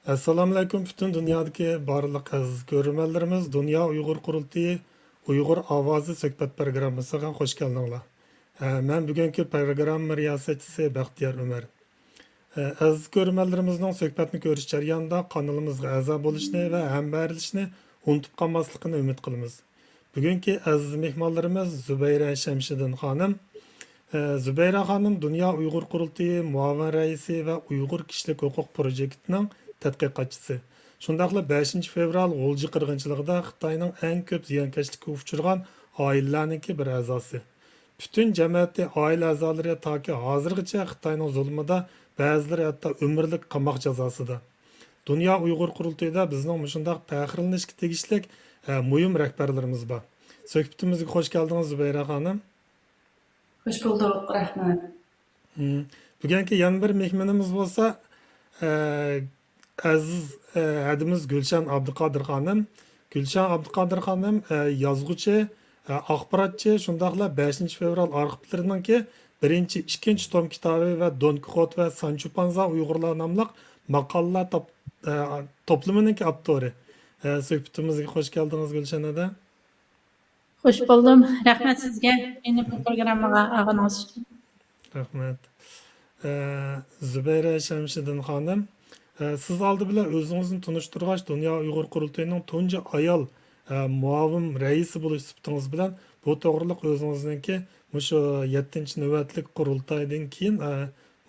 Assalamu alaykum bütün dünyadaki barlıq aziz görürmenlerimiz. Dünya Uyghur Kurultayı Uyghur Avazı Söhbət programmasına hoş geldinler. Ben bugünkü program riyasetçisi Baxtiyar Ömer. Aziz görürmenlerimizin söhbətini görüş jarayonida kanalımızga a'zo bo'lishni va hamberlishni unutib qolmasligini umid qilamiz. Bugünkü aziz mehmonlarimiz Zübeyra Şemşidin Hanım. Zübeyra Hanım Dünya Uyghur Kurultayı muavin raisi ve Uyghur Kişilik Hukuk Projektining tadqiqotchisi. Shundaqla 5 fevral G'ulji qirg'inchiligida Xitoyning eng ko'p ziyonkashlikka uchragan oilalarningki bir a'zosi. Bütün jamiyatning oila a'zolari toki hozirgacha Xitoyning zulmida, ba'zilari hatto umrlik qamoq jazosida. Dünya Uyghur Kurultayıda bizning shundoq faxrlanishga tegishli muhim rahbarlarimiz bor. Suhbatimizga xush keldingiz Zübeyra Hanım. Hoş bulduk, rahmet. Bugünkü yan bir mehmanimiz bo'lsa, aziz hadimiz Gulshan Abduqodir xonim. Gulshan Abduqodir xonim yozuvchi, axborotchi, shundaqla 5 fevral arxivlariningki 2 tom kitobi va Don Kixot va Sancho Panza Uyg'urlar nomli maqolalar to'plamining avtori. Suhbatimizga xush keldingiz Gulshan ada. Hoş buldum. Rahmet sizge. Yeni bu programmaga ağınız için. Rahmet. Zübeyra Şemşidin Hanım. Siz aldı bile özünüzün tanıştırgaç Dünya Uyghur Kurultayı'nın tunca ayal muavim reisi buluş sıptınız bilen bu doğruluk özünüzdeki şu 7. nöbetlik kurultaydan keyin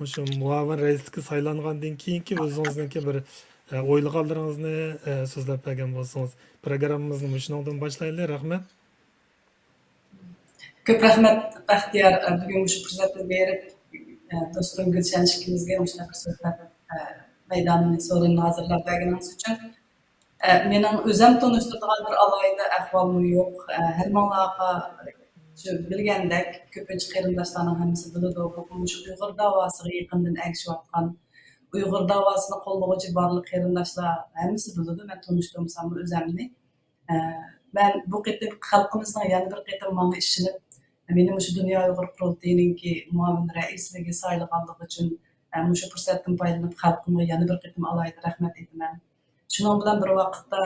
şu muavin reislikka saylangandan keyinki özünüzdeki bir o'ylaganlaringizni so'zlab bergan bo'lsangiz programmamizni shundan boshlaylik. Rahmat. Köp rahmet Baxtiyar bugün şu fırsatı verip dostum Gülşen Şikimizge müştah fırsatlar meydanını sorununu hazırlap vergeniz için. Menin özüm tanıştırdığım bir alayda ahvalım yok. Her manlaqa bilgendek köpünç qeyrindaşlarının hemisi dili doğmuş Uyghur davasıga yakından egişip atkan Uyghur davasını qo'llovchi barliq qeyrindaşlar hemisi bilidi. Ben tanıştığım samı özümni. Ben bu qitim xalqimizning yana bir qitim manga ishinib benim şu Dünya Uyghur Kurultayı'nınki muavin reisligi saylanganligi uchun şu fursatdan foydalanib xalqimga yana bir qitim alayda rahmat aytaman. Şunun bilan bir vaqtda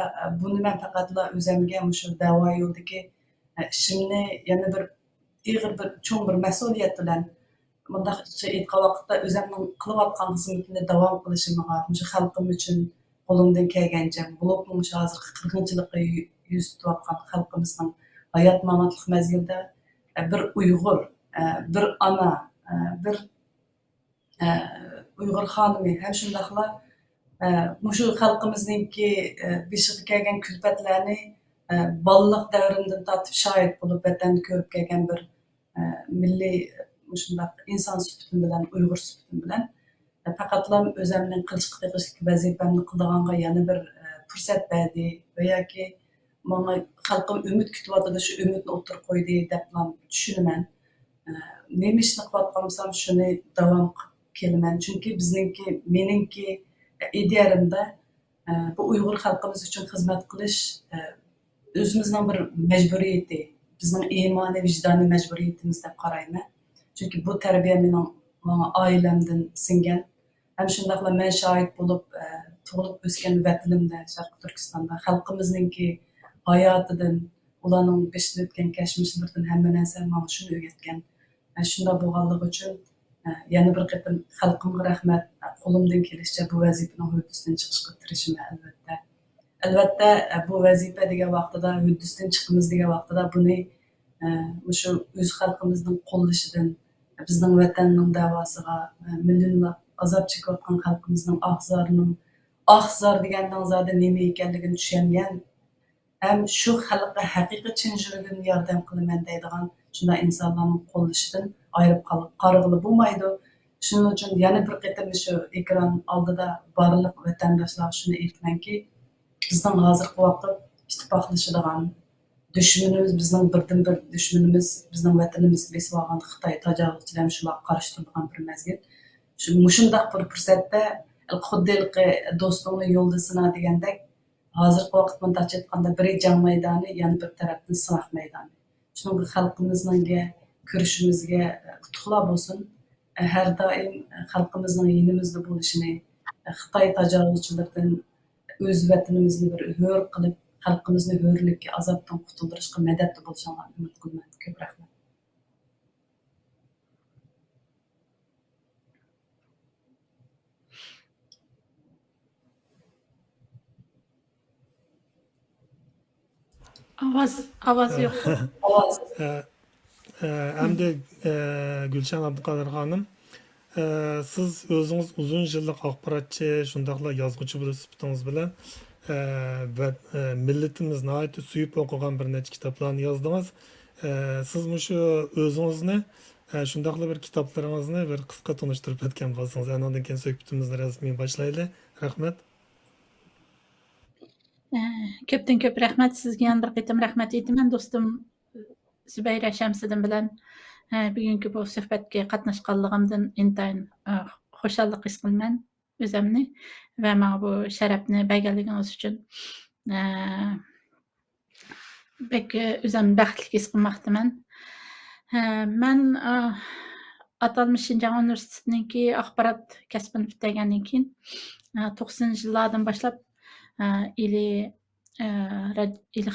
buni men faqatla o'zimga şu da'vo yo'lidagi ishimni yana bir ig'ir bir cho'ng bir mas'uliyat bilan mundaqcha aytgan vaqtda o'zimning qilayotgan xizmatimni davom qilishimga şu xalqim uchun qo'limdan kelgancha bo'lib şu hozirgi qirg'inchilikqa yuz tutayotgan xalqimizning hayot mamatlik mezgilda bir Uyghur, bir ana, bir Uyghur hanımı hem şundaqla şu xalqimizningki beshiga kelgan kulfatlarni balliq davrimdan tortib shohid bo'lib vatanda ko'rib kelgan bir milliy shundaq inson sifatim bilan Uyg'ur sifatim bilan faqatlam o'zimning qilishga tegishli vazifamni qildiganga yana bir fursat berdi va yoki bana xalqim ümit kütüvatida şu ümitni o'tirib qo'ydi deb tushunaman. Nima ishni qilayotgansam shuni davom qilib kelaman. Chunki bizningki meningki ideyalimda bu Uyg'ur xalqimiz uchun xizmat qilish o'zimizning bir majburiyati, bizning iymoniy vijdoniy majburiyatimiz deb qarayman. Chunki bu tarbiya mening oilamdan singan. Ham shundaqla men shohid bo'lib tug'ilib o'sgan vatanimda Sharqi Turkistonda xalqimizningki hayatıdan, ulanın beşini ötken keşmişlerden hemen ensen bana şunu öğretken. Şunda boğallık için yana bir qitim xalqimga rahmat, qo'limdan kelishicha bu vazifaning huddidan chiqishga tirishim albatta. Albatta bu vazifa degan vaqtida, huddidan chiqimiz degan vaqtida buni shu o'z xalqimizning qo'llashidan, bizning vatanning davosiga, millionlab azob chekayotgan xalqimizning ahzor degandan zodi nima ekanligini tushungan hem şu xalqqa haqiqiy chin yuragimni yordam qilaman deydigan shunday insonlarning qo'llashidan ayirib qarag'ili bo'lmaydi. Shuning uchun yana bir qitim shu ekran oldida barliq vatandoshlar shuni aytmanki, bizning hozirgi vaqt ittifoqlashadigan dushmanimiz, bizning birdan bir dushmanimiz, bizning vatanimiz besib olgan Xitoy tajovuzchilar shular qarshi turgan bir mezgil. Shundaq bir fursatda xuddilqi do'stimni yo'ldasina degandek hozirgi vaqt bunday aytganda biri jang maydoni, yana bir tarafdan sinoq maydoni. Shuning xalqimizga, kurashimizga qutuqlar bo'lsin. Her daim xalqimizning yonimizda bo'lishini, Xitoy tajovuzchilaridan o'z vatanimizni bir hur qilib, xalqimizni hurlikka, azobdan qutuldirishga madad bo'lishinglarni umid qilaman. Ko'p rahmat. Ovoz yo'q. Ovoz. Endi Gulshan Abduqodir xonim, siz o'zingiz uzun yillik axborotchi, shundaqla yozuvchi bo'lib sifatingiz bilan va millatimiz nihoyatda suyib o'qigan bir necha kitoblarni yozdingiz. Siz shu o'zingizni shundaqla bir kitoblaringizni bir qisqa tanishtirib o'tgan bo'lsangiz, undan keyin suhbatimizni rasmiy boshlaylik. Rahmat. Ko'pdan ko'p rahmat sizga yana bir qitim rahmat aytaman do'stim Zubayra Shamsiddin bilan bugungi bu suhbatga qatnashganligimdan intayin xushallik his qilaman o'zimni va mana bu sharafni berganligingiz uchun bek o'zimni baxtli his qilmoqdaman. Men atalmış Şinjan Üniversitesi'ninki axborot kasbini bitirgandan keyin 90 yillardan boshlab ili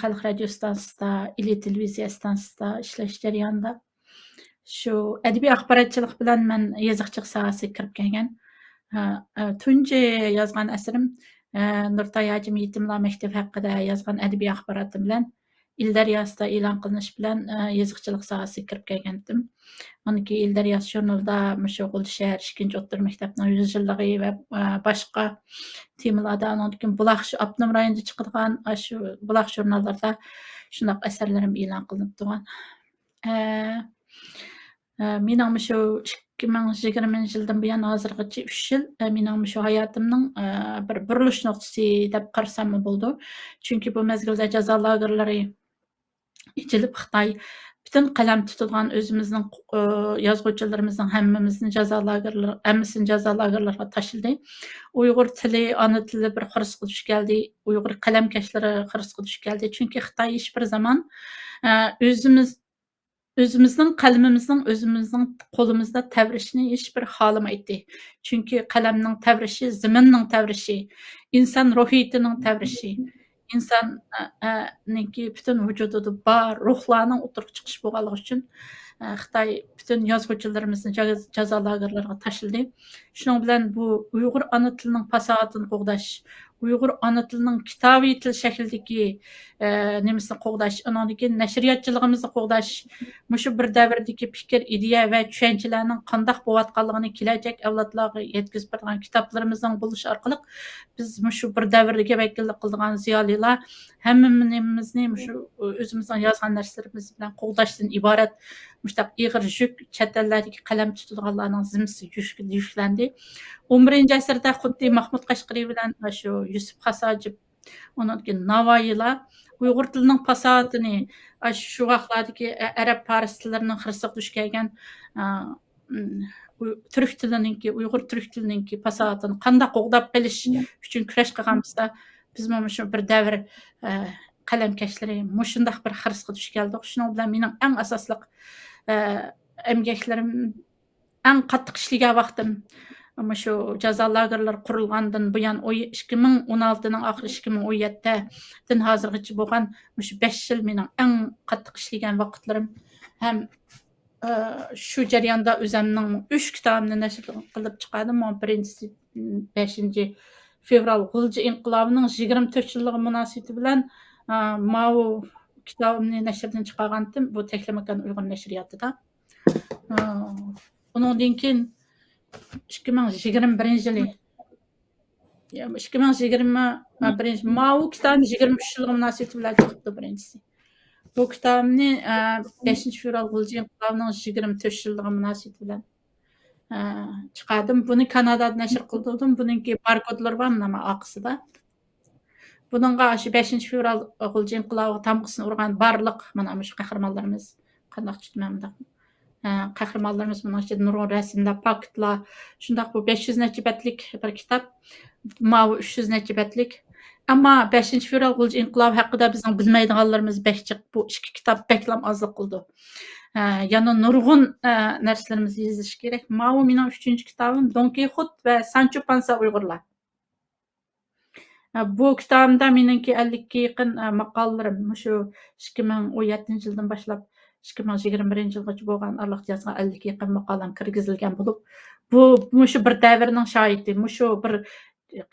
xalq radio stansiyasida, ili televiziya stansiyasida ishlash jarayonida shu adabiy axborotchilik bilan men yoziqchilik sohasiga kirib kelgan. Tunji yozgan asrim Nurtay Hajim Yetimlar maktabi haqida yozgan adabiy axborotim bilan Il Daryosida e'lon qilinish bilan yoziqchilik sohasiga kirib kelgandim. Oniki Il Daryos jurnalida shu G'ulshahar 2-o'rta maktabning 100 yilligi va boshqa temalarda, ondan keyin Buloq Abnum rayonida chiqadigan shu Buloq jurnallarida shunday asarlarim e'lon qilinib turgan. Mening shu 2020 yildan buyon hozirgacha 3 yil mening shu hayotimning bir burilish nuqtasi deb qarasam bo'ldi. Chunki bu mezgilda jazo lagerlari ichilib Xitoy bütün qalam tutilgan o'zimizning yozuvchilarimizning hammasini jazo lagerlariga tashildi. Uyg'ur tili, ona tili bir xirisga tushib keldi. Uyg'ur qalamkashlari xirisga tushib keldi. Chunki Xitoy hech bir zaman o'zimizning qalamimizning o'zimizning qo'limizda tavrishni hech bir xohlamaydi. Chunki qalamning tavrishi, zaminning tavrishi, inson ruhiyatining tavrishi, insonninki butun vujudida bor ruhlarning o'tirib chiqish bo'lganligi uchun Xitoy butun yozuvchilarimizni jazo lagerlariga tashildi. Shuning bilan bu Uyg'ur ona tilining fasohatini qo'g'dash, Uyg'ur ona tilining kitobiy til shaklidagi nimasini qo'g'dash, undan keyin nashriyotchiligimizni qo'g'dash, mushu bir davrdagi fikr, ideya va tushunchalarning qanday bo'layotganligini kelajak avlodlarga yetkazib bergan kitoblarimizning bo'lishi orqali biz mushu bir davrga vakillik qilgan ziyolilar hammamizni mushu o'zimizning yozgan narsalarimiz bilan qo'g'dashdan iborat mushtaq ig'ir yuk chet ellardagi qalam tutadiganlarning zimmasiga yuklandi. 11 asrda xuddi Mahmud Qashqariy bilan shu Yusuf Hasojib, ondan keyin Navoiylar Uyg'ur tilining fasohatini shu vaqtlardagi arab faris tillarining xirsiga tushib kelgan turk tilininki, Uyg'ur turk tilininki fasohatini qanday qo'g'dab qilish uchun kurash qilganimizda biz mana shu bir davr qalamkashlari mushundaq bir xirsiga tushib keldik. Shuning bilan mening eng asosli emgaklarim, eng qattiq ishlagan vaqtim shu jazo lagerlari qurilgandan buyon 2016ning oxiri 2017dan hozirgacha bo'lgan shu 5 yil mening eng qattiq ishlagan vaqtlarim. Ham shu jarayonda o'zimning 3 kitobimni nashr qilib chiqardim. Birinchisi 5 fevral G'ulji inqilobining 24 yilligi munosabati bilan Mao kitobimni nashrdan chiqargandim. Bu Teklamakan Uyg'ur nashriyotida. Undan keyin 2021 yili 2021 Mao kitobini 23 yilga munosabati bilan chiqdi birinchisi. Bu kitobni 5 fevral G'ulji inqilobining 24 yilligi munosabati bilan chiqardim. Buni Kanadada nashr qildim. Buningki barkodlari bor mana oqisida. Buningga shu 5 fevral G'ulji inqilobi tamg'isini urgan barliq mana shu qahramonlarimiz qanday tutmamda. Qahramonlarimiz mana shu nurg'un rasmlar, faktlar, shundoq bu 500 necha betlik bir kitob. Mao 300 necha betlik. Ammo 5 fevral G'ulji inqilobi haqida bizning bilmaydiganlarimiz bekchiq. Bu ikki kitob beklam ozliq qildi. Yana nurg'un narsalarimizni yozish kerak. Mao mening 3-kitobim Don Kixot va Sancho Pansa Uyg'urlar. Bu kitabımda meningki 50 ga yaqin maqolalarim shu 2017 yildan boshlab 2021 yilgacha bo'lgan araliq yozgan 50 ga yaqin maqolam kirgizilgan bo'lib, bu shu bir davrning shohidi, shu bir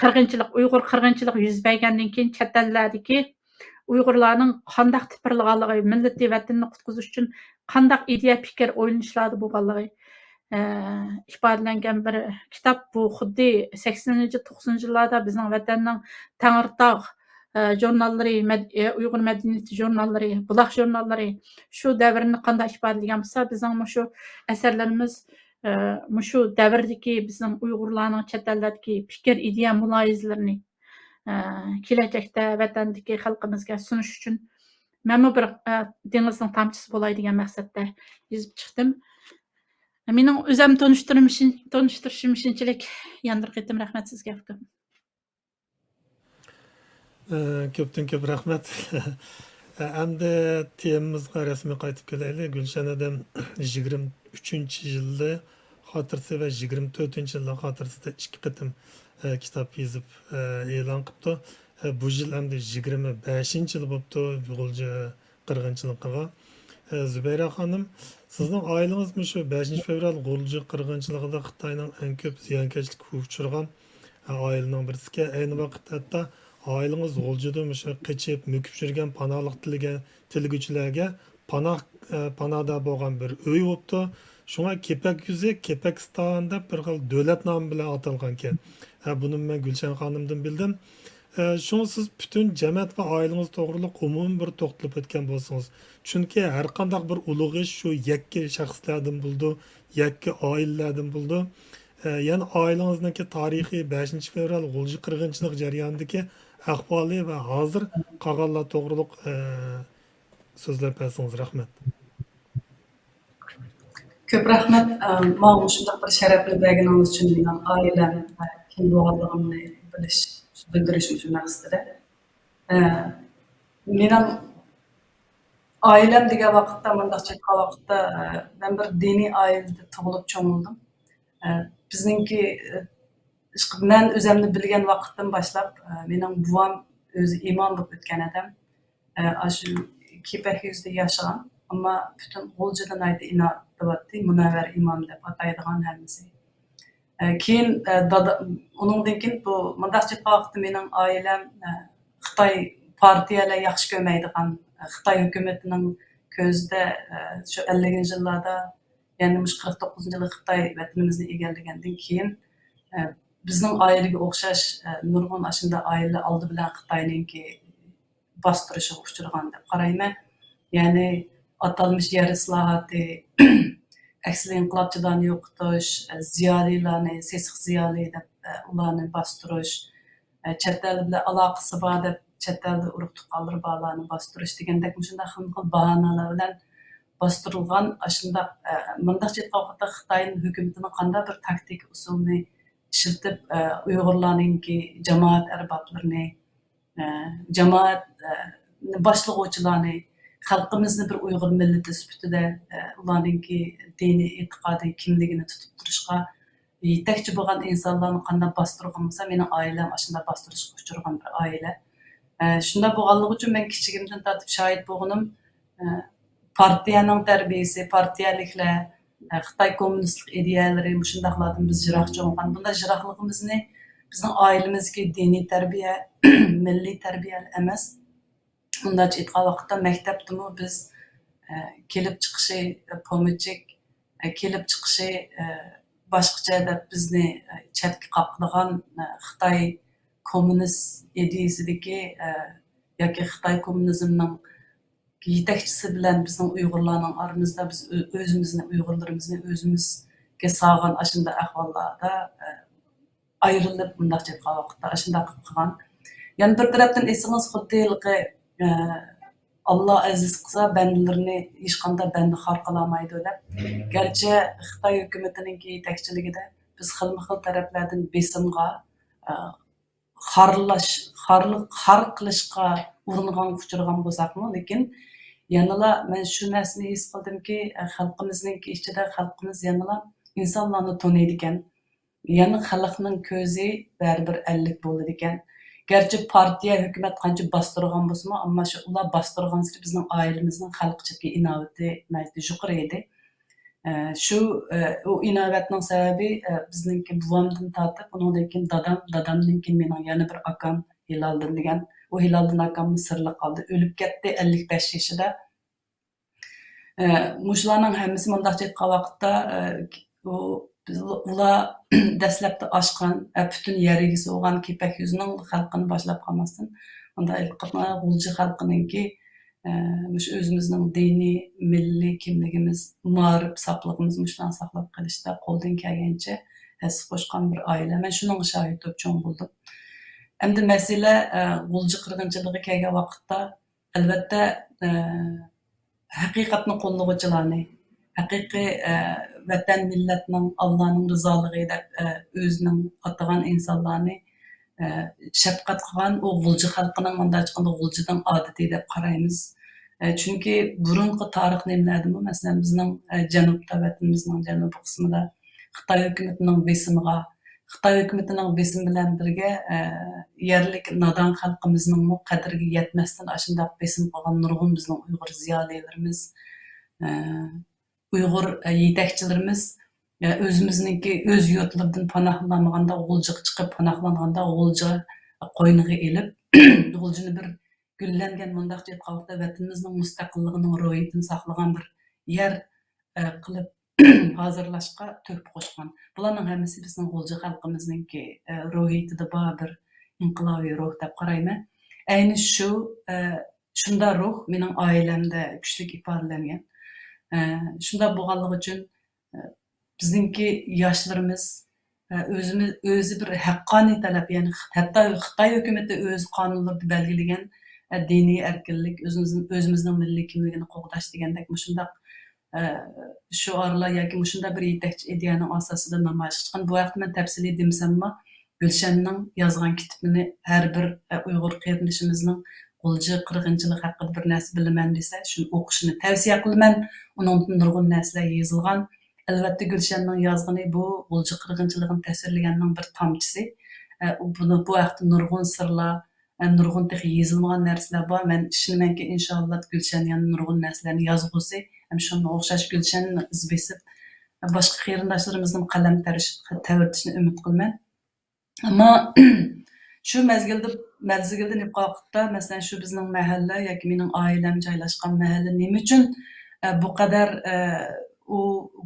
qirg'inchilik, Uyg'ur qirg'inchilik yuz bergandan keyin chet ellardagi Uyg'urlarning qandaq tipirlaganligi, millati vatanni qutqizish uchun qandaq ideya, fikr, o'ylanishlarda bo'lganligi ifodalangan bir kitob. Bu xuddi 80-90 yillarda bizning vatanning Tangirtog' jurnallari, Uyg'ur madaniyati jurnallari, Buloq jurnallari shu davrni qanday ifodalagan bo'lsa, bizning shu asarlarimiz shu davrdagi bizning Uyg'urlarning chet eldagi fikr, ideya, mulohazalarini kelajakda vatandagi xalqimizga sunish uchun men bir dengizning tomchisi bo'lay degan maqsadda yozib chiqdim. Mening o'zim tanishtirishim shunchalik. Yana bir qatim rahmat sizga. Ko'pdan ko'p rahmat. Endi temamizga rasmiy qaytib kelaylik. Gulshan odam 23-yilda xotirasi va 24-yilda xotirasida 2 qatim kitob yozib e'lon qilibdi. Bu yil endi 25-yil bo'libdi G'ulji qirg'inchiligiga. Zubayra xonim, sizning oilangiz shu 5-fevral G'ulji qirg'inchiligida Xitoyning eng ko'p ziyonkashlikka uchragan oilaning birisiga, ayni vaqtda hatto oilangiz G'uljida shu qochib, mukib yurgan panohlik tilguvchilarga panohda bo'lgan bir uy bo'libdi. Shunga Kepak yuzi, Kepakiston deb bir xil davlat nomi bilan atalgan ekan. Buni men Gulshan xonimdan bildim. Şunu siz bütün cəmiyyət və ailəniz toğruluq umumi bir toxtulub etken bolsanız. Çünki hər qandaq bir uluq iş şu yakki şəxslərdən buldu, yakki ailələrdən buldu. Yəni ailənizdəki tarixi 5 fevral G'ulji qirg'inchilik jarayonidagi ahvoli və hazır qolganlar to'g'riliq so'zlab bersangiz rahmat. Ko'p rahmat. Ma'lum shunday bir sharafli berganingiz uchun mening oilam kim bo'lganligimni bildirish uchun maqsadida. Mening oilam degan vaqtda, mundaqcha aytgan vaqtda men bir diniy oilada tug'ilib cho'mildim. Bizningki men o'zimni bilgan vaqtdan boshlab mening buvam o'zi imom bo'lib o'tgan odam. Shu Kepak yuzda yashagan, ammo butun G'uljidan aytdi inoatli, munavvar imom deb ataydigan hammasi. Keyin uningdan keyin bu mundaqcha vaqtda mening oilam Xitoy partiyalar yaxshi ko'rmaydigan, Xitoy hukumatining ko'zida shu 50-yillarda, ya'ni 49-yilda Xitoy vatanimizni egallagandan keyin bizning oilaga o'xshash nurg'un ashunda oila oldi bilan Xitoyninki bostirishiga uchragan deb qarayman. Ya'ni atalmış yer islohoti, aksli inqilobchilarni yo'qotish, ziyolilarni, sesiq ziyoli deb ularni bostirish, chet el bilan aloqasi bor deb chet elda urug' tuqqanlari borlarni bostirish degandek shunday xil bahonalar bilan bostirilgan ashundaq mundaqcha aytganda Xitoyning hukumatining qanday bir taktik usulni ishlatib Uyg'urlarninki jamoat arboblarini, jamoat boshlig'uvchilarni, xalqimizni bir Uyg'ur millati sifatida ularninki diniy e'tiqodiy kimligini tutib turishga yetakchi bo'lgan insonlarni qanday bostirgan bo'lsa, mening oilam shunday bostirishga uchragan bir oila. Shunda bo'lganligi uchun men kichigimdan tortib shohid bo'lganim partiyaning tarbiyasi, partiyaliklar, Xitoy kommunistlik ideyalari shundaqlardan biz jiroq bo'lgan. Bunday jiroqligimizni bizning oilamizga diniy tarbiya, milliy tarbiya emas. Bunday aytgan vaqtda maktabdami biz kelib chiqishi pomidchik, kelib chiqishi boshqacha deb bizni chetga qoqdigan Xitoy kommunist ideyasidagi yoki Xitoy kommunizmning yetakchisi bilan bizning Uyg'urlarning aramizda biz o'zimizni, Uyg'urlarimizni o'zimizga sog'an ashunda ahvollarda ayrilib bundaqcha aytgan vaqtda ashunda qilgan. Yana bir tarafdan esingiz xuddi Allah aziz qilsa bandalarni hech qanday banda xor qilolmaydi deb. Garchi Xitoy hukumatining yetakchiligida biz xilma-xil taraflardan besimga, xor qilishga uringan uchragan bo'lsaqmi, lekin yanala men shu narsani his qildimki, xalqimizning ichida xalqimiz yanala insonlarni taniydi ekan. Yana xalqning ko'zi baribir ellik bo'ladi ekan. Gerçi partiya, hükümet qancha bastırgan bolsa, amma şu ular bastırgansıra bizning ailemizning xalqchilik inovati juqori edi. Şu o inovatning sababi bizningki buvamdan tortib, undan keyin dadamdan keyin mening yana bir akam Hilaldin degan. O Hilaldin akam sirli qoldi. O'lib ketdi 55 yoshida. Muşlarning hammasi mundaqcha aytgan vaqtda ular dastlabda oshgan butun yeriga so'g'an kepak yuzining xalqini boshlab qolmasdan unda g'ulji xalqininki mush o'zimizning diniy milliy kimligimiz ma'rif saqligimiz mushlarni saqlab qolishda qo'ldan kelgancha hissa qo'shgan bir oila. Men shuning shohid bo'lib cho'ng bo'ldim. Endi masala g'ulji qirg'inchiligi kelgan vaqtda albatta haqiqatni qo'llovchilarni, haqiqiy vatan millatning Allohning rizoligi deb o'zining atagan insonlarni shafqat qilgan o g'ulji xalqining bunday chiqqanda g'uljidan odatiy deb qaraymiz. Chunki burungi tarix nimalardi? Masalan, bizning janubda vatanimizning janubiy qismida Xitoy hukumatining besimiga, Xitoy hukumatining besim bilan birga yerlik nodon xalqimizning qadriga yetmasdan ashunday besim qilgan nurg'un bizning Uyg'ur ziyolilarimiz, Uyg'ur yetakchilarimiz o'zimizningki o'z yurtlaridan panohlanmaganda g'uljiga chiqib panohlanganda g'ulji qo'yniga elib g'uljini bir gullangan mundaqcha aytganda vatanimizning mustaqilligining ro'yitini saqlagan bir yer qilib hozirlashga to'p qo'shgan. Bularning hammasi bizning g'ulji xalqimizningki ro'yitida bor bir inqilobiy ruh deb qarayman. Ayni shunda ruh mening oilamda kuchli ifodalangan. Shunda bo'lganligi uchun bizningki yoshlarimiz o'zi bir haqqoniy talab, ya'ni hatto Xitoy hukumati o'z qonunlarida belgilagan diniy erkinlik, o'zimizning milliy kimligini qo'g'dash degandek shundaq shuarlar yoki shunday bir yetakchi ideyaning asosida namoyish chiqqan. Bu vaqtda men tafsiliy demsammi, Gulshanning yozgan kitobini har bir Uyg'ur qarindishimizning g'ulji qirg'inchilik haqida bir narsa bilaman desa, shuni o'qishini tavsiya qilaman. Uningdan nurg'un narsalar yozilgan. Albatta Gulshanning yozgani bu g'ulji qirg'inchiligini tasvirlaganning bir tomchisi. Bu vaqtda nurg'un sirlar, nurg'un yozilmagan narsalar bor. Men ishonamanki, inshaalloh Gulshan yana nurg'un narsalarni yozgusi, ham shunga o'xshash Gulshanni iz besib, boshqa qarindoshlarimizning qalam taritishini umid qilaman. Ammo shu mezgilda niqoqda, masalan, shu bizning mahalla yoki mening oilam joylashgan mahalla nima uchun bu qadar u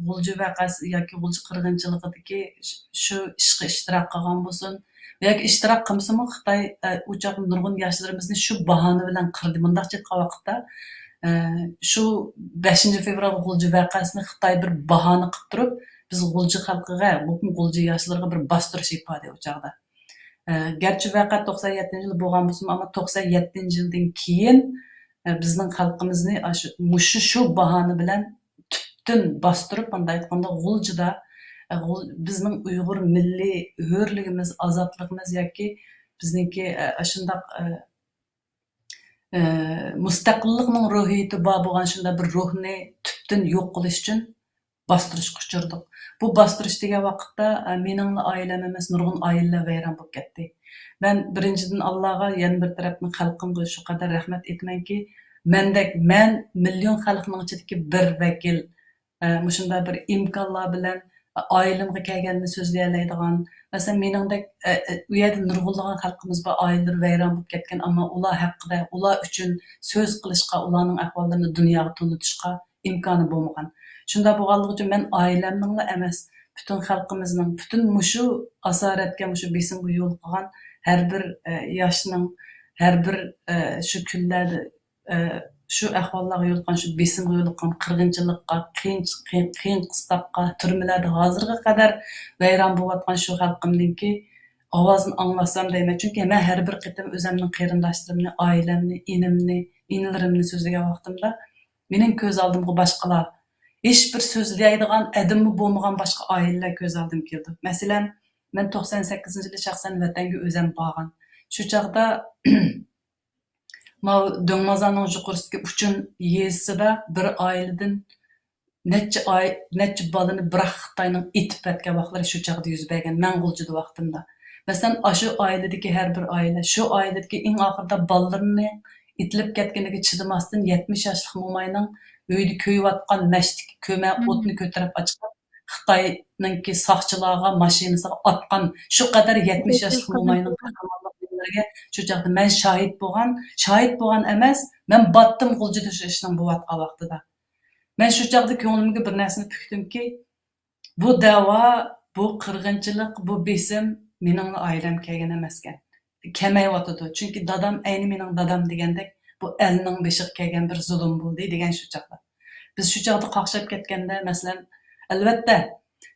g'ulji vaqasi yoki g'ulji qirg'inchiligidagi shu ishga ishtirok qilgan bo'lsin yoki ishtirok qilmasimi, Xitoy uchoq nurg'un yoshlarimizni shu bahona bilan qirdi. Bundaqcha aytgan vaqtda shu 5 fevral g'ulji vaqasini Xitoy bir bahona qilib turib, biz g'ulji xalqiga, g'ulji yoshlarga bir bostirish ifoda o'chog'da. Gerçi vaqa 97-yil bo'lgan bo'lsa, ammo 97-yildan keyin bizning xalqimizni shu bahona bilan tubdan bostirib, bunday aytganda g'uljida bizning Uyg'ur milliy hurligimiz, ozodligimiz yoki bizningki shunday mustaqillikning ruhiyati bor bo'lgan shunday bir ruhni tubdan yo'q qilish uchun bostirish uchirdik. Bu bostirish degan vaqtda mening oilam emas, nurg'un oilalar vayron bo'lib ketdi. Men birinchidan Allohga, yana bir tarafdan xalqimga shu qadar rahmat aytmanki, men million xalqning ichidagi bir vakil, shunday bir imkonlar bilan oilamga kelganini so'zlay oladigan, masalan, meningdek u yerda nurg'unlagan xalqimiz bor, oilalar vayron bo'lib ketgan, ammo ular haqida, ular uchun so'z qilishga, ularning ahvollarini dunyoga tanitishga imkoni bo'lmagan. Shunda bo'lganligi uchun men oilamningla emas, butun xalqimizning, butun mushu asoratga, mushu besimga yo'l qilgan har bir yoshning, har bir shu kunlarda shu ahvollarga yo'l qilgan, shu besimga yo'l qilgan qirg'inchilikqa, qiyin qistoqqa, turmalarda hozirga qadar vayron bo'layotgan shu xalqimninki ovozini anglasam deyman. Chunki men har bir qitim o'zimning qarindoshlarimni, oilamni, inilarimni so'zlagan vaqtimda mening ko'z oldimga boshqalar, hech bir so'zlaydigan adammi bo'lmagan boshqa oilalar ko'z oldim keldi. Masalan, men 98-yilda shaxsan vatanga o'zim borgan. Shu chaqda Döngmazanın yuqorisidagi uchun yezisida bir oiladan necha balani bir Xitoyning etib ketgan vaqtlari shu chaqda yuz bergan. Men g'uljida vaqtimda. Masalan, aşı ailedeki her bir aile, şu ailedeki eng ahırda ballarını itilip ketganiga chidamasdan 70 yoshli mo'mayning uyda kuyayotgan mashdagi ko'ma o'tni ko'tarib chiqib Xitoyninki soqchilarga mashinasiga otgan shu qadar 70 yoshli mo'mayning qahramonliklariga shu chog'da men shohid bo'lgan emas, men battim g'uljida shu ishning bo'layotgan vaqtida. Men shu chog'da ko'nglimga bir narsani pukdimki, bu da'vo, bu qirg'inchilik, bu besim mening oilam kelgan emas ekan. Kemayotidu. Chunki dadam ayni mening dadam degandek, bu elning beshiga kelgan bir zulm bo'ldi degan shu chog'da. Biz shu chog'da qaqshab ketganda, masalan, albatta,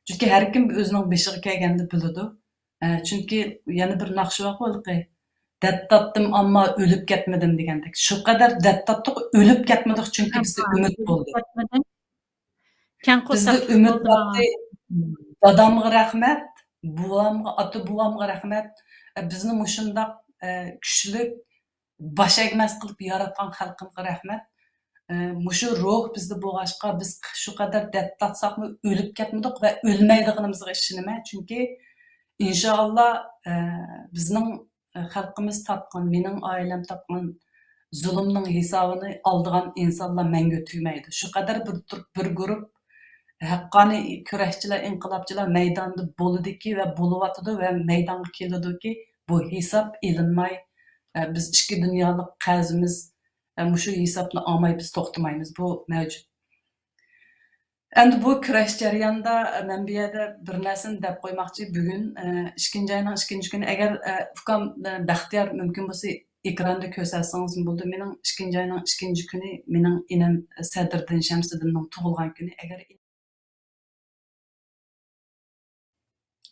chunki har kim o'zining beshiga kelganda biladi. Chunki yana bir naqshi yo'qoldi. Dad topdim, ammo o'lib ketmadim degandek. Shu qadar dad topdik, o'lib ketmadik, chunki bizda umid bo'ldi. Bizda umid bo'ldi. Dadamga rahmat, buvamga, ota buvamga rahmat. Bizni mushundaq kuchlik bosh egmas qilib yaratgan xalqimga rahmat. Mushu ruh bizda bo'lg'ashqa biz shu qadar dard tatsaqmi o'lib ketmadik va o'lmaydiganimizga ishonaman. Chunki inshaalloh bizning xalqimiz topgan, mening oilam topgan zulmning hisobini oldigan insonlar mangu tugmaydi. Shu qadar bir guruh haqqoniy kurashchilar, inqilobchilar maydonda bo'ldiki va bo'lyotidi va maydonga keladiki, bu hisob ilinmay biz ichki dunyolik qarzimiz shu hisobni olmay biz to'xtamaymiz. Bu mavjud. Endi bu kurash jarayonida men bu yerda bir narsani deb qo'ymoqchi. Bugun 2-oyning 2-kuni agar ukam Baxtiyor mumkin bo'lsa ekranda ko'rsatsangiz bo'ldi. Mening 2-oyning 2-kuni mening inim Sadriddin Shamsiddinning tug'ilgan kuni. Agar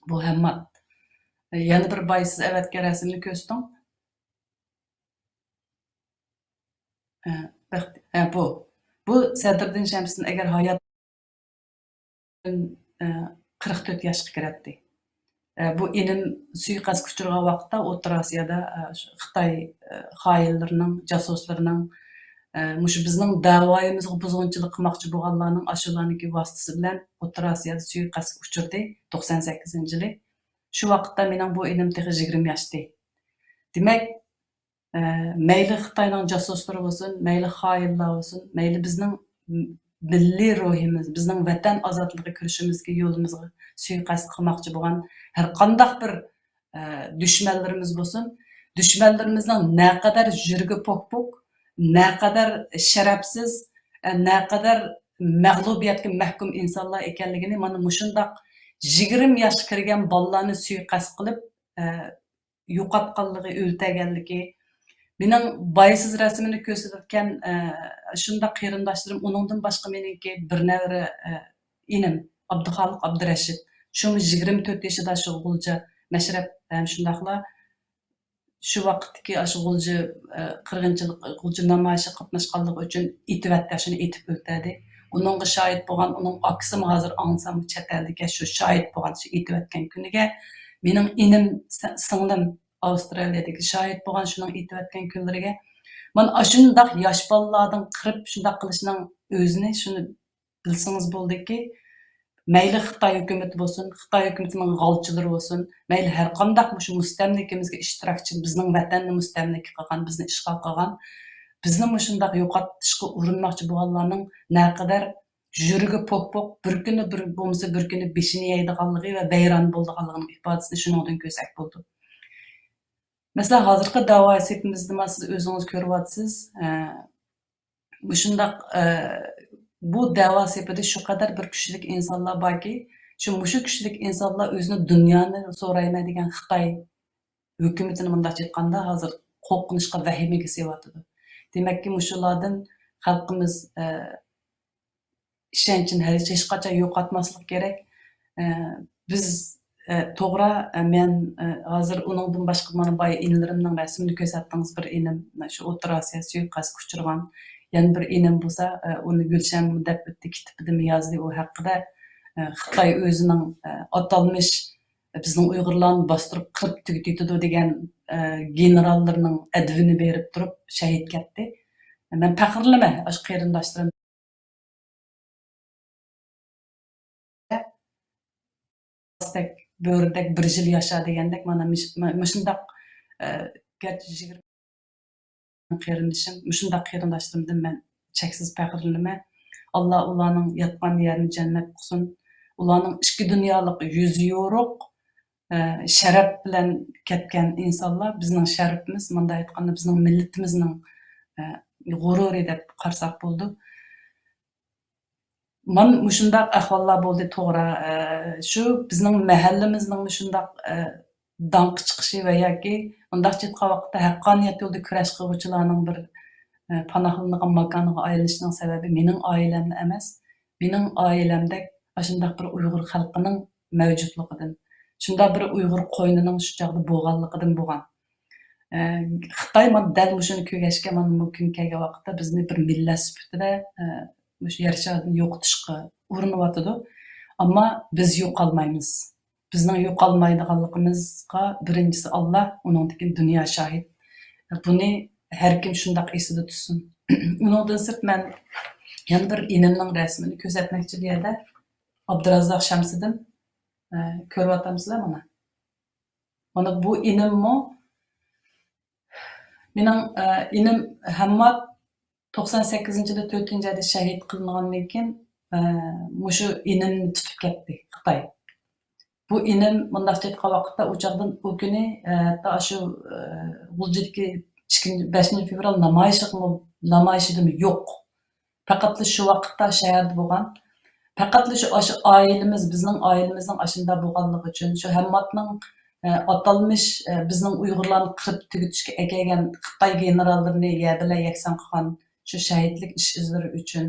bu hammat. Yana bir baysiz evetga rasmini ko'rsatdim. Bu Sadriddin Shamsiddin agar hayot 44 yoshga kiradi. Bu inim suiqasdga uchragan vaqtda O'rta Osiyoda Xitoy xoinlarining, jasuslarining mushu bizning da'voyimizga buzg'unchilik qilmoqchi bo'lganlarning ashularniki vositasi bilan O'rta Osiyoda suiqasdga uchirdi 98-yili. Shu vaqtda mening bu inim 20 yoshda. Demak, mayli Xitoyning jasuslari bo'lsin, mayli xoinlar bo'lsin, mayli bizning milliy ruhimiz, bizning vatan ozodligi kurashimizga yo'limizga suiqasd qilmoqchi bo'lgan har qanday bir dushmanlarimiz bo'lsin, dushmanlarimizning naqadar yurgi pok-pok, naqadar sharafsiz, naqadar mag'lubiyatga mahkum insonlar ekanligini mana mushundaq 20 yoshga kirgan bolalarni suiqasd qilib yo'qotganligi, o'ltirganligi. Mening baysiz rasmini ko'rsatgan shunda qarindoshlarim, uningdan boshqa meningki bir navri inim Abduxoliq Abdurashid. Shu 24 yoshida shu g'ulja mashrab shundaqla shu vaqtdagi shu g'ulja qirg'inchilik, g'ulja namoyishi qatnashganligi uchun itivatda shuni etib o'tadi. Uningga shohid bo'lgan, uning aksi hozir ansam chet eldagi shu shohid bo'lgan shu etivatgan kuniga mening inim singlim Avstraliyadagi shohid bo'lgan shuning aytayotgan kunlariga men shundaq yosh bolalardan qirib shundaq qilishning o'zini shuni bilsangiz bo'ldiki, mayli Xitoy hukumati bo'lsin, Xitoy hukumatining g'olchilari bo'lsin, mayli har qanday shu mustamlikimizga ishtirokchi, bizning vatanni mustamlik qilgan, bizni ishg'ol qilgan, bizni shundaq yo'qotishga urinmoqchi bo'lganlarning naqadar yurigi pok-pok bir kuni bir bo'lmasa bir kuni beshini yeydiganligi va vayron bo'ldiganligining ifodasini shuningdan ko'rsak bo'ldi. Mesela hozirgi da'vo sepimizda siz o'zingiz ko'ryapsiz. Shundaq bu da'vo sepida shu qadar bir kuchli insonlar borki, shu kuchli insonlar o'zini dunyoni so'rayman degan Xitoy hukumatini bunday aytganda hozir qo'rqinchga, vahimaga sevyotidi. Demakki, mushulardan xalqimiz ishonchini hech qachon yo'qotmaslik kerak. Biz to'g'ri, men hozir uningdan boshqa mana boy inlarimning rasmini ko'rsatdingiz. Bir inim shu O'rta Osiyo suiqasdga uchragan, yana bir inim bo'lsa, uni Gulshan deb o'tdi kitobida yozdi u haqida. Xitoy o'zining atalmish bizning Uyg'urlarni bostirib qirib tugitdi degan generallarning advini berib turib shahid ketdi. Men faxrlaman shu qarindoshlarim böğürdek bir yıl yaşa degendek mana müşündaq gerçi 20 qerindişim, müşündaq qerindaşlarımdan men çeksiz pəxirlənmə. Allah ularning yatqan yerini cennet qılsın. Ularning iki dünyalık yüzü yoruq, şərəf bilan ketgan insonlar bizning şərəfimiz, munda aytganda bizning millatimizning g'ururi deb qarasak bo'ldi. Man mushundaq ahvollar bo'ldi, to'g'ri. Shu bizning mahallamizning mushundaq danqi chiqishi va yoki undaqcha aytgan vaqtda haqqoniyat yo'lida kurash qiluvchilarning bir panohlangan makoniga aylanishining sababi mening oilamni emas, mening oilamdek shundaq bir Uyg'ur xalqining mavjudligidan, shunday bir Uyg'ur qo'ynining shu chog'da bo'lganligidan bo'lgan. Xitoy mana dal mushuni ko'gashga mana bu kun kelgan vaqtda bizni bir millat sifatida shu yer sharidan yo'qotishga urinyotidi. Ammo biz yo'qolmaymiz. Bizning yo'qolmaydiganligimizga birinchisi Allah, uningdan dunyo shohid. Buni har kim shundaq esida tutsin. Uningdan sirt men yana bir inimning rasmini ko'rsatmoqchi bu yerda. Abdurazzoq Shamsiddin ko'ryotamsizlar mana. Mana bu inimmi? Mening inim Hammad 98-yilda 4-oyda shahid qilingandan keyin mushu inimni tutib ketdi Xitoy. Bu inim mundaqcha aytgan vaqtda u chog'dan u kuni ta shu G'uljidagi 5 fevral namoyishidimi yo'q. Faqat shu vaqtda shaharda bo'lgan. Faqat shu oilamiz, bizning oilamizning ashunda bo'lganligi uchun shu Hammadning atalmış bizning Uyg'urlarni qirib tugutishga kelgan Xitoy generallarini yerda yakson qilgan shu shahidlik ish izlari uchun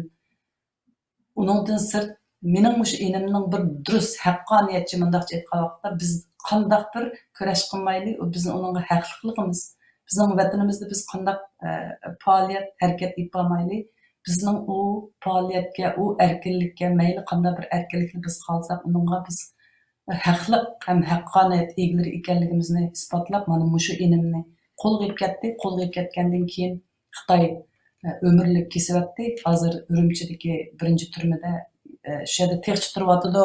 uningdan sirt mening shu enimning bir durust haqqoniyatchi mundaqcha aytgan vaqtda biz qandaq bir kurash qilmayli, biz uningga haqliqligimiz, bizning vatanimizda biz qandaq faoliyat harakat etolmayli, bizning u faoliyatga, u erkinlikka, mayli qanday bir erkinlikni biz qalsak, uningga biz haqliq ham haqqoniyat egilari ekanligimizni isbotlab mana mushu inimni qo'lga ketdi. Qo'lga ketgandan keyin Xitoy ömürlük kesyapti. Hozir Urumchidagi birinchi turmada shu yerda tekshirib turyotidi.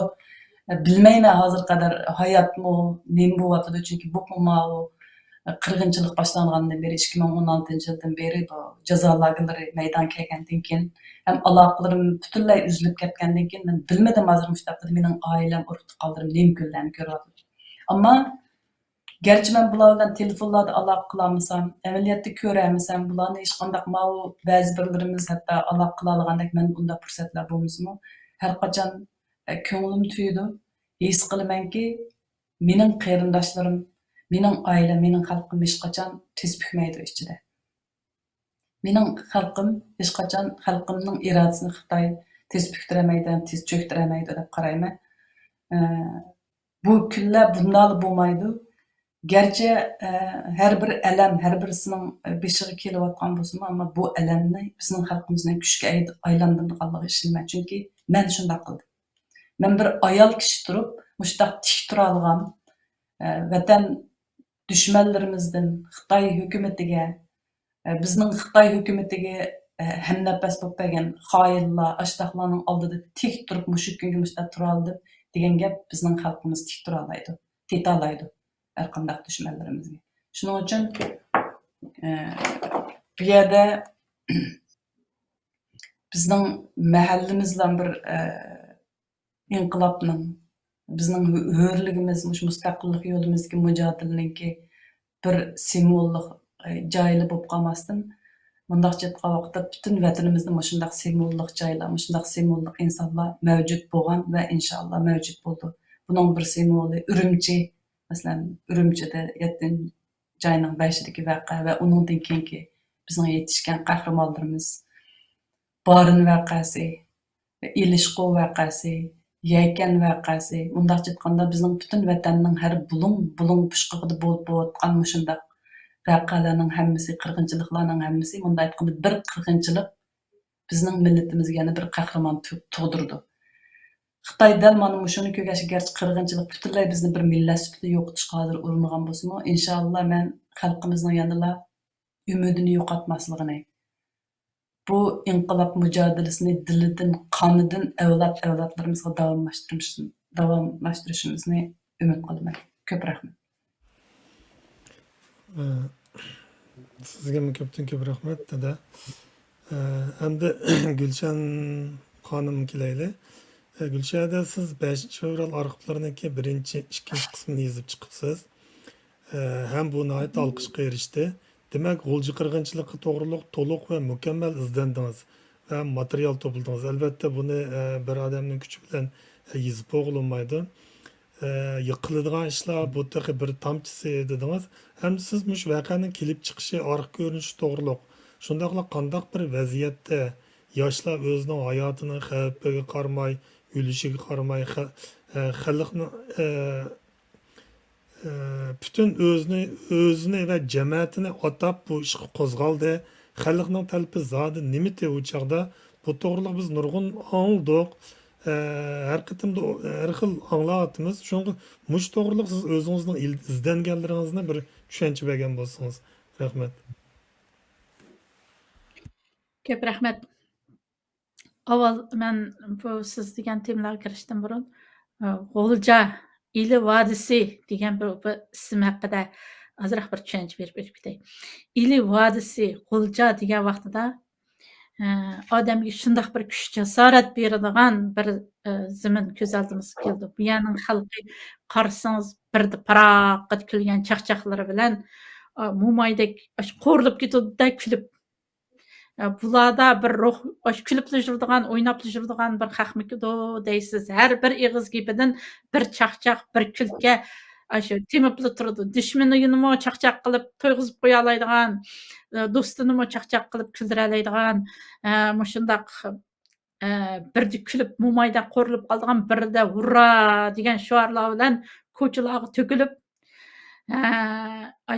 Bilmayman hozir qadar hayotmi, nima bo'lyotidi, chunki bu qirg'inchilik boshlangandan beri 2016-yildan beri bu jazo lagerlari maydon kelgandan keyin ham aloqalarim butunlay uzilib ketgandan keyin men bilmadim hozir mushtaqda mening oilam urug'da qoldirib nima kunlarni ko'ryapti. Ammo gerçi men bular bilan telefonlarda aloqa qilolmasam, amaliyotda ko'rolmasam, bularni hech qanday ba'zi birlarimiz hatto aloqa qila olgandek men bunda fursatlar bo'lmasmi? Har qachon ko'nglim tuydi. His qilamanki, mening qarindoshlarim, mening oilam, mening xalqim hech qachon tiz bukmaydi ichida. Mening xalqim hech qachon xalqimning irodasini Xitoy tiz buktirmaydi, tiz cho'ktirmaydi deb qarayman. Bu kunlar bunday bo'lmaydi. Gerçi her bir elem, her birisining beshiga kelayotgan bo'lsa, ammo bu elemni bizning xalqimizning kuchga aylantirganligi ishonman. Chunki men shunday qildim. Men bir ayol kishi turib, mushtaq tik tura olgan vatan düşmanlarimizdan Xitoy hukumatiga, bizning Xitoy hukumatiga hamnafas bo'lib qolgan xoinlar, ashtaqlarning oldida tik turib mushu kunga mushtaq tura oldi degan gap bizning xalqimiz tik tura olmaydi, teta olmaydi. Her qandaq düşmanlarimizga. Shuning uchun bu yerda bizning mahallamizdan bir inqilobning, bizning hurligimiz, mustaqillik yo'limizga mujodilaninki bir simvollik joyi bo'lib qolmasdan, bundaqcha aytgan vaqtda butun vatanimizda shundaq simvollik joylar, shundaq simvollik insonlar mavjud bo'lgan va inshaalloh mavjud bo'ldi. Buning bir simvoli Urumchi. Mesela Urumchida 7-ayning 5-idagi voqea va uningdan keyingi bizning yetishgan qahramonlarimiz Barin voqeasi, Ilishqo voqeasi, Yaykan voqeasi, bundaqcha aytganda bizning butun vatanning har bulung pushqig'ida bo'lib o'tgan shundaq voqealarning hammasi, qirg'inchiliklarning hammasi, bunda aytganda bir qirg'inchilik bizning millatimizga yana bir qahramon tug'dirdi. Xitoy dal mana shuni ko'rgach, garchi qirg'inchilik butunlay bizni bir millat sifatida yo'qotishga hozir uringan bo'lsa-mu, inshaalloh men xalqimizning yanada umidini yo'qotmasligini, bu inqilob mujodilasini dilidan, qonidan avlodlarimizga davomlashtirishimizni ümid qilaman. Ko'p rahmat. Sizga ko'pdan ko'p rahmat dada. Endi Gulshan xonim kelayli. Gulshada siz 5 fevral arxivlariniki birinchi, ikkinchi qismini yozib chiqibsiz. Hem bu nihayet alqışqa erişdi. Demek G'ulji qirg'inchiligi to'g'riliq to'liq ve mükemmel izlendiniz ve material topladınız. Elbette bunu bir adamın kuchi bilan yozib bo'lmaydi. Yıkıladigan ishlar bu taqi bir tamchisi dediniz. Hem siz mush voqeaning kelib chiqishi, arx ko'rinishi to'g'riliq. Shundaqla qandaq bir vaziyatda yoshlar o'zining hayotini xavfiga qaramay, o'lishiga qaramay, xalqni bütün özünü ve cemaatini atab bu işi qo'zg'aldi. Xalqning talpi zodi nimiti u chaqda bu to'g'riliq biz nurg'un anladık. Her qitimda her xil anglayapmiz. Shunga mush to'g'riliq siz o'zingizning izlanganlaringizni bir tushuncha bergan bo'lsangiz. Rahmat. Ko'p rahmat. Avval men bu siz degan temalarga kirishdan burun G'ulja ili vodisi degan bir ism haqida ozroq bir tushuncha berib o'tay. Ili vodisi G'ulja degan vaqtida odamga shundoq bir kuch jasorat beradigan bir zamin ko'z oldimizga keldi. Bu yerning xalqi qarasangiz birda paroqat kulgan chaqchaqlari bilan mo'maydek qo'rilib ketuvdek kulib bularda bir ruh kulib yuradigan, o'ynab yuradigan bir xalqmikido deysiz. Har bir ig'iz gapidan bir chaqchaq, bir kulka shu temipli turadi. Dushmanini chaqchaq qilib to'yg'izib qo'ya oladigan, do'stini chaqchaq qilib kuldira oladigan, shundoq birda kulib mo'mayda qo'rilib qoladigan, birda hurra degan shiorlar bilan ko'chalarga to'kilib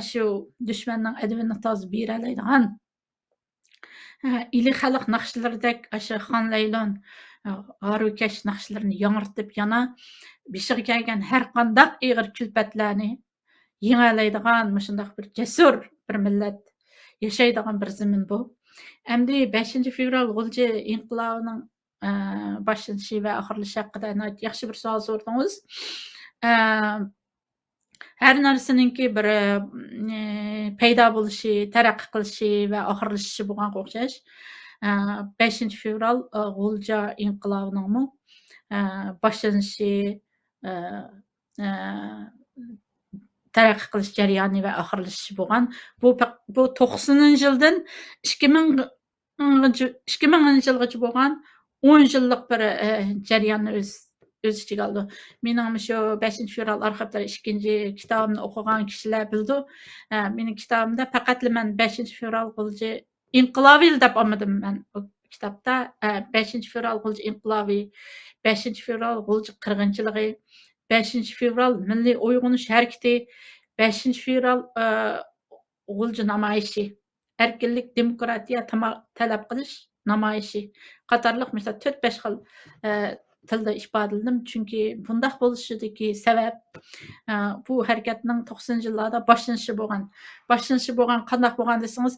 shu dushmanning adavini tozib bera oladigan ili xalq naqshlaridek aşı Xan Leylon Harukash naqshlarini yangırtib yana beshiga kelgan har qandaq ig'ir kulfatlarni yengalaydigan shundoq bir jasur bir millat yashaydigan bir zamin bu. Endi 5 fevral G'ulji inqilobining boshlanishi va oxirlashi haqida yaxshi bir savol so'radingiz. Her narsaninki bir paydo bo'lishi, taraqqiy qilishi va oxirlashishi bo'lganga o'xshash. 5 fevral G'ulja inqilobining boshlanishi, taraqqiy qilish jarayoni va oxirlashishi bo'lgan. Bu 90-yildan 2000-yilgacha bo'lgan 10 yillik bir jarayonni o'z ichiga oldi. Mening shu 5 fevral arxivlari 2-chi kitobimni o'qigan kishilar bildi. Mening kitobimda faqat men 5 fevral G'ulji inqilobi deb olmadim men bu kitobda. 5 fevral G'ulji inqilobi, 5 fevral G'ulji qirg'inchiligi, 5 fevral milliy uyg'unish harakati, 5 fevral G'ulji namoyishi, erkinlik, demokratiya talab qilish namoyishi qatorliq mesela 4-5 xil tilda ifodaladim. Chunki bundaq bo'lishidagi sabab bu harakatning 90-yillarda boshlanishi bo'lgan. Boshlanishi bo'lgan qanday bo'lgan desangiz,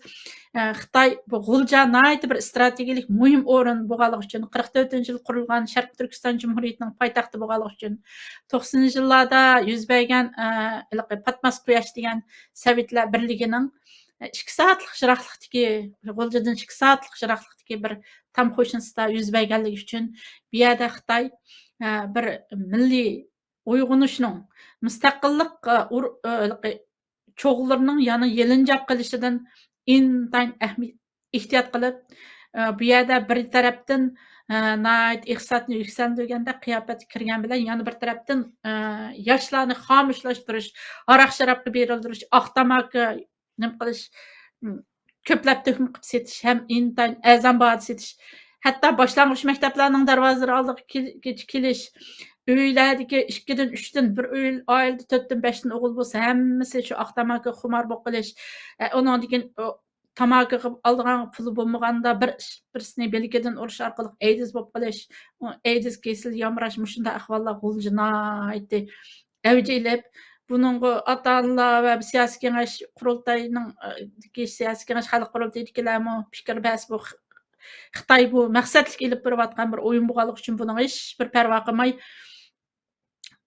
Xitoy bu G'ulja nihoyatda bir strategik muhim o'rin bo'lganligi uchun 44-yil qurilgan Sharq Turkiston Jumhuriyatining poytaxti bo'lganligi uchun 90-yillarda yuz bergan Patmas quyosh degan Sovetlar birligining 2 soatlik jiroqlikdagi G'uljadan 2 soatlik jiroqlikdagi bir tam qo'shnisida yuz berganligi uchun bu yerda Xitoy bir milliy uyg'unishning mustaqillik cho'g'larining yana yelinjab qilishidan intayin ehtiyot qilib bu yerda bir tarafdan iqtisodni yuksaltirganda qiyofatga kirgan bilan yana bir tarafdan yoshlarni xomushlashtirish, aroq sharobga berildirish, oq tamaki nima qilish, ko'plab to'kma qilib setish, ham intayin azam bahada setish, hatto boshlang'ich maktablarning darvozalari oldiga kelish, uylardagi 2dan 3dan bir oilada 4dan 5dan o'g'il bo'lsa, hammasi shu oq tamaki xumor bo'lib qolish, undan keyin tamaki qilib oldigan puli bo'lmaganda birisini belgidan urish orqali AIDS bo'lib qolish, AIDS kasali yomrash, shunday ahvollar G'uljini avjilab buningga ota-onalar va siyosiy kengash qurultayining siyosiy kengash xalq qurultayidagilarmi fikr bas bu Xitoy bu maqsadlik ilib borayotgan bir o'yin bo'lganligi uchun buning hech bir parvo qilmay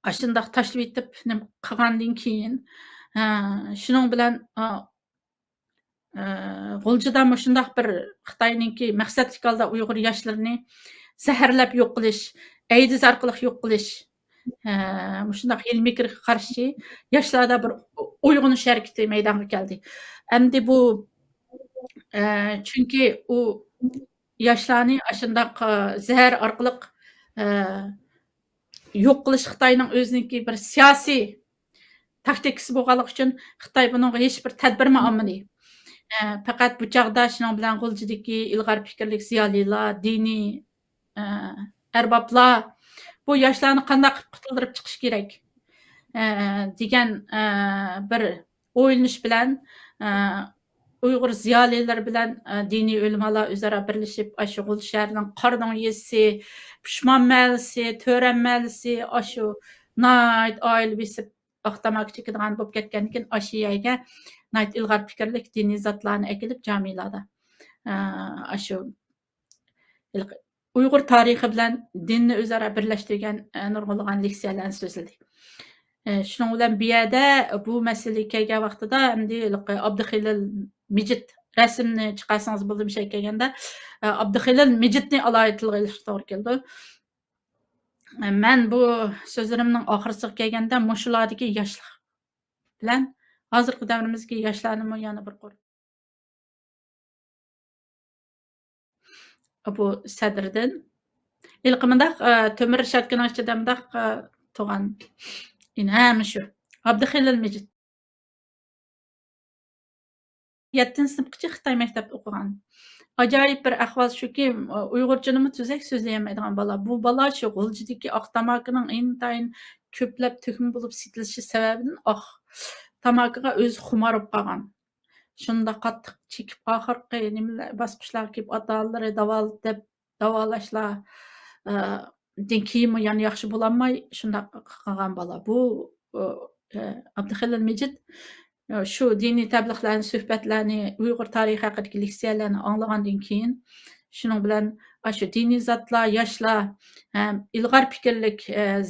Aşındaq taşlap etip nim qilgandan keyin şuning bilan G'uljida mushundaq bir Xitoyninki maqsadlik holda Uyg'ur yoshlarini zaharlab yo'q qilish, AIDS orqali yo'q qilish, mushundaq ilmiy qarshi yoshlarda bir uyg'onish harakati maydonga keldi. Endi bu chunki u yoshlarni ashundaq zahar orqali yo'q qilish Xitoyning o'ziniki bir siyosiy taktikasi bo'lganligi uchun Xitoy buningga hech bir tadbirmi olmadi. Faqat bu chog'da shuning bilan G'uljidagi ilg'or fikrlik ziyolilar, diniy arboblar bu yoshlarni qanday qilib qutuldirib chiqish kerak degan bir o'ylanish bilan Uyg'ur ziyolilar bilan diniy ulamolar o'zaro birlashib shu G'ulj shahrining Qardon yezisi, Pushmon mahallasi, To'ran mahallasi shu oila besib oqtamoq chekadigan bo'lib ketgandan keyin shu yerga ilg'or fikrlik diniy zotlarni akilib jamilarda shu Uyg'ur tarixi bilan dinni o'zaro birlashtirgan nurg'unlagan leksiyalarni so'zladi. Shuning bilan bu yerda bu masala kelgan vaqtida endi Abduxelil Mijit rasmni chiqarsangiz bo'ldi şey kelganda Abduxelil Mijitni alohida tilga ilishga to'g'ri keldi. Men bu so'zlarimning oxirisiga kelganda mushulardagi yoshlar bilan hozirgi davrimizga yoshlarni yana bir bu sadrdan ilqimidaq Tömür Shatkinning ichidamdaq tug'an inam shu Abduxelil Mijit 7-sinfgacha Xitoy maktabida o'qigan. Ajoyib bir ahvol shuki, Uyg'urchani tuzak so'zlayolmaydigan bola. Bu bola shu G'uljidagi oq tamakining intayin ko'plab to'kma bo'lib setilishi sababidan oq tamakiga o'zi xumor bo'lib qolgan. Shunda qattiq chekib oxirgi nimalar bosqichlarga kelib ota-onalari davolashlar dan keyin yana yaxshi bo'lolmay shunda qilgan bola. Bu Abduxelil Mijit shu diniy tabliğlarni, suhbatlarni, Uyg'ur tarixi haqidagi leksiyalarni anglagandan keyin shuning bilan shu diniy zotlar, yoshlar, ilg'or fikrlik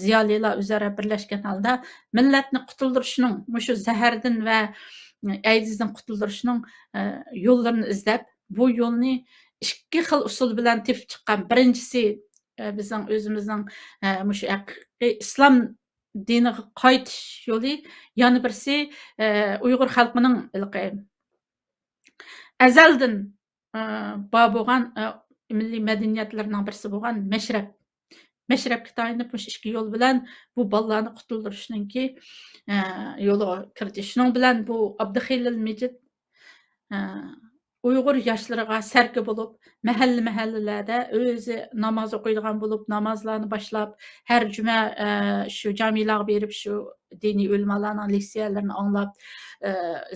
ziyolilar o'zaro birlashgan holda millatni qutuldirishning, shu zahardan va AIDSdan qutuldirishning yo'llarini izlab, bu yo'lni ikki xil usul bilan tepib chiqqan. Birinchisi bizning o'zimizning shu haqiqiy islom diniga qaytish yo'li, yana birisi Uyg'ur xalqining azaldan bor bo'lgan milliy madaniyatlarning birisi bo'lgan mashrabga tayinib shu ikki yo'l bilan bu bolalarni qutuldirishninki yo'liga kirdi. Shuning bilan bu Abduxelil Mijit Uyg'ur yoshlariga sarka bo'lib, mahallalarda o'zi namoz o'qiydigan bo'lib, namozlarni boshlab, har juma shu jamilarga berib, shu diniy ulamolarning leksiyalarini anglab,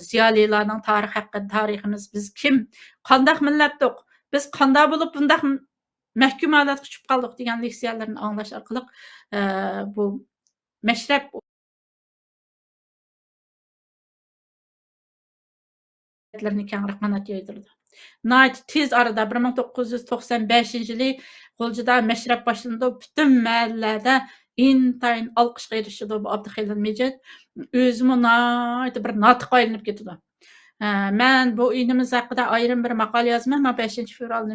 ziyolilarning tarixi haqida, tariximiz biz kim, qanday millatdiq, biz qanday bo'lib bunday mahkum holatga tushib qoldik degan leksiyalarni anglash orqali bu mashrab kengroq qanot yoydirdi. Tez arada 1995-yili G'uljida mashrab boshlandi. Butun mahallalarda intayin olqishga erishdi bu Abduxelil Mijit. O'zimi bir notiq aylanib ketdi. Men bu inimiz haqida ayrim bir maqola yozman. 5-fevralda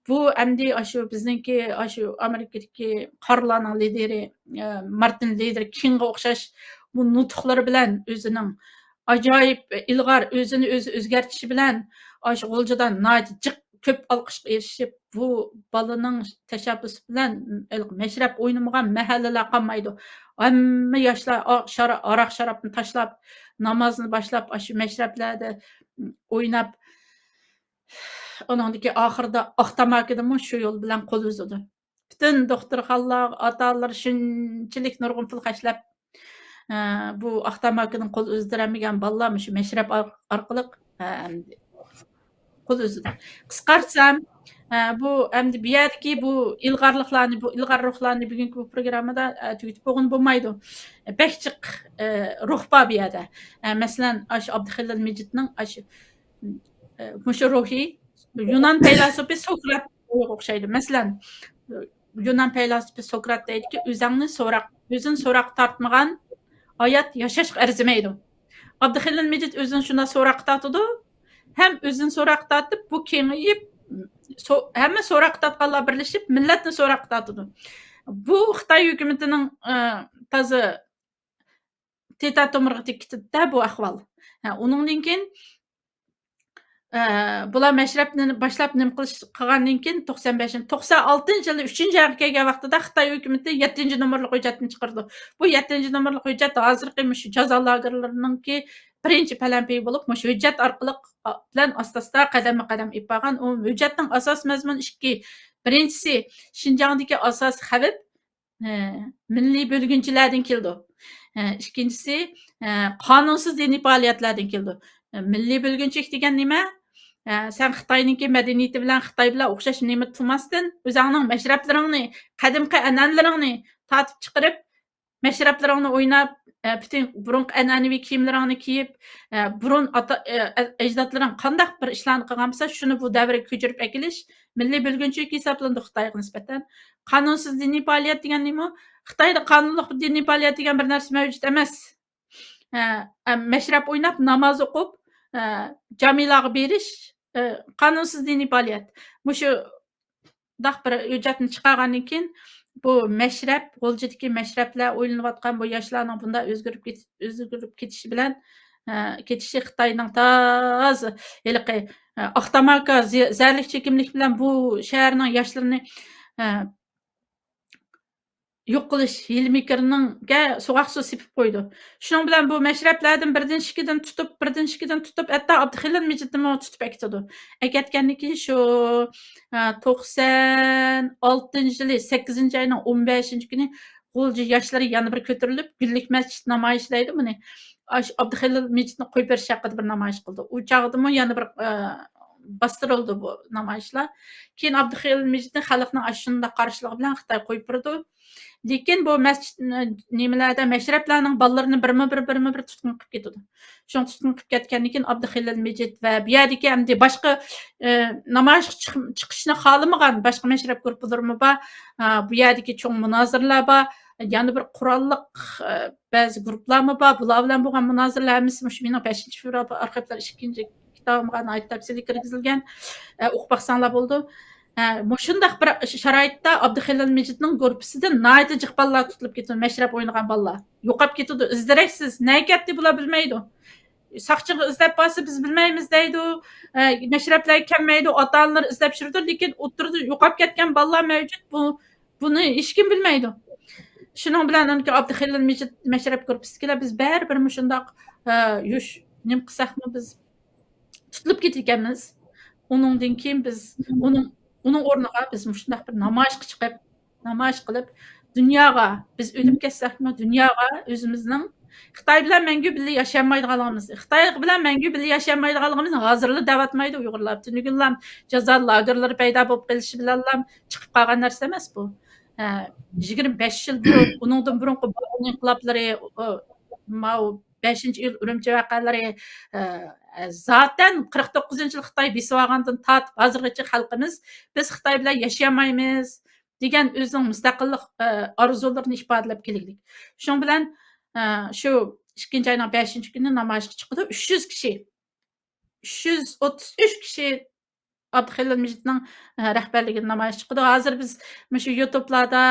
bu endi shu bizningki shu Amerikadagi qarilarning lideri Martin Luther Kingga o'xshash bu nutqlari bilan o'zining ajoyib ilg'or o'zini o'zi o'zgartishi bilan shu G'uljidan jiq ko'p olqishga erishib, bu bolaning tashabbusi bilan mashrab o'ynamagan mahallalar qolmaydi. Hamma yoshlar aroq sharobni tashlab, namozni boshlab, shu mashrablarda o'ynab, uningdagi oxirida oq tamakidami shu yo'l bilan qo'l uzadi. Butun doktorxonalar, ota-onalar shunchalik nurg'un pul xarjlab bu oq tamakining qo'l uzdiramagan bolalar shu mashrab orqali qo'l uzdi. Qisqartsam, bu endi bu yerdagi bu ilg'orliklarni, bu ilg'or ruhlarni bugungi bu programmada tugatib qo'ygan bo'lmaydi. Bekchiq ruh bor bu yerda. Masalan, shu Abduxelil Mijitning shu ruhiy Yunon faylasufi Sokratga o'xshaydi. Masalan, Yunon faylasufi Sokrat deydiki, o'zingni so'rab özünü sorak tartmagan hayat yaşaşqa arzimaydi. Abdixelil Mecid özünü şunda sorak tartıdı. Hem özünü sorak tartıp bu kengayip hem sorak tartqanlar birleşip milletni sorak tartıdı. Bu Xitoy hukumatının tazı teta tomirga tekitdi bu ahval. Uningdan keyin bular mashrabni boshlab nim qilish qilgandan keyin 96-yilda 3-oyga kelgan vaqtida Xitoy hukumati 7-nomerli hujjatni chiqardi. Bu 7-nomerli hujjat hozirgi shu jazo lagerlarininki birinchi palampi bo'lib, shu hujjat orqali bilan asta-asta qadam-qadam ipagan. U hujjatning asos mazmuni ikki. Birinchisi Shinjongdagi asos xavf milliy bo'lgunchilardan keldi. Ikkinchisi qonunsiz diniy faoliyatlardan keldi. Milliy bo'lgunchilik degan nima? Sen Xitoyningki madaniyati bilan Xitoy bilan o'xshash nima tutmasdan o'zingning mashrablaringni, qadimgi an'analaringni tatib chiqarib, mashrablaringni o'ynab, bütün burunqi an'anaviy kiyimlaringni kiyib, burun ata ajdodlaring qandaq bir ishlarni qilgan bo'lsa, shuni bu davrga ko'chirib akilish milliy bo'lgunchilik hisoblanadi Xitoyga nisbatan. Qonunsiz diniy faoliyat degan nima? Xitoyda qonunli diniy faoliyat degan bir narsa mavjud emas. Mashrab o'ynab, namoz o'qib, jamilarga berish qonunsiz diniy faoliyat. Mushu daq bir hujjatni chiqargandan keyin bu mashrab, g'o'ljidagi mashrablar o'ylanayotgan bu yoshlarning bunda o'zgarib ketishi bilan ketishi Xitoyning toz haliqi Aqtamaka zarlik chekimlik bilan bu shaharning yoshlarini yo'q qilish hilmikirninga so'g'aq suv sepib qo'ydi. Shuning bilan bu mashrablardan birdan ikkidan tutib, hatto Abdixelil Mejidni tutib akitdi. Akatgandan keyin shu 96-yili 8-oyning 15-kuni G'o'lji yoshlari yana bir ko'tarilib, Gullik masjid namoyishlaydi buni. Abdixelil Mejidni qo'yib berish haqida bir namoyish qildi. U chog'dimi yana bir bastırıldı bu namoyishlar. Keyin Abdixelil Mejidni xalqning ashunda qarshiligi bilan Xitoy qo'yib berdi. Lekin bu masjid nimalarda mashrablarning bolalarni birma-bir tutqun qilib ketdi. Shuni tutqun qilib ketgandan keyin Abdixelil Mejid va bu yerdagi hamda boshqa namoyish chiqishni xohlamagan boshqa mashrab guruhlarimi bor. Bu yerdagi cho'ng munozirlar bor. Yana bir qurolliq ba'zi guruhlarmi bor. Bular bilan bo'lgan munozirlar hammasi shu mening 5-fevral arxivlar 2 kitabımga ait tafsili kirgizilgan o'qib baqsanglar bo'ldi. Shundaq bir sharoitda Abdixelil Mejidning guruhisidan nayta jiqballar tutilib ketdi, mashrab o'ynagan bolalar. Yo'qolib ketdi, izdiraksiz, naygatdi bular bilmaydi. Saqchiga izlab borsa biz bilmaymiz deydi. Mashrablar kelmaydi, ota-onalar izlab shurdi, lekin o'tirdi yo'qolib ketgan bolalar mavjud. Buni hech kim bilmaydi. Shuning bilan Abdixelil Mejid mashrab guruhisiga biz baribir shundaq yush nim qilsaqmi biz tutilib ketganmiz. Uningdan keyin biz uning o'rniga biz shundaq bir namoyish qilib dunyoga biz o'lib ketsakmi dunyoga o'zimizning Xitoy bilan mangu birga yashamaydiganligimizni, Xitoy bilan mangu birga yashamaydiganligimizni hozirlar davatmaydi Uyg'urlar. Tunugunlar jazo lagerlari paydo bo'lib qolishi bilan chiqib qolgan narsa emas bu. 25 yil burun, uningdan burunqi inqiloblari, 5-yil Urumchi vaqalari zaten 49-yil Xitoy besib olgandan tortib hozirgacha xalqimiz biz Xitoy bilan yashamaymiz degan o'zining mustaqillik orzularini ifodalab keldik. Shuning bilan shu 2-oyning 5-kuni namoyishga chiqdi. 333 kishi Abdixelil Mejidning rahbarligida namoyish chiqdi. Hozir biz shu YouTube'larda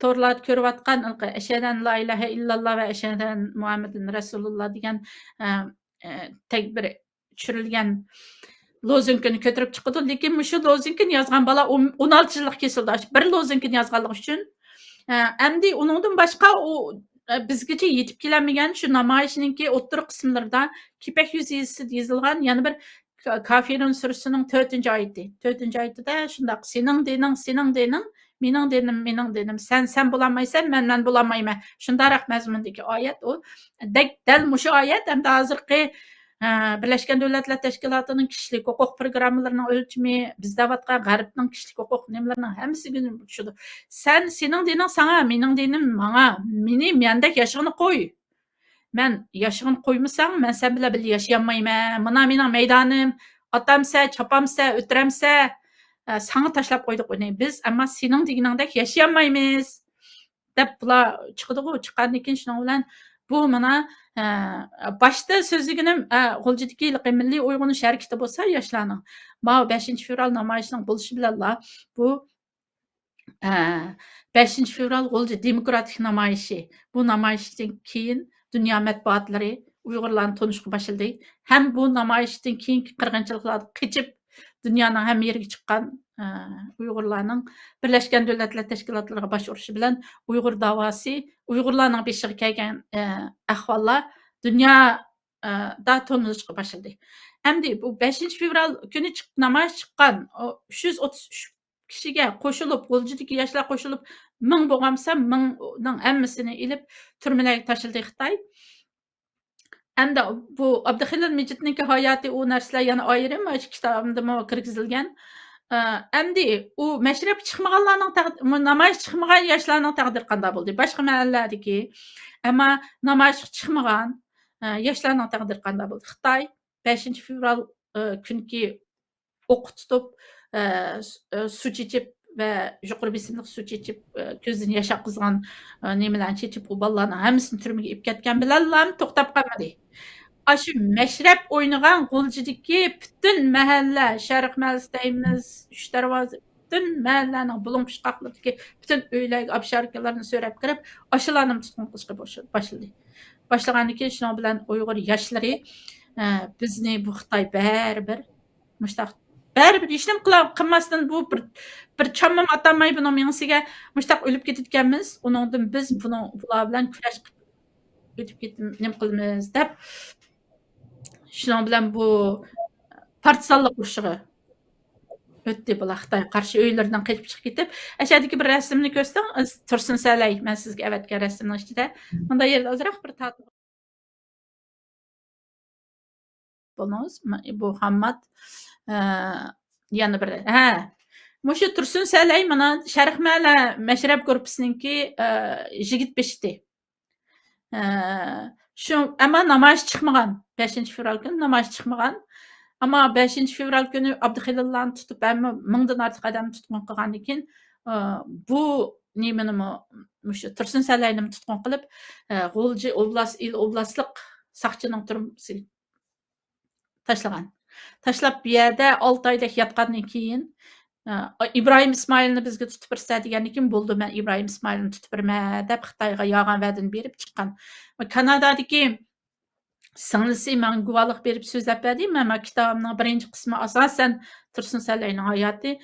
torlarda ko'rayotgan Ashhadan la ilaha illalloh va Ashhadan Muhammadun Rasululloh degan takbir tushirilgan lozungini ko'tarib chiqdi. Lekin shu lozungini yozgan bola 16 yillik kesildi. Bir lozungini yozganligi uchun endi uningdan boshqa u bizgacha yetib kelmagan shu namoyishninki o'ttir qismlarida Kipak yuzasida yozilgan yana bir Kafirun surasining 4-oyati. 4-oyatida shundaq sening dining, mening dinim, sen bo'lolmaysan, men bo'lolmayman. Shundaq mazmundagi oyat u. Dal mushu oyat hamda hozirgi Birlashgan Davlatlar Tashkilotining kishilik huquq programmalarining o'lchami, bizda vatgan G'arbning kishilik huquq nimalarining hammasiga shudir. Sening dining sana, mening dinim menga, meni mendek yashashni qo'y. Men yashashni qo'ymasam, men sen bilan birga yashayolmayman. Mana mening maydonim, otamsa, chopamsa, o'tiramsa, sana tashlab qo'ydik uni. Biz ammo sening deganingdek yashayolmaymiz deb bular chiqadiku. Chiqqandan keyin shuning bilan bu mana boshda so'zliginim G'uljidagi milliy uyg'unish harakati bo'lsa yoshlarning ma 5 fevral namoyishining bo'lishi bilanla bu 5 fevral G'ulji demokratik namoyishi. Bu namoyishdan keyin dunyo matbuotlari Uyg'urlarni tanishga boshladi. Ham bu namoyishdan keyingi qirg'inchiliklardan qechib dunyoning ham yeriga chiqqan Uyg'urlarning Birlashgan Davlatlar Tashkilotlariga bosh urishi bilan Uyg'ur davosi, Uyg'urlarning beshiga kelgan ahvollar dunyoda tanishga boshladi. Hamda bu 5 fevral kuni namoyish chiqqan 333 kishiga qo'shilib, G'uljidagi yoshlar qo'shilib 1000 bo'lgansa, 1000ning hammasini ilib turmalarga tashildi Xitoy. Hamda bu Abduxalil Mijitning hayoti u narsalar yana ayrim shu kitobimda kirgizilgan. Hamda u mashrab chiqmaganlarning namoyish chiqmagan yoshlarning taqdiri qanday bo'ldi? Boshqa mahallalardagi, ammo namoyish chiqmagan yoshlarning taqdiri qanday bo'ldi? Xitoy 5 fevral kunki o'q tutib, suv chechib va yuqori besimli suv chechib, ko'zdan yosh oqizgan nimalarni chechib, u bolalarning hammasini turmaga olib ketgan bilanlar to'xtab qolmadi. Shu mashrab o'ynagan G'uljidagi butun mahalla, Sharq mahallasi deymiz, Uch darvoza, butun mahallaning bulung pishqoqlaridagi butun uylarga obsharkalarni so'rab kirib, ashularni tutqun qilishga boshladi. Boshlagandan keyin shuning bilan Uyg'ur yoshlari bizni bu Xitoy baribir mushtaq baribir hech nima qilmasdan bu bir chammam atamay buni mengisiga mushtaq o'lib ketayotganmiz. Uningdan biz bular bilan kurash o'tib ketib nima qilamiz deb shuning bilan bu partizanlik urushiga o'tdi bular Xitoy qarshi uylaridan qochib chiqib ketib. Ashadagi bir rasmni ko'rsang, Tursun Salay, men sizga avatgan rasmning ichida bunday yerda ozroq bir tatbiq bo'lamiz. Bu Hammad yana bir Mushu Tursun Salay mana Sharq mahalla mashrab gruppasininki yigit beshti. Shu ammo namoyish chiqmagan. 5 fevral kuni namoyish chiqmagan. Ammo 5 fevral kuni Abduxalillarni tutib, hamma 1000dan ortiq odamni tutqun qilgandan keyin bu nimani mushu Tursun Salayni tutqun qilib, G'ulji oblastlik saqchining turmasi tashlagan. Tashlab bu yerda 6 oylik yotgandan keyin İbrahim İsmailni bizga tutib bersa degandan keyin bo'ldi, men İbrahim İsmailni tutib berman deb Xitoyga yolg'on va'dani berib chiqqan. Kanadadagi singlisi men guvohlik berib so'zlab berdi. Men kitobimning birinchi qismi asosan Tursun Salayning hayoti.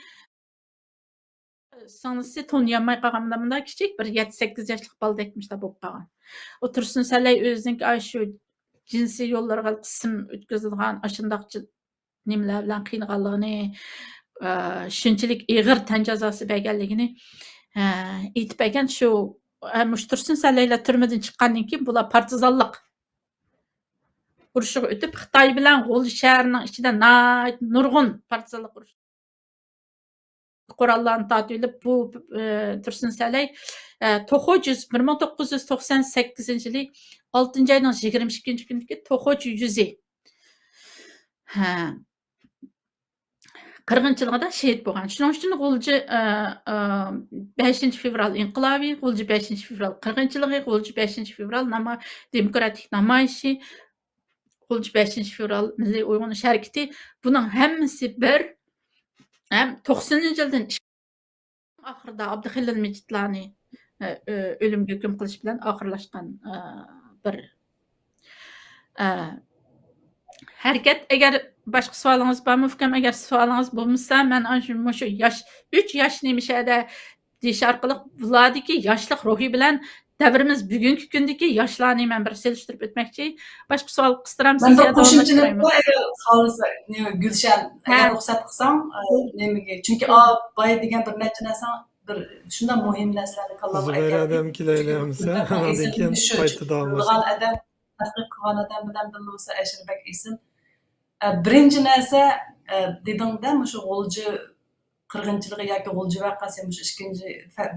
Singlisi tanıyamay qolganda bunda kichik bir 7-8 yoshlik boladekmishda bo'lib qolgan. O Tursun Salay o'zining shu jinsiy yo'llarga qism o'tkazilgan ashundaqchi nimalar bilan qiynalganligini, shunchalik ig'ir tan jazosi berganligini aytib bergan. Shu Tursun Salaylar turmadan chiqqandan keyin bular partizanlik urushiga o'tib, Xitoy bilan G'ulji shahrining ichida nurg'un partizanlik urushi qurollarni tortilib, bu Tursun Salay 1998-yili 6-oyning 22-kunidagi To'xoch yuzi qirg'inchiligida shahid bo'lgan. Shuning uchun G'ulji 5 fevral inqilobi, G'ulji 5 fevral qirg'inchiligi, G'ulji 5 fevral demokratik namoyishi, G'ulji 5 fevral milliy uyg'unish harakati, buning hammasi bir 90-yildan oxirida Abduxalil Mijitlarni o'limga hukm qilish bilan oxirlashgan bir harakat. Agar boshqa savolingiz bormi, ukam? Agar savolingiz bo'lmasa, men shu yosh 3 yosh nimishada deyish orqali bulardagi yoshlik ruhi bilan davrimiz bugungi kundagi yoshlarni men bir selishtirib o'tmoqchi. Boshqa savol qistiramiz. Men bir qo'shimchani xohlasa, Gulshan, agar ruxsat qilsang, nimaga? Chunki boya degan bir necha narsa bir shunday muhim narsalarni kallama aytgan. Adam kelaylamsa, andan keyin qayta davomlashgan adam, tadqiq qilgan adam bilan bilsa Ashirbek ism. Birinchi narsa dedingda, shu G'ulji qirg'inchiligi yoki G'ulji voqeasi, shu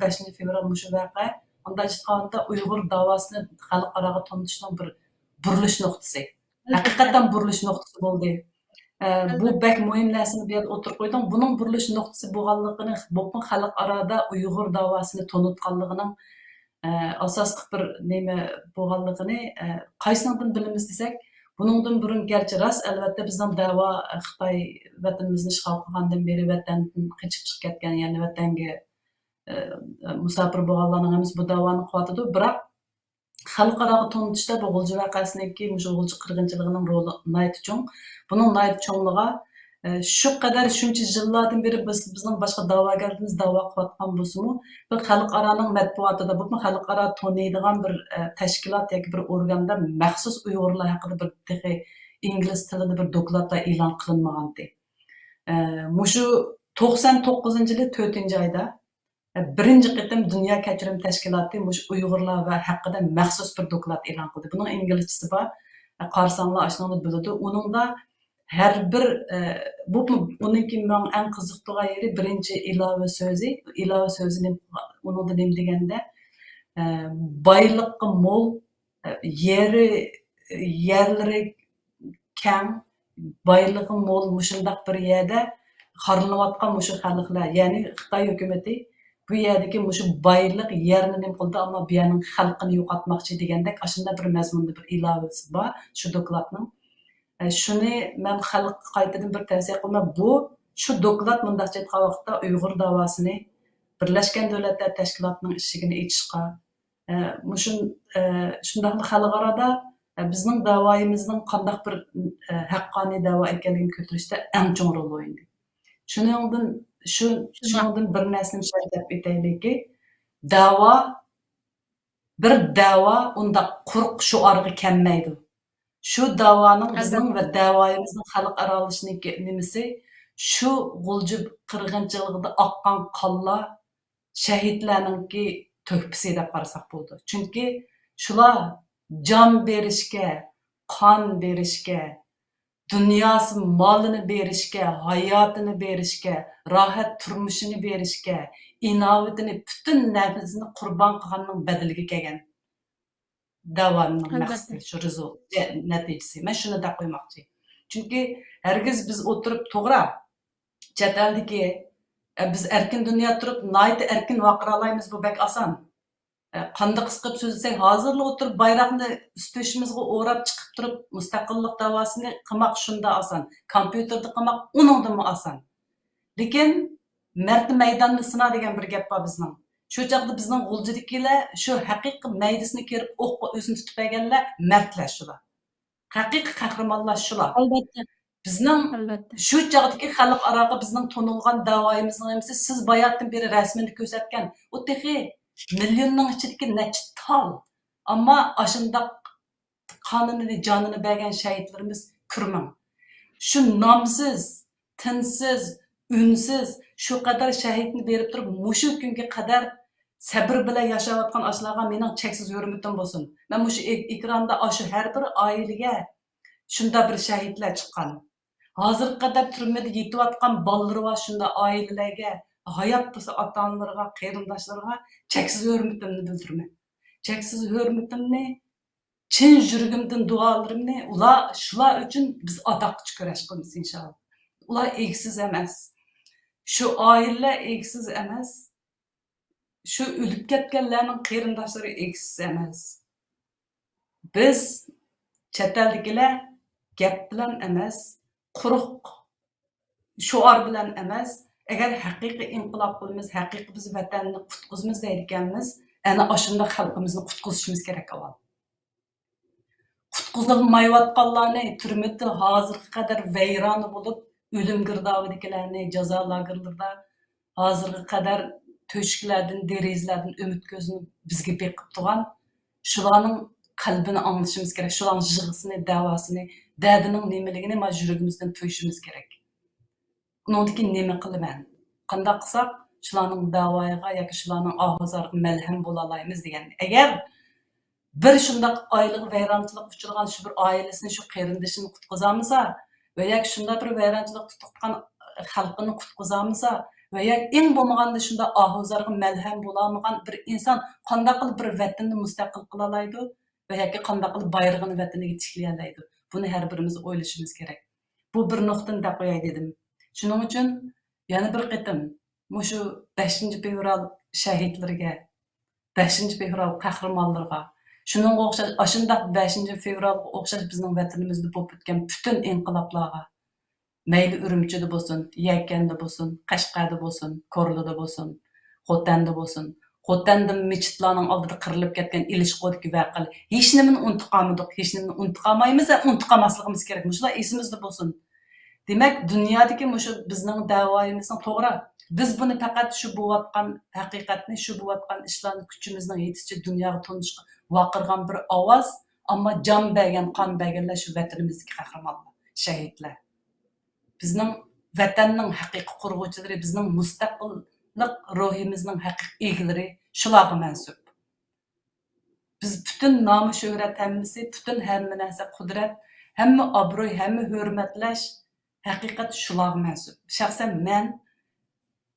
5 fevral shu voqea, unda chiqqanda Uyg'ur davosini xalqaro tanitishning bir burilish nuqtasi. Haqiqatan burilish nuqtasi bo'ldi. Bu bek muhim narsani bu yerda o'tirib qo'ydim. Buning burilish nuqtasi bo'lganligini, bu xalqaro Uyg'ur davosini tanitganligining asosliq bir nima bo'lganligini qaysidan bilamiz desak, buningdan burun gerçi rost albatta bizning da'vo Xitoy vatanimizni ishg'ol qilgandan beri vatandan qochib chiqib ketgan, ya'ni vatanga musofir bo'lganlarning hammasi bu da'voni qilyotidi. Biroq xalqaro tanitishda bu G'ulji vaqasiniki shu G'ulji qirg'inchiligining roli nihoyat cho'ng. Buning nihoyat cho'ngliga shu qadar shuncha yillardan beri bizning boshqa da'vogarlarimiz da'vo qilayotgan bo'lsa-mu, bir xalqaroning matbuotida, bu xalqaro taniydigan bir tashkilot yoki bir organda maxsus Uyg'urlar haqida bir texi ingliz tilida bir dokladlar e'lon qilinmagandi. Mushu 99-yili 4-oyda birinchi qitim Dünya Kechirim Tashkiloti mush Uyg'urlar va haqida maxsus bir doklad e'lon qildi. Buning inglizchasi bor. Qarsanglar ashuni biladi. Uningda har bir uningki men eng qiziqtirgan yeri birinchi ilova so'zi. Ilova so'zini uningda nima deganda boyliqqa mo'l, yerlari keng, boyligi mo'l mushundaq bir yerda xorlanayotgan mushu xalqlar, ya'ni Xitoy hukumati bu yerdagi mushu boyliq yerni nima qildi, ammo bu yerning xalqini yo'qotmoqchi degandek ashunda bir mazmunda bir ilovasi bor shu dokladning. Shuni men xalqqa qaytadan bir tavsiya qilaman. Bu shu doklad mundaqcha aytgan vaqtda Uyg'ur davosini Birlashgan Davlatlar Tashkilotining eshigini ochishga, shundaq xalqarada bizning da'voyimizning qanday bir haqqoniy da'vo ekanligini ko'tarishda eng chong rol o'ynaydi. Shuningdan bir narsani shart etaylikki, bir da'vo unda quruq shuarga kelmaydi. Shu da'voning bizning va da'voyimizning xalqarolashning nimasi shu G'ulji qirg'inchiligida oqqan qonlar shahidlarningki to'kpisi deb qarasak bo'ldi. Chunki shular jon berishga, qon berishga, dunyosi molini berishga, hayotini berishga, rohat turmushini berishga, inovatini, butun nafsini qurbon qilganning badaliga kelgan da'voning maqsadi shu natijasi. Men shuni deb qo'ymoqchi. Chunki hargiz biz o'tirib to'g'ri chet eldagi biz erkin dunyo turib nihoyat erkin vaqira olamiz, bu bek oson. Qanday qisqib so'zlasak, hozirla o'tirib bayroqni üstüşimizga o'rab chiqib turib mustaqillik davosini qilmoq shunda oson. Kompyuterda qilmoq uningdanmi oson. Lekin marti maydonni sina degan bir gap bor bizning. Shu chaqda bizning G'uljidagilar shu haqiqiy maydasini ko'rib o'qqa o'zini tutib berganlar martlar shular. Haqiqiy qahramonlar shular. Albatta. Bizning Albatta. shu chaqdagi xalqaro bizning to'nilgan da'voyimizning hamsi siz bayotdan beri rasmini ko'rsatgan. U texi milyonning ichidagi necha tal. Ammo ashundaq qonini, jonini bergan shahidlarimiz kurmang. Shu nomsiz, tinsiz, unsiz shu qadar shahidni berib turib, mushu kunga qadar sabr bilan yashayotgan ashlarga mening cheksiz hurmatim bo'lsin. Men mushu ekranda shu har bir oilaga shunda bir shahidlar chiqqan. Hozirga qadar turmada yetayotgan bolalar va shunda oilalarga, hayot bo'lsa ota-onalarga, qarindoshlarga cheksiz hurmatimni bildiraman. Cheksiz hurmatimni, chin yuragimdan duolarimni shular uchun biz adoqchi kurash qilamiz inshaalloh. Ular eksiz emas. Shu oilalar eksiz emas. Shu o'lib ketganlarning qarindoshlari eksiz emas. Biz chet eldagilar gap bilan emas, quruq shuar bilan emas, agar haqiqiy inqilob qilamiz, haqiqiy biz vatanni qutqizamiz deyotganmiz, ana ashunda xalqimizni qutqizishimiz kerak avval. Qutqizilmayotganlarni turmada hozirga qadar vayrona bo'lib, o'lim girdobadagilarni jazo lagerlarida hozirga qadar to'shiklardan, derizlardan umid ko'zini bizga beqib turgan shularning qalbini anglashimiz kerak. Shularning yig'isini, davosini, dardining nimaligini ma yuragimizdan to'yishimiz kerak. Uningdagi nima qilaman? Qanday qilsak shularning davoyiga yoki shularning og'izlariga malham bo'la olamiz degan. Agar bir shundoq oylik vayronchilik uchragan shu bir oilasini, shu qarindishini qutqizamizsa va yoki shunday bir vayronchilik tutgan xalqini qutqizamizsa va yoki eng bo'lmaganda shunda og'izlariga malham bo'ladigan bir inson qanday qilib bir vatanni mustaqil qila oladi va yoki qanday qilib bayrog'ini vataniga tiklay oladi. Buni har birimiz o'ylashimiz kerak. Bu bir nuqtani deb qo'yay dedim. Shuning uchun yana bir qitim mushu 5-fevral shahidlarga 5 fevral qahramonlarga, shuningga o'xshash ashundaq 5 fevralga o'xshash bizning vatanimizda bo'lib o'tgan butun inqiloblarga, mayli Urumchida bo'lsin, Yakkanda bo'lsin, Qashqarda bo'lsin, Korlida bo'lsin, Xotanda bo'lsin, Xotanda mechitlarning oldida qirilib ketgan Ilishqo'dagi voqealar hech nimani unutib qolmadik, hech nimani unutib qolmaymiz, unutib qolmasligimiz kerak. Shular esimizda bo'lsin. Demak, dunyodagi mushu bizning da'voyimizning to'g'ri. Biz buni faqat shu bo'layotgan haqiqatni, shu bo'layotgan ishlarni kuchimizning yetishicha dunyoga tunishga vaqirgan bir ovoz, ammo jon bergan, qon berganlar shu vatanimizdagi qahramonlar, shahidlar. Bizning vatanning haqiqiy qurg'uvchilari, bizning mustaqillik ruhimizning haqiqiy egalari shularga mansub. Biz bütün namı şöhret hemmisi, bütün hamma narsa qudrat, hamma obro'y, hamma hurmatlash haqiqat shularga mansub. Shaxsan men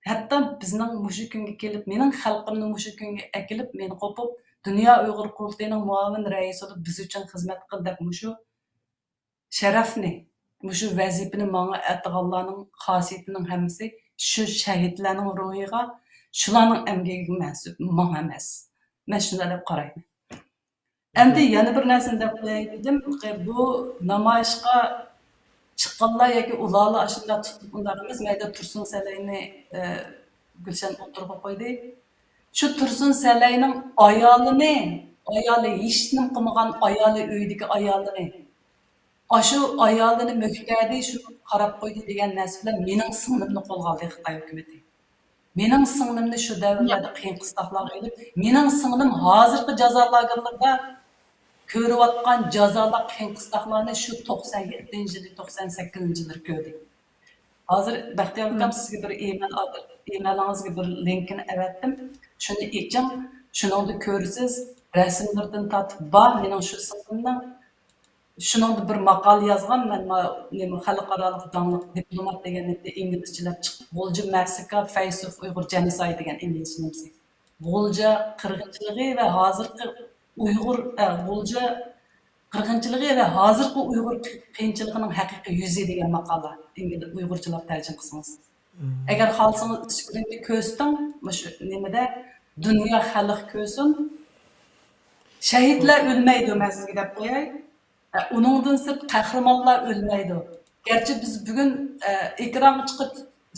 hatto bizning mushu kunga kelib, mening xalqimni mushu kunga akilib, meni qo'pib, Dunyo Uyg'ur qurultiyining muavin raisi bo'lib biz uchun xizmat qildik. Mushu sharafni, mushu vazifani menga atganlarning xosiyatining hammasi shu shahidlarning ruhiga, shularning emgiga mansub, menga emas. Men shunday deb qarayman. Endi yana bir narsani deb qo'yaydim, bu namoyishga chiqqanlar yoki ularni ashunda tutib undaqimiz mayda Tursun Salayni Gulshan o'tirib qo'ydi. Shu Tursun Salayning ayoli hech nim qilmagan ayoli uydagi ayolini. Ashu ayolini möhkadi shu qarab qo'ydi degan narsa bilan mening singlimni qo'lga oldi Xitoy hukumatı. Mening singlimni shu davrlarda qiyin qistoqlar qilib, mening singlim hozirgi jazo lagerlarida ko'rayotgan jazolar qiyin qistoqlarni shu 97-yil, 98-yillar ko'rdi. Hozir Baxtiyor akam sizga bir emailingizga bir linkini avatdim. Shuni eching, shuningda ko'rsiz, rasmlardan tortib bor mening shu singlimning shuningda bir maqol yozgan, men xalqaro dangliq diplomat degan inglizchalab chiqdi. G'ulji Meksika Face of Uyghur Genocide degan inglizcha. G'ulja qirg'inchiligi va hozirgi Uyg'ur G'ulja qirg'inchiligi va hozirgi Uyg'ur qiyinchiligining haqiqiy yuzi degan maqola ingliz Uyg'urchalab tarjima qilsangiz. Agar xohlasangiz screenni ko'rsam, shu nimada dunyo xalq ko'rsin. Shahidlar o'lmaydi, men sizga deb qo'yay. Uningdan sirt qahramonlar o'lmaydi. Gerçi biz bugun ekranga chiqib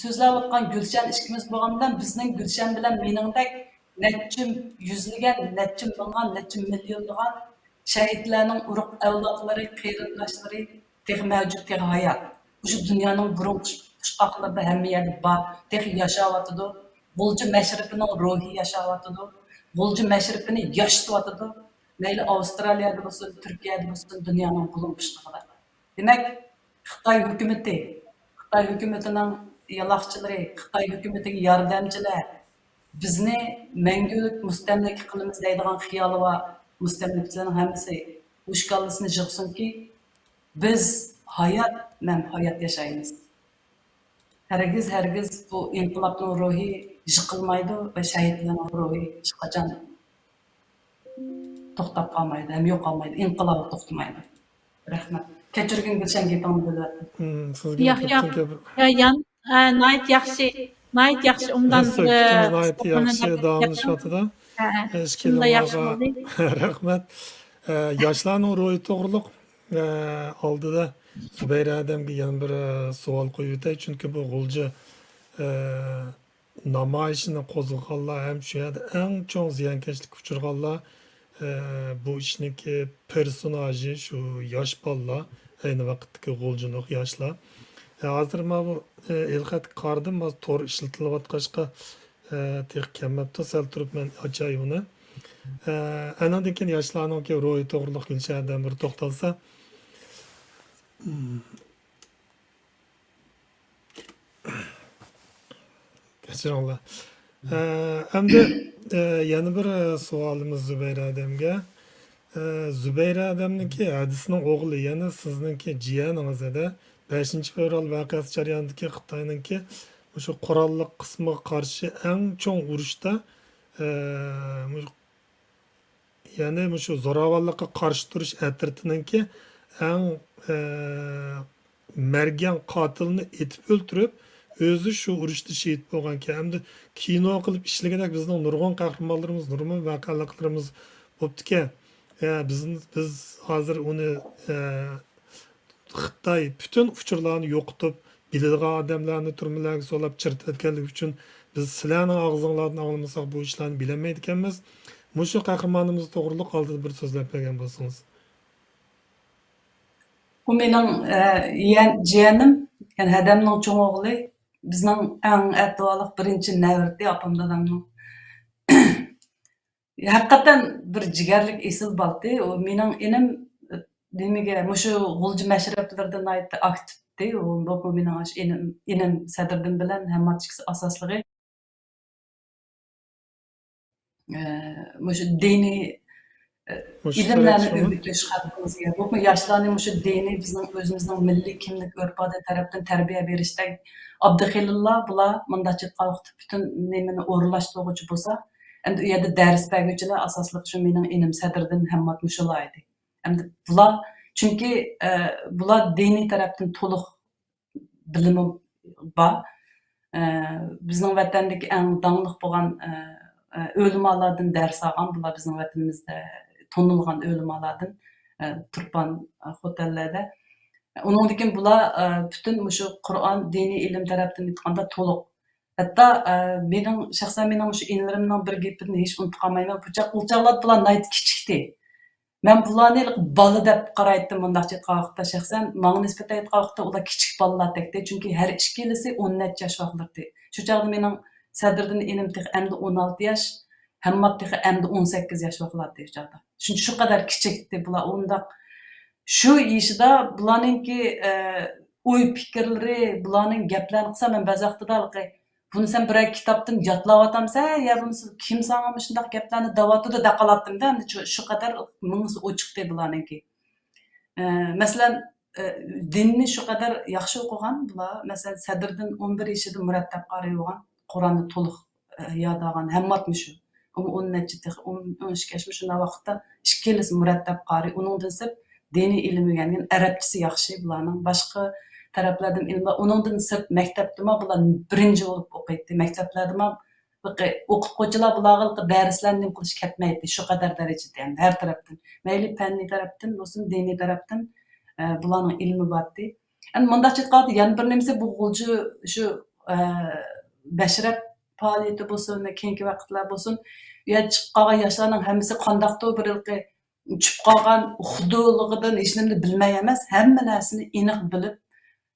so'zlayotgan Gulshan ishimiz bo'lgandan bizning Gulshan bilan meningdek necha yuzlagan, necha mingdan, necha millionlagan shahidlarning urug' avlodlari, qarindoshlari tek mavjud, tek hayot. Shu dunyoning burungi qishloqlarida hamma yerda bor, tek yashayotidi. G'ulji mashriqining ruhi yashayotidi. G'ulji mashriqini yashatyotidi. Mayli Avstraliyada bo'lsin, Turkiyada bo'lsin, dunyoning bulunqishligida. Demak, Xitoy hukumatining yaloqchilari, Xitoy hukumatiga yordamchilar bizni mangulik mustamlaka qilamiz deydigan xiyoli va mustamlakachilarning hammasi ushkallisini yig'sinki, biz hayot yashaymiz. Hargiz bu inqilobning ruhi yiqilmaydi va shahidlarning ruhi hech qachon to'xtab qolmaydi, ham yo'qolmaydi, inqilob to'xtamaydi. Rahmat. Kechirgin Gulshan gapimni bo'lyapti. Sizga Yo'q, nayt yaxshi undan yaxshi davomlashyapti-da. shunday yaxshi bo'ldi. Rahmat. Yoshlarning ro'yi to'g'riliq oldida Zubayra Adamga yana bir savol qo'yib o'tay, chunki bu G'ulji namoyishini qo'zg'aganlar ham shu yerda eng cho'ng ziyonkashlikka uchraganlar bu ishniki personaji shu yosh bolalar, ayni vaqtdagi G'uljining yoshlar. Hozir men bu ilxat qardim, men to'g'ri ishlatilayotg'achqa tek kelmabdi, sal turib men ochay uni. Andan keyin yoshlarning ro'yi to'g'riliq Gulshandan bir to'xtalsa. Kechiringlar. Endi yana bir savolimiz Zubayra Adamga. Zubayra Adamniki hadisning o'g'li, yana sizningki jiyaningizda 5 fevral voqeasi jarayonidagi Xitoyninki o'sha qurolliq qismiga qarshi eng cho'ng urushda ya'ni shu zo'ravonlikqa qarshi turish atritininki eng mergen qatilini etib o'ltirib o'zi shu urushda shehid bo'lgan ki hamda kino qilib ishlagandak bizning nurg'un qahramonlarimiz nurg'un voqeliklarimiz bo'ptiki. Biz hozir uni Xitoy bütün uçurlarını yo'qotib, biladigan odamlarni turmalarga solib chirtayotganligi uchun biz sizlarning og'zinglardan olmasak bu ishlarni bilmaydi ekanmiz. Mushu qahramonimiz to'g'riliq oldida bir so'zlab bergan bo'lsangiz. Bu mening jiyanim, yani hadamning cho'ng o'g'li, bizning eng atoliq birinchi navbatda opam dadamning. Haqiqatan bir jigarlik esil balti. O mening inim nimaga mushu g'ulji mashrablardan aytdi aktivdi. O bu mening inim sadrdim bilan hammatchisi asosligi. Mushu diniy ilimlarni o'rgatish xalqimizga. Bu yoshlarni mushu diniy bizning o'zimizning milliy kimlik urf-odat tarafdan tarbiya berishdek Abduxelillah bular mundaqcha vaqt bütün nimani o'rinlashtiruvchi bo'lsa, endi u yerda dars beruvchilar asosli shu mening inim sadrdim hammat mushular edi. Endi bular chunki bular diniy tarafdan to'liq bilimi bor. Bizning vatandagi eng dangliq bo'lgan o'limalardan dars olgan bular bizning vatanimizda tanilgan o'limalardan turpan otellarda. Onundan bular bütün mushu Qur'on diniy ilm tarafdan aytganda to'liq. Hatta shaxsan mening shu inlarimning bir gapini hech unutmayman. Bu chaqlar bular nayt kichikdi. Men bularni bola deb qaraydim bundaqcha aytganda shaxsan menga nisbatan aytganda ular kichik bolalar tekdi. Chunki har ikkilisi 10 necha yosh vaqtlardi. Shu chaqda mening sadrdan inim endi 16 yosh, hammat endi 18 yosh vaqtlardi shu chaqda. Chunki shu qadar kichikdi bular undaq. Shu ishida bularningki o'y fikrlari, bularning gaplarini qilsam men ba'zi vaqtida buni sen bir kitobdan yodlayapsan, ya buni kim sana shunday gaplarni davatida daqalatdim-da, shu qadar mingisi ochiqdi bularningki. Masalan, dinni shu qadar yaxshi o'qigan bular, masalan, sadrdan 11 yoshida murattab qari bo'lgan, Qur'onni to'liq yod olgan, hammat shu. 10 necha 12 yosh shunday vaqtda ikkilisi murattab qari, uningdan sib diniy ilm o'rgangan, arabchasi yaxshi bularning, boshqa taraflardan ilm, uningdan sib maktabda bular birinchi bo'lib o'qiydi. Maktablarda o'qituvchilar bularga darslarni qilish ketmaydi, shu qadar darajada, ya'ni har tarafdan. Mayli fanniy tarafdan bo'lsin, diniy tarafdan bularning ilmi bordi. Endi mundaqcha aytganda, yana bir nimasi bu g'ulji shu bashrab faoliyati bo'lsin, keyingi vaqtlar bo'lsin, u yerga chiqib qolgan yoshlarning hammasi qandaqdir bir uchib qolgan xudolig'idan hech nimani bilmay emas, hamma narsani aniq bilib,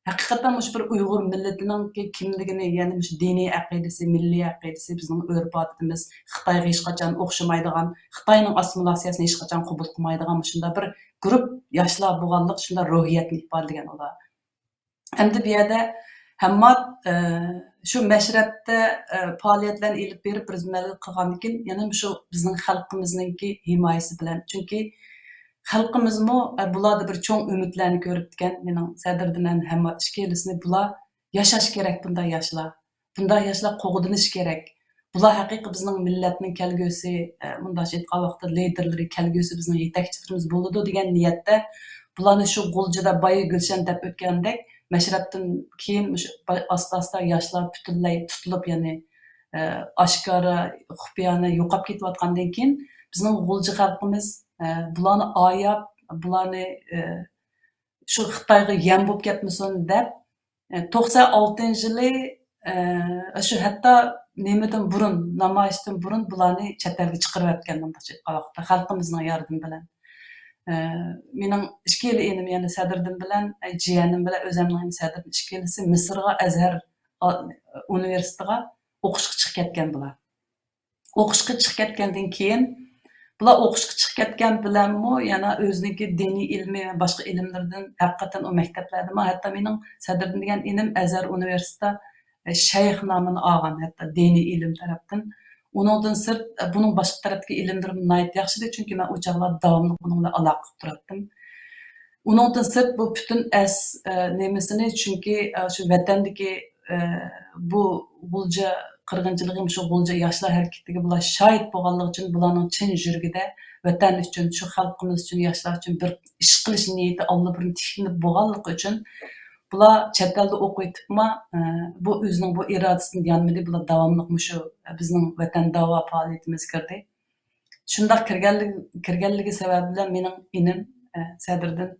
haqiqatan shu bir Uyg'ur millatining kimligini, ya'ni shu diniy aqidasi, milliy aqidasi, bizning urf-odatimiz Xitoyga hech qachon o'xshamaydigan, Xitoyning assimilyatsiyasini hech qachon qabul qilmaydigan shunday bir guruh yoshlar bo'lganlik, shunday ruhiyatni ifodalaydigan ular. Endi bu yerda hammat shu mashrabda faoliyatlarni ilib berib xizmat qilgandan keyin yana shu bizning xalqimizningki himoyasi bilan, chunki xalqimizmi bularda bir cho'ng umidlarni ko'ribdigan, mening sadrdan hamma ishkilisini bular yashash kerak, bunday yoshlar qo'g'dinish kerak. Bular haqiqiy bizning millatning kelgusi, bunday aytgan vaqtda liderlari, kelgusi bizning yetakchilarimiz bo'ladi degan niyatda bularni shu g'uljida Boyi Gulshan deb o'tgandek mashrabdan keyin asta-asta yoshlar butunlay tutilib, ya'ni oshkora xufiyona yo'qolib ketayotgandan keyin bizning g'ulji xalqimiz bularni oyab, bularni shu Xitoyga yam bo'lib ketmasin deb 96-yili shu hatto nimadan burun, namoyishdan burun bularni chet elga chiqarib o'tgan bunday vaqtda xalqimizning yordami bilan. Mening ikkili enim, ya'ni sadrdim bilan, jiyanim bilan o'zimning sadrdim ikkilisi Misrga Azhar universitetiga o'qishga chiqib ketgan bular. O'qishga chiqib ketgandan keyin bular o'qishga chiqib ketgan bilanmi yana o'ziniki diniy ilmi va boshqa ilmlardan haqiqatan o maktablarda, hatto mening sadrdim degan inim Azhar universitetida shayx nomini olgan, hatto diniy ilm tarafdan. Uningdan sirt buning boshqa tarafdagi ilmlarim nayt yaxshi, chunki men o chaqlar davomli buning bilan aloqa qilib turardim. Uningdan sirt bu bütün nemisini, chunki shu vatandagi bu g'ulja qirg'inchiligim, shu g'ulja yoshlar harakatiga bular shohid bo'lganligi uchun bularning chin yuragida vatan uchun, shu xalqimiz uchun, yoshlar uchun bir ish qilish niyati Alloh bilan tikilib bo'lganligi uchun Bular chet elda o'qib yetibmi, bu o'zining bu irodasini yanmadi, bular davomli shu bizning vatan da'vo faoliyatimizga kirdi. Shundoq kirganligi sababi bilan mening inim Sadriddin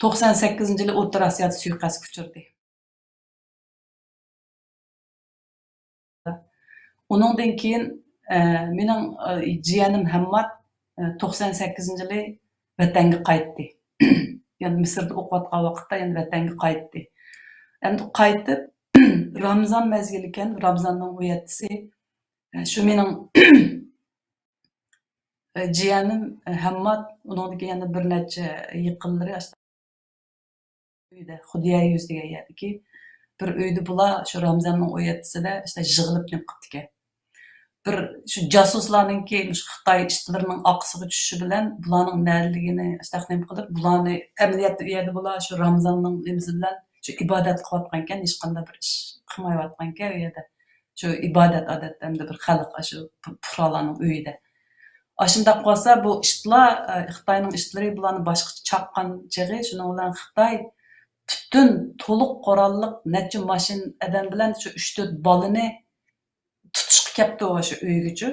98-yili O'rta Rossiyada suiqasdga uchirdi. Uningdan keyin mening jiyanim Hammad 98-yili vatanga qaytdi. Yani Misrda o'qiyotgan vaqtda yani vatanga qaytdi. Endi qaytib Ramazon mezgili ekan, Ramazonning 17-si shu mening jiyanim Hammad, uningdagi yana bir necha yaqinlari uyda Xudiya yuz degan yerdagi bir uyda bular shu Ramazonning 17-sida işte yig'ilib nima qildi ekan. Bir şu casuslarninki şu Xitoy ishchilarining oqisiga tushishi bilan bularning nariligini istaqnim qilib, bularni amaliyotda u yerda bular shu Ramazonning nimasi bilan shu ibodat qilayotgan ekan, hech qanday bir ish qilmayotgan ekan u yerda. Shu ibodat odatda hamda bir xalq shu puhrolarning uyida. Ashundaq bo'lsa bu ishlar Xitoyning ishchilari bularni boshqacha chaqqan chig'i, shuning bilan Xitoy butun to'liq qurolliq necha mashin adam bilan shu 3-4 bolani tutishqa kelibdi o'sha uygacha.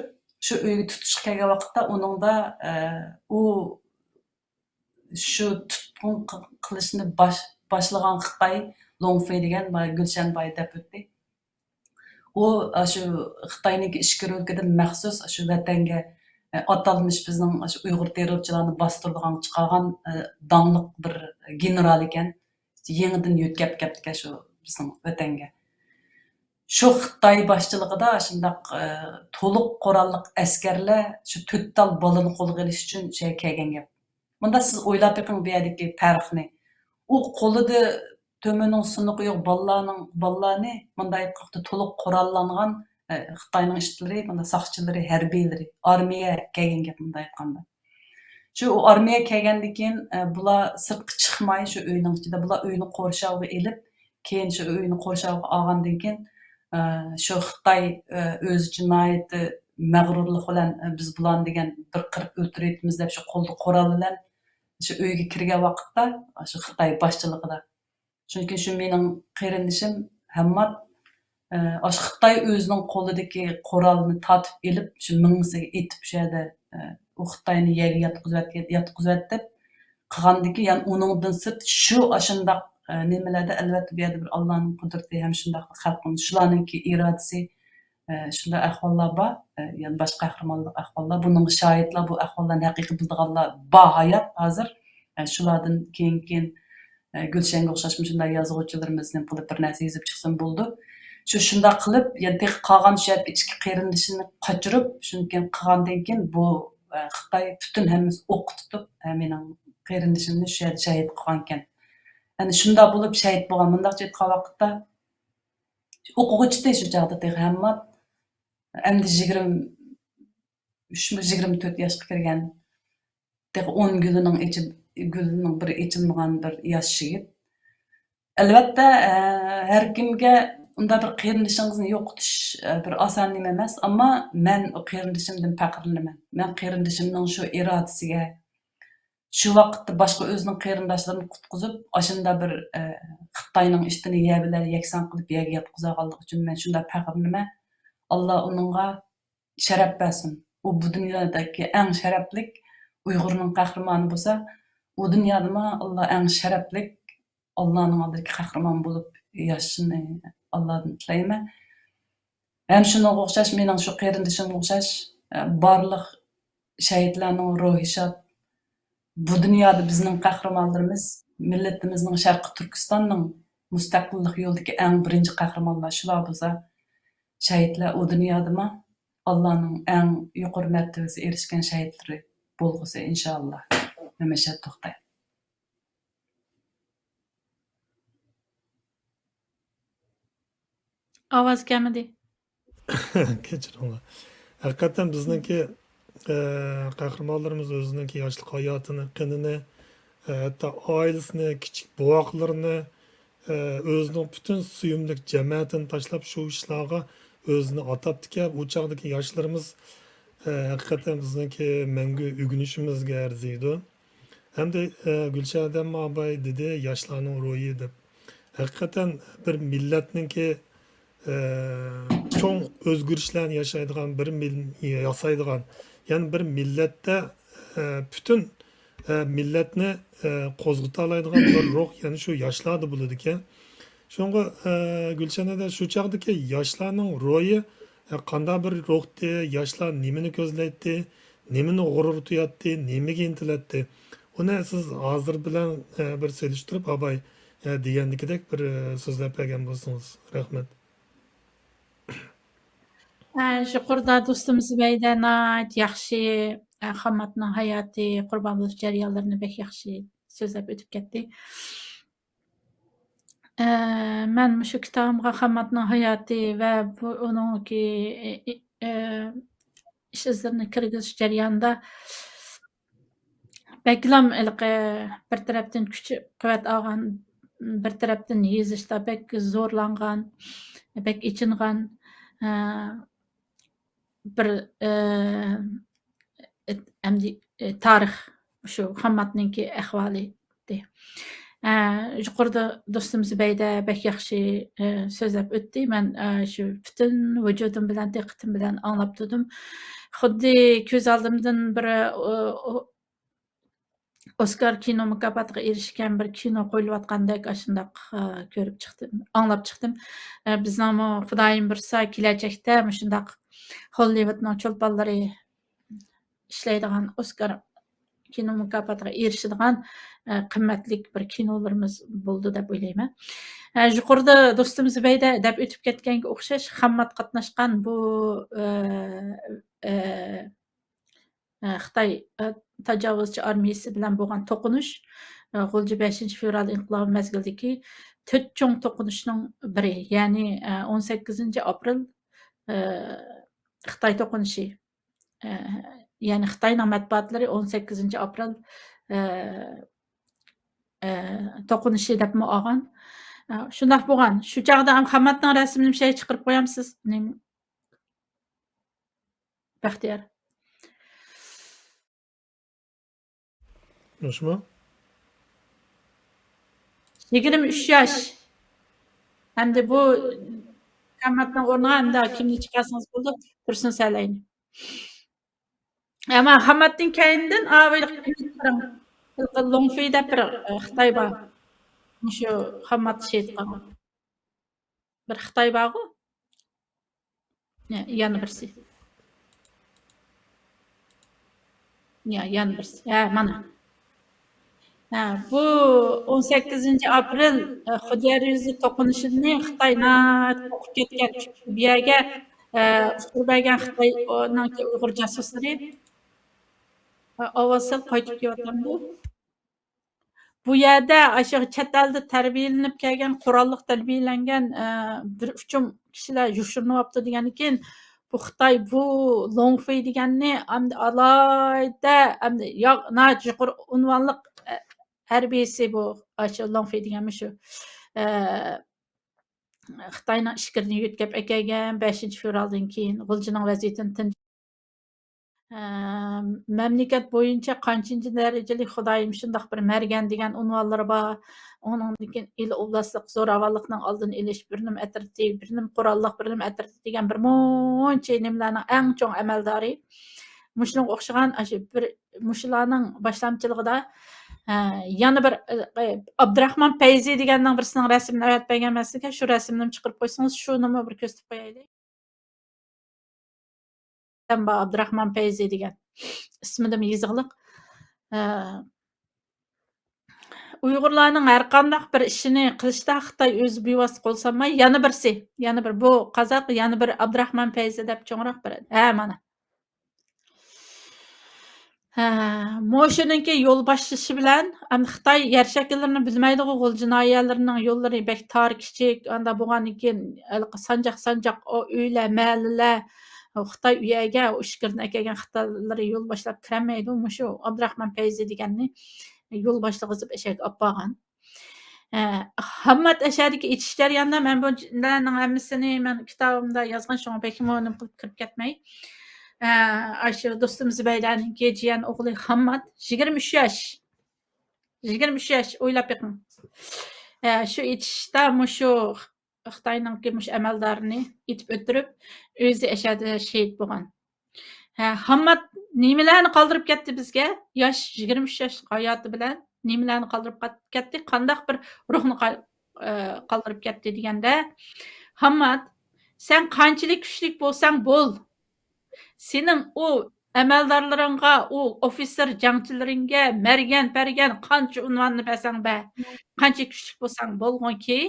Shu uyga tutishqa kelgan vaqtda uningda u shu tutqun qilishni boshlagan Xitoy Longfei degan Gulshanboy deb o'tdi. U shu Xitoyniki ishkir o'lkadan maxsus shu vatanga atalmış bizning shu Uyg'ur terrorchilarini bostiradigan chiqargan donliq bir general ekan. Yangidan yo'tkab kelibdi ekan shu bizning vatanga. Shu Xitoy boshchiligida shundoq to'liq qurolliq askarlar shu 4 tal bolani qo'lga olish uchun kelgan gap. Bunda siz o'ylab beqing bu yerdagi farqni. U qo'lida to'mining suniqi yo'q bollarni bunday qilib to'liq qurollangan Xitoyning ishchilari, bunda soqchilari, harbiylari, armiya kelgan gap bunday aytganda. Shu armiya kelgandan keyin bular sirtqa chiqmay shu uyning ichida bular uyni qo'rshovga elib, keyin shu uyni qo'rshovga olgandan keyin shu Xitoy o'z jinoyati mag'rurlik bilan biz bularni degan bir qirib o'ltiraymiz deb shu qo'lda qurol bilan shu uyga kirgan vaqtda shu Xitoy boshchiligida. Chunki shu mening qarindishim Hammad shu Xitoy o'zining qo'lidagi qurolni tatib elib shu mingsiga etib shu yerda u Xitoyni yerga yotqizib qilgandiki, ya'ni uningdan sirt shu ashundaq nimalarda albatta bu yerda bir Allohning qudrati ham shundaq xalqning shularninki irodasi shunday ahvollar bor, ya'ni boshqa qahramonlik ahvollar, buning shohidlar, bu ahvollarni haqiqiy bildiganlar bor hayot hozir. Shulardan keyin Gulshanga o'xshash shunday yozuvchilarimizni qilib bir narsa yozib chiqsam bo'ldi. Shunday qilib, ya'ni qolgan shu ichki qarindishini qochirib, shundan qilgandan keyin bu Xitoy butun hammasi o'q tutib, mening qarindishimni shu yerda shahid qilgan ekan. Yani shunday bo'lib shahid bo'lgan. Bundaqcha aytgan vaqtda o'quvchida shu chog'da Hammad endi 23-24 yoshga kirgan. 10 gülünün bir içilmagan bir yosh yigit. Albatta, har kimga unda bir qarindishingizni yo'qotish bir oson nima emas, ammo men o qarindishimdan faqirlanaman. Men qarindishimning shu irodasiga shu vaqtda boshqa o'zining qarindoshlarini qutqizib, ashunda bir Xitoyning ishtini yebilar yakson qilib yerga yotqizganligi uchun men shunda faqirlanaman. Alloh uningga sharaf bersin. U bu dunyodagi eng sharaflik Uyg'urning qahramoni bo'lsa, u dunyoda Alloh eng sharaflik Allohning oldidagi qahramon bo'lib yashashini Allohdan tilayman. Ham shunga o'xshash mening shu qarindishimga o'xshash barliq shahidlarning ruhi shod. Bu dunyoda bizning qahramonlarimiz, millatimizning Sharqi Turkistonning mustaqillik yo'lidagi eng birinchi qahramonlar shular bo'lsa, shahidlar u dunyoda Allohning eng yuqori martabasiga erishgan shahidlari bo'lg'usi inshaalloh. Hamisha to'xtay. Ovoz kelmadi. Kechiringlar. Haqiqatan bizningki qahramonlarimiz o'zininki yoshlik hayotini, qinini, hatto oilasini, kichik buvoqlarini, o'zining butun suyumlik jamiyatini tashlab shu ishlarga o'zini atabdi-ki, bu chog'dagi yoshlarimiz haqiqatan bizningki mangu o'ginishimizga arziydi. Hem de Gülşadem abay dedi yaşlarının ruhu deb. Hakikaten bir milletninki çoğun özgürüşlerini yaşaydıgan, yasaydıgan. Yani bir millette bütün milletni qo'zg'ata oladigan bir ruh, yani şu yaşlarda bo'ladi ekan. Shunga Gulshanada shu chog'dagi yoshlarning ro'yi qanday bir ruhdi, yoshlar nimani ko'zlaydi, nimani g'urur tuyatdi, nimaga intiladi. Uni siz hozir bilan bir selishtirib abay degandikidek bir so'zlab bergan bo'lsangiz. Rahmat. Yuqorida do'stimiz Zübeyde nayt yaxshi Hammadning hayoti, qurbon bo'lish jarayonlarini bek yaxshi so'zlab o'tib ketdi. Men shu kitobimga Hammadning hayoti va bu uningki ish izlarini kirgizish jarayonida beklam bir tarafdan kuch quvvat olgan, bir tarafdan yezishda bek zo'rlangan, bek ichingan bir tarix shu Hammadninki ahvoli. Yuqorida do'stimiz Zübeyde bek yaxshi so'zlab o'tdi. Men shu butun vujudim bilan, diqqatim bilan anglab turdim. Xuddi ko'z oldimdan bir Oskar kino mukofotiga erishgan bir kino qo'yilayotgandek shundoq ko'rib chiqdim, anglab chiqdim. Bizning Xudoyim bursa kelajakda shundoq Hollywoodning cho'lponlari ishlaydigan Oskar kino mukofotiga erishadigan qimmatli bir kinolarimiz bo'ldi deb o'ylayman. Yuqorida do'stimiz Zübeyde deb o'tib ketganga o'xshash Hammad qatnashgan bu Xitoy tajovuzchi armiyasi bilan bo'lgan to'qinish G'ulji 5 fevral inqilobi mezgilidagi 4 cho'ng to'qinishning biri, ya'ni 18 aprel Xitoy to'qinishi. Ya'ni Xitoyning matbuotlari 18 aprel to'qinishi deb olgan. Shundoq bo'lgan. Shu chog'da Hammadning rasmini chiqarib qo'yamsiz. Baxtiyor. Şuşmu? 23 yosh. Hamda bu Hammadning o'rniga hamda kimni chiqarsangiz bo'ldi, tursin salayni. Ama Hammadning kaynidan Longfei deb bir Xitoy bor. Shu Hammad shaytqan. Bir Xitoy bor-ku. Yana birsi. Yana birsi. Mana. Bu 18 aprel Xo'jayer yuzi to'qinishini Xitoyni o'qib ketgan bu yerga ushturgan Xitoyning Uyg'ur jasuslari ovozsiz qaytib kelyapti. Bu yerda shu chet elda tarbiyalanib kelgan, qurolliq tarbiyalangan bir uchun kishilar yushirinibdi degan ekan. Bu Xitoy bu Longfei deganni hamda alayda hamda yuqori unvonliq harbiysi bu shu Longfei deganmi shu Xitoyning ishkirini yutkab kelgan 5 fevraldan keyin G'uljining vaziyatini mamlakat bo'yicha qanchinchi darajali Xudoyim shundoq bir margan degan unvonlari bor. Ondan keyin il oblastlik zo'ravonlikning oldini olish, bir nim atrati, bir nim qurolliq, bir nim atrati degan bir muncha nimlarning eng chong amaldori. Mushunga o'xshagan shu bir mushlarning boshlamchiligida yana bir Abdurahmon Fayzi deganning birisining rasmini olib bergan emaslikan, shu rasmni chiqarib qo'ysangiz, shu nima bir ko'rsatib qo'yaylik. Abdurahmon Fayzi degan ismidan yezig'liq. Uyg'urlarning har qanday bir ishini qilishda Xitoy o'zi bevosita qo'l solmay, yana bir bu qozoq, yana bir Abdurahmon Fayzi deb cho'ngroq beradi. Mana. Mo'shuninki yo'l boshlashi bilan Xitoy yer shakllarini bilmaydi-ku, G'ulji noyalarining yo'llari bek tor, kichik, anda bo'lgandan keyin sanjoq o uylar, mahallalar Xitoy uyaga ishkirni kelgan Xitoylar yo'l boshlab kirmaydi. Shu Abdurahmon Fayzi deganni yo'l boshlag'izib eshak olib borgan. Hammad ashadagi etish jarayonida men bularning hammasini men kitobimda yozgan, shunga bekmonim qilib kirib ketmay. Shu do'stimiz Zübeyde'ninki jiyan o'g'li Hammad 23 yosh. 23 yaş o'ylab beqing. Shu etishda mushu Xitoyninki mush amaldarini etib o'tirib, o'zi ashada shehid bo'lgan. Hammat nimalarni qoldirib ketdi bizga? Yosh 23 yosh hayoti bilan nimalarni qoldirib ketdi? Qandaq bir ruhni qoldirib ketdi deganda, Hammat, sen qanchalik kuchli bo'lsang bo'l. Sening o amaldorlaringga, o ofitser jangchilaringga mergan qancha unvonni bersang be, qancha kuchli bo'lsang bo'lgunki,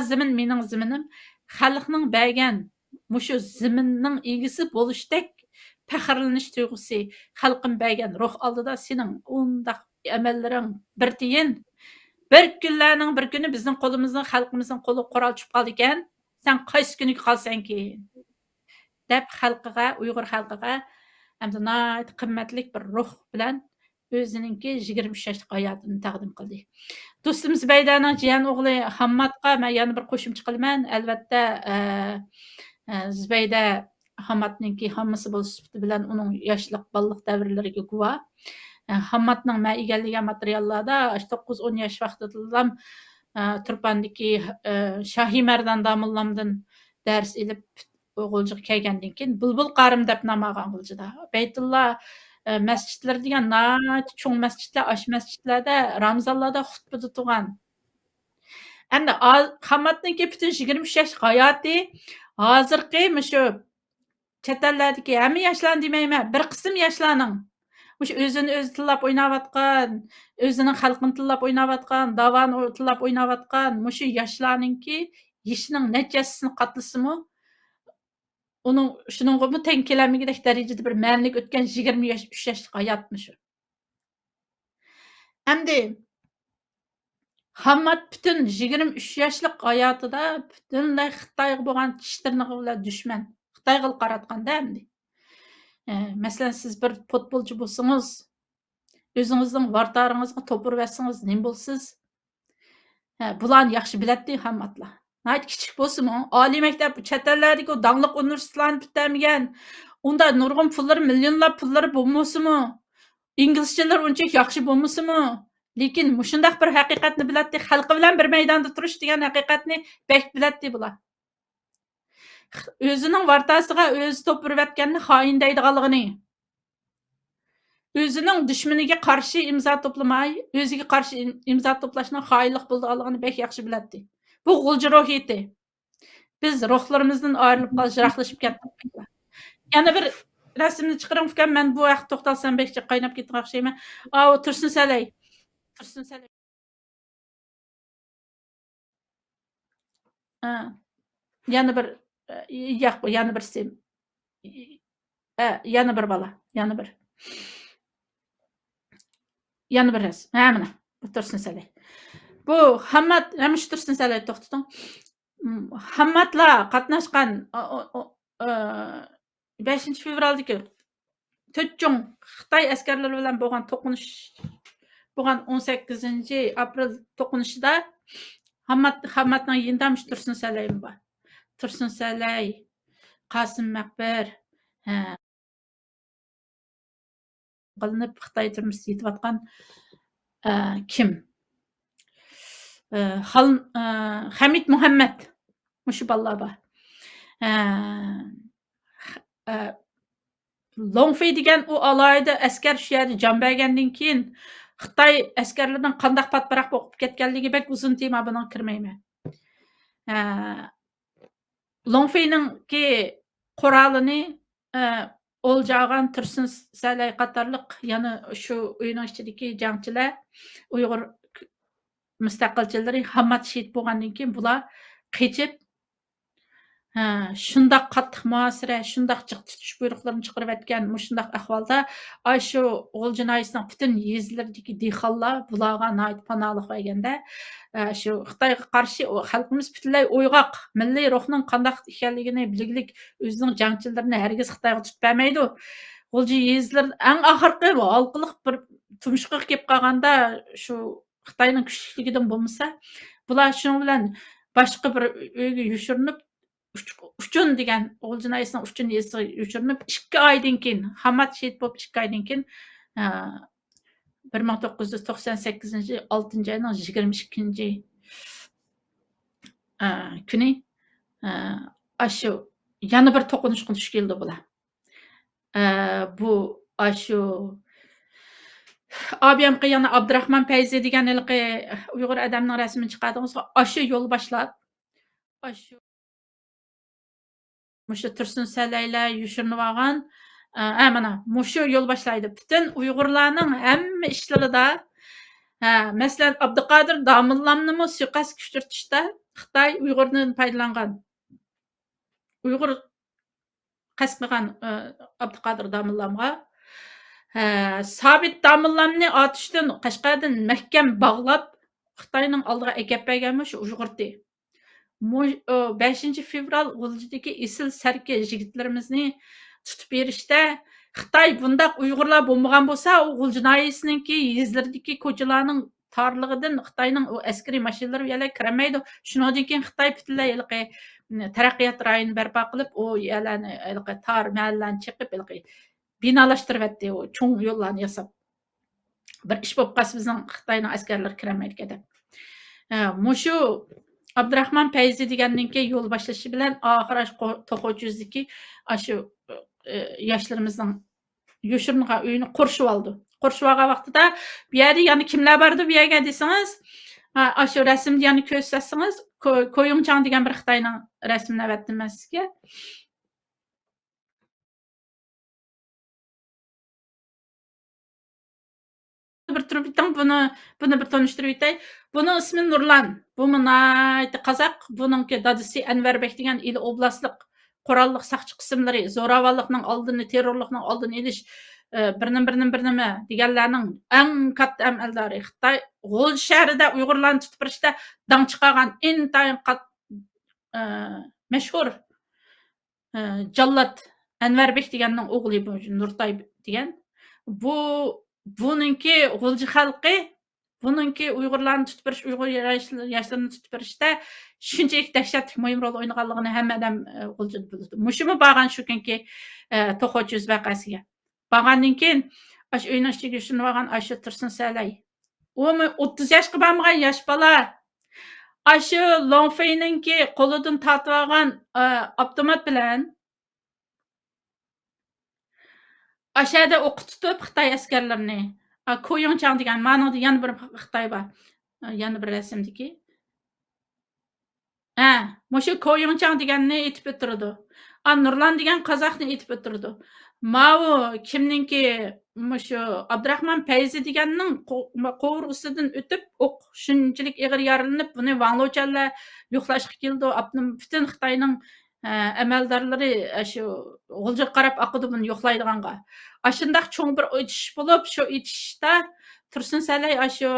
zimin mening ziminim, xalqning bergan mushu ziminning egisi bo'lishdek faxrlanish tuyg'usi, xalqim bergan ruh oldida sening undaq amallaring bir tiyin. Bir kunlarning bir kuni bizning qo'limizning, xalqimizning qo'li qurol tushib qoldi ekan, sen qaysi kuniga qolsan keyin? deb xalqiga, Uyg'ur xalqiga hamda nihoyat qimmatlik bir ruh bilan o'zininki 23 yoshlik hayotini taqdim qildi. Do'stim Zubaydaning jiyan o'g'li Hammatga men yana bir qo'shimcha qilaman. Albatta, Zubayda Hammatninki hammasi bo'lish sifati bilan uning yoshlik, balliq davrlariga guvoh. Hammatning men egallagan materiallarda 9-10 yosh vaqtida Turpandagi Shohiy Mardan domullamdan dars ilib o'g'iljiga kelgandan keyin Bulbul qarim deb nom olgan o'g'ilchida. Baytulloh masjidlar degan nihoyat cho'ng masjidlar, ash masjidlarda Ramazonlarda xutba tuturgan. Endi Hammatninki butun 23 yosh hayoti hozirgi shu chet ellardagi hamma yoshlarni demayman, bir qism yoshlarning mush o'zini o'zi tillab o'ynayotgan, o'zining xalqini tillab o'ynayotgan, davoni tillab o'ynayotgan mushu yoshlarningki yishining natijasini qatlasimi, uning shuningga teng kelolmagidek darajada bir ma'nilik o'tgan 23 yoshlik hayotmi shu. Endi Hammat butun 23 yoshlik hayotida butunlay Xitoyga bo'lgan tish tirnog'i bilan dushman. Xitoyga qaratganda endi. Masalan, siz bir futbolchi bo'lsangiz, o'zingizning vartaringizga to'p urvatsangiz, nima bo'lsiz? Bularni yaxshi biladi Hammatlar. Nayt kichik bo'lsa-mu, oliy maktab, chet ellardagi dangliq universitetlarni bitirmagan, unda nurg'un pullar, millionlab pullar bo'lmasa-mu, inglizchalar uncha yaxshi bo'lmasa-mu, lekin mushundaq bir haqiqatni biladi, xalqi bilan bir maydonda turish degan haqiqatni bek biladi bular. O'zining vartasiga o'zi to'p urayotganni xoin deydiganligini, o'zining dushmaniga qarshi imzo to'plamay, o'ziga qarshi imzo to'plashning xoinlik bo'lganligini bek yaxshi biladi. Bu g'ulji ruhiyati. Biz ruhlarımızdan ayrılıp yiroqlashib ketdik. Yana bir rasmni chiqaring ukam, men bu vaqt to'xtalsam bekcha qaynab ketgan o'xshayman. Tursun Salay. Tursun Salay. Yana bir yo'q, yana bir sim. Yana bir bola, yana bir. Yana bir rasm. Mana bu Tursun Salay. Bu Hammat, ham shu Tursun Salay to'xtating. Hammatlar qatnashgan 5 fevraldagi 4 Xitoy askarlari bilan bo'lgan to'qinish bo'lgan 18-aprel to'qinishida Hammatning yendam Tursun Salay bor. Tursun Salay, Qosim Maqbar qilinib Xitoy turmushga yetayotgan kim? Hamid Muhammad mushu bolalar bor. Longfei degan u alayda askar shu yerda jon bergandan keyin Xitoy askarlarining qandaq patparaq bo'lib ketganligi bek uzun tema, buni kirmayman. Longfei'ninki qurolini o'ljagan Tursun Salay qatorliq yana shu uyning ichidagi jangchilar, Uyg'ur mustaqilchilari Hammat shehid bo'lgandan keyin bular qechib shundaq qattiq muasira, shundaq jiq tutish buyruqlarini chiqarib aytgan mushundaq ahvolda shu G'uljinoyisning butun yezlaridagi dehqonlar bularga nihoyat panohlik berganda shu Xitoyga qarshi xalqimiz butunlay uyg'oq, milliy ruhning qandaq ekanligini bilgilik o'zining jangchilarini hargiz Xitoyga tutib bermaydi. G'ulji yezlar eng oxirgi halqiliq bir tumshuqqa kelib qolganda shu Xitoyning kuchligidan bo'lmasa, bular shuning bilan boshqa bir uyga yoshirinib uchun degan G'uljinoyisning uchun yesiga yoshirinib 2 oydan keyin Hammat shehid bo'lib 2 oydan keyin 1998 6 ayının 22 kuni aşu yana bir to'qinishga duch keldi bular. Bu aşu ABM'ga yana Abdurahman Fayzi degan Uyg'ur adamning rasmini chiqardigan aşu yo'l boshlab aşu mushu Tursun Salaylar yushirinib olgan mana mushu yo'l boshlaydi. Butun Uyg'urlarning hamma ishlarida masalan Abduqodir Domillamni suiqasd kuchtirtishda Xitoy Uyg'urdan foydalangan. Uyg'ur qasd qilgan Abduqodir Domillamga Sabit Domillamni otishdan Qashqardan mahkam bog'lab Xitoyning oldiga akab bergan shu Uyg'urdi. 5 fevral G'uljidagi esil sarki yigitlarimizni tutib berishda Xitoy bundaq Uyg'urlar bo'lmagan bo'lsa, u G'ulji noyisininki yezlaridagi ko'chalarning torlig'idan Xitoyning u askariy mashinalari yana kiramaydi. Shundan keyin Xitoy butunlay taraqqiyot rayonini barpo qilib, u yalarni tor mahallalarni chiqib binolashtiryapti, u cho'ng yo'llarni yasab. Bir ish bo'lib qolsa bizning Xitoyning askarlari kiramaydi deb. Mushu Abdurahman Fayzi degandan keyin yo'l boshlashi bilan oxiri To'qo'chiz'dagi shu yoshlarimizning yoshiringan uyini qurishib oldi. Qurishib olgan vaqtida bu yerda yana kimlar bordi bu yerga desangiz, shu rasmni yana ko'rsatsangiz, Koyongchang degan bir Xitoyning rasmini avatdim men sizga. Bir turib aytang, buni bir tanishtirib aytay. Buning ismi Nurlan. Bu munayta qozoq, buningki dadisi Anvarbek degan il oblastlik qurolliq saqchi qismlari zo'ravonlikning oldini, terrorlikning oldini olish birnima deganlarning eng katta amaldori. Xitoy G'ulji shahrida Uyg'urlarni tutib turishda dang chiqargan intayin mashhur jallod Anvarbek deganning o'g'li bu Nurtay degan. Buningki G'ulji xalqi buningki Uyg'urlarni tutib turish, Uyg'ur yoshlarini tutib turishda shunchalik dahshatli muhim rol o'ynaganligini hamma odam G'ulji biladi. Mushumi borgan shu kunki To'qo'chiz vaqasiga. Borgandan keyin shu uyning ichiga yushinib olgan shu Tursun Salay. U 30 yoshga bormagan yosh bola. Shu Longfeyninki qo'lidan tortib olgan avtomat bilan aşağıda o'qitib Xitoy askarlarini. Koyongchang degan ma'noda yana bir Xitoy bor. Yana bir rasmdagi. Mushu Koyongchang deganni aytib o'tirdi. Nurlan degan qozoqni aytib o'tirdi. Mao kimninki mushu Abdurahman Fayzi deganning qo'rg'usidan o'tib o'q shunchalik ig'ir yorilinib, buni Vanglochanlar yo'qlashga keldi. Butun Xitoyning amaldorlari shu G'uljiga qarab aqidi buni yo'qlaydiganga. Shundaq cho'ng bir o'tish bo'lib, shu etishda Tursun Salay shu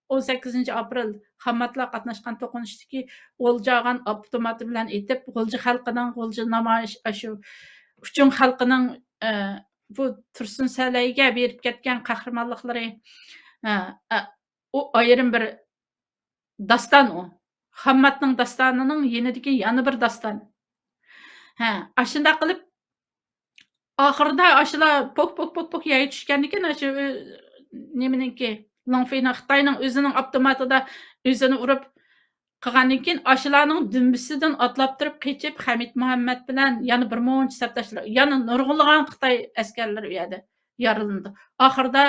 18 aprel Xammatlar qatnashgan to'qinishdagi o'ljagan avtomati bilan etib, G'ulji xalqining, G'ulji namoyish shu uchun xalqining bu Tursun Salayga berib ketgan qahramonliklari u ayrim bir daston u. Xammatning dastonining yenidagi yana bir daston. Shunda qilib oxirida shular pok yerga tushgandan keyin shu nimaninki Longfeyning Xitoyning o'zining avtomatida o'zini urib qilgandan keyin shularning dumbisidan otlab turib qechib Hamid Muhammad bilan yana bir muncha sabtashlar, yana nurg'unlagan Xitoy askarlari u yerda yorilindi. Oxirida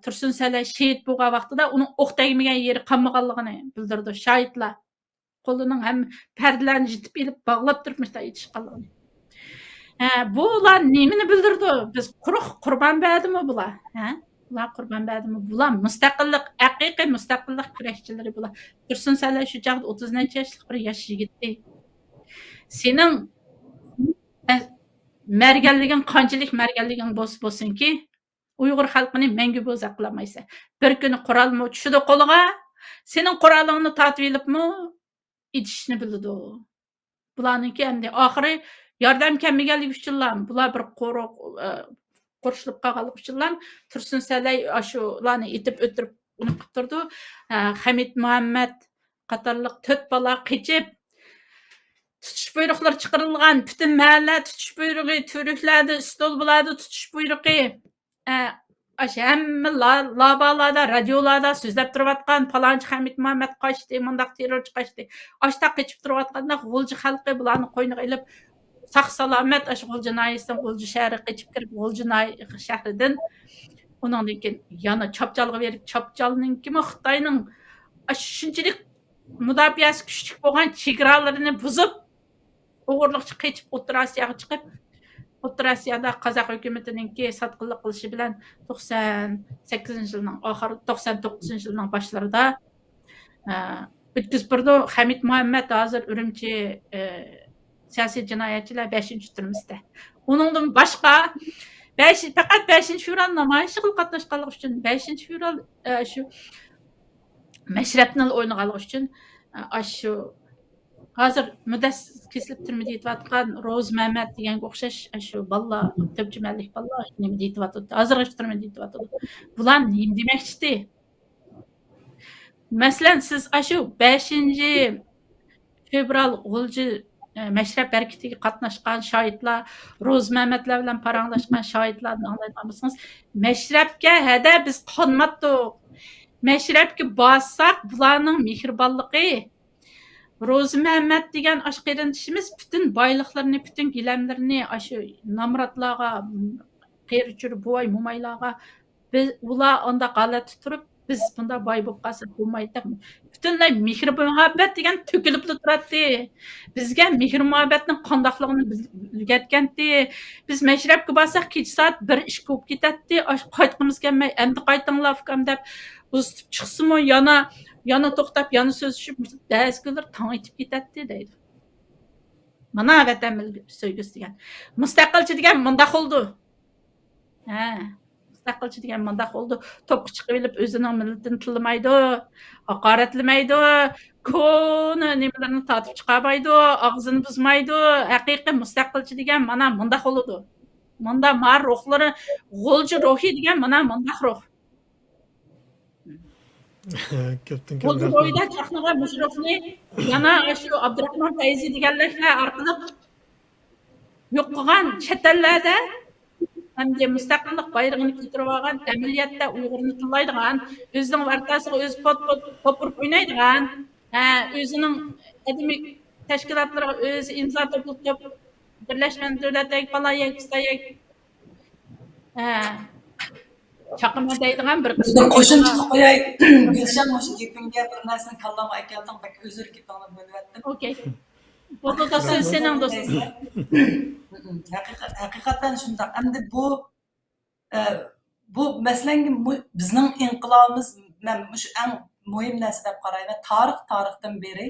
Tursun Salay shahid bo'lgan vaqtida uning o'q tegmagan yeri qolmaganligini bildirdi shohidlar. Qo'lining ham pardalarini yitib elib bog'lab turibmishlar aytishganligini. Bular nimani bildirdi? Biz quruq qurbon berdimi bular? Bular qurbon berdimi? Bular mustaqillik, haqiqiy mustaqillik kurashchilari bular. Tursun Salay shu chaqda 30 necha yoshlik bir yosh yigitdi. Sening merganliging qanchalik merganliging bo'lsinki, Uyg'ur xalqini mangu bo'zaq qilmaysan. Bir kuni qurolmi tushdi qo'liga, sening qurolingni tortib olibmi, itishni biladi. Bularningki endi oxiri yordam kelmaganligi uchunlar, bular bir qo'rshilib qolganligi uchunlar Tursun Salay shularni etib o'tirib uni qilib turdi. Hamid Muhammad qatorliq 4 bola qechib tutish buyruqlari chiqarilgan, butun mahalla tutish buyrug'i, turklarda, stol bularda tutish buyrug'i hamma labalarda, radiolarda so'zlab turayotgan palonchi Hamid Muhammad qochdi, mundaq terrorchi qochdi. Ashta qochib turayotganda G'ulji xalqi bularni qo'yniga ilib saq salomat ash G'ulji noyisidan G'ulji shahri qochib kirib G'ulji shahridan undan keyin yana chapchalga berib chapchalninkimi Xitoyning shunchalik mudofaasi kuchli bo'lgan chegaralarini buzib o'g'irlikchi qochib O'rta Osiyoga chiqib O'rta Osiyoda Qozoq hukumatiningki sotqinlik qilishi bilan 98-yilning oxiri 99-yilning boshlarida o'tkazib Hamid Muhammad hozir Urumchi siyosiy jinoyatchilar 5-turmizda. Uningdan boshqa faqat 5-fevral namoyishi qilib qatnashganligi uchun 5-fevral shu mashrabni o'ynaganligi uchun shu hozir muddas kesilib turmada yetayotgan Roz Mamat deganga o'xshash shu balla topchimanlik balla nima deyapti hozir turmada yetayotdi. Bular nima demoqchidi? Masalan siz shu 5-fevral G'ulji mashrab harakatiga qatnashgan shohidlar, Roz Mamatlar bilan paranglashgan shohidlarni anglaydigan bo'lsangiz, mashrabga hada biz qonmatdik. Mashrabga borsak, bularning mehribonligi Roz Mamat degan ash qarindishimiz bütün boyliqlarini, bütün gilamlarini shu namratlarga, qerichur boy mo'maylarga biz ular onda g'alati turib biz bunda boy bo'lib qolsak bo'lmaydi deb butunlay mehr muhabbat degan to'kilib turadi. Bizga mehr muhabbatning qandoqligini o'rgatgandi. Biz mashrabga borsak kecha soat 1-2 bo'lib ketadi. Qaytqimiz kelmay, endi qaytinglar ukam deb uzitib chiqsimi yana to'xtab, yana so'zlashib, ba'zi kunlar tong etib ketadi deydi. Mana vatan sevgisi degan. Mustaqilchi degan mundaq bo'ldi. Mustaqilchi degan mundaq bo'ldi. To'pga chiqib olib o'zining millatini tillamaydi, haqoratlamaydi, ko'ni nimalarni tatib chiqarmaydi, og'zini buzmaydi. Haqiqiy mustaqilchi degan mana mundaq bo'ldi. Munda mar ruhlari, G'ulji ruhi degan mana mundaq ruh. G'ulji ruhida chaqnagan mushriqni yana shu Abdurahmon Fayzi deganlar orqali yo'q qilgan chet ellarda hamda mustaqillik bayrog'ini ko'tarib olgan, amaliyotda Uyg'urni tillaydigan, o'zining vartasiga o'zi popurib o'ynaydigan, o'zining adamiy tashkilotlariga o'zi imzo to'plab Birlashgan Davlatlar Palayek chaqirma deydigan bir qo'shimcha qo'yay. Gulshan o'sha gapingga bir narsani kallama aytgandim, bak uzr ketganini bo'lyaptim. Okey. Burada söz senin dostum. Haqiqatan shunday. Endi bu masalanki bizning inqilobimiz men shu eng muhim narsa deb qarayman. Tarixdan beri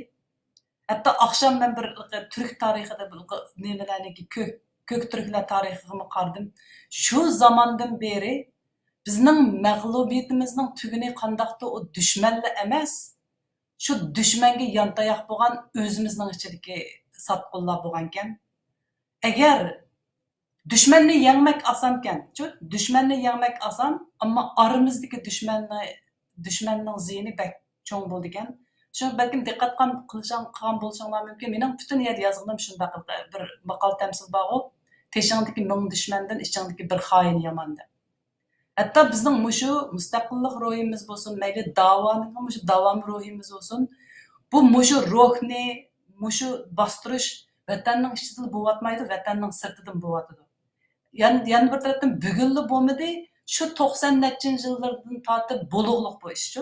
hatto oqshom men bir turk tarixida nimalarniki ko'k turklar tarixini qaradim. Shu zamondan beri bizning mag'lubiyatimizning tuguni qandoqdir o dushmanlar emas. Shu dushmanga yontayoq bo'lgan o'zimizning ichidagi sotqinlar bo'lgan ekan. Agar dushmanni yengmak oson ekan, dushmanni yengmak oson, ammo oramizdagi dushmanning ziyni bak cho'ng bo'ldi ekan. Shu balkim diqqat qilgan bo'lishinglar mumkin. Mening butun yer yozganim shunday bir maqol tamsil bor. Teshingdagi ming dushmandan ichingdagi bir xoin yomon deb. Hatta bizning mushu mustaqillik ruhimiz bo'lsin, mayli davoning mushu davom ruhimiz bo'lsin, bu mushu ruhni, mushu bostirish vatanning ichida bo'layotmaydi, vatanning sirtidan bo'layotdi. Yani bir tarafdan bugunli bo'lmadi, shu 90-yillardan tortib bo'lug'liq bu ishchi.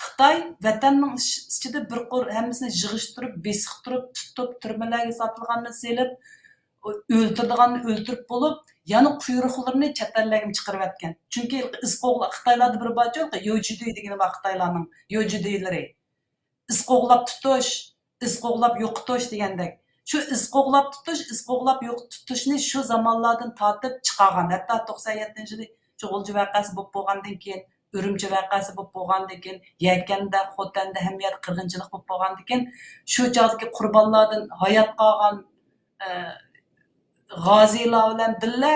Xitoy vatanning ichida bir qor hammasini yig'ishtirib, besiqtirib, tutib, turmalarga sotilganini selib, o'ltirib bo'lib, yana quyruqlarini chet ellarga chiqarib atgan. Chunki isqo'g'lab Xitoylarda bir bor yo'q, yo'jidi degan va Xitoylarning yo'jidilari. Isqo'g'lab tutish, isqo'g'lab yo'qotish degandek. Shu isqo'g'lab tutish, isqo'g'lab yo'qotishni shu zamonlardan tortib chiqargan. Hatto 97-yili shu G'ulji voqeasi bo'lib bo'lgandan keyin, Urumchi voqeasi bo'lib bo'lgandan keyin, Yakanda, Xotanda hamiyat qirg'inchilik bo'lib bo'lgandan keyin shu joydagi qurbonlardan hayot qolgan g'ozilar bilan birga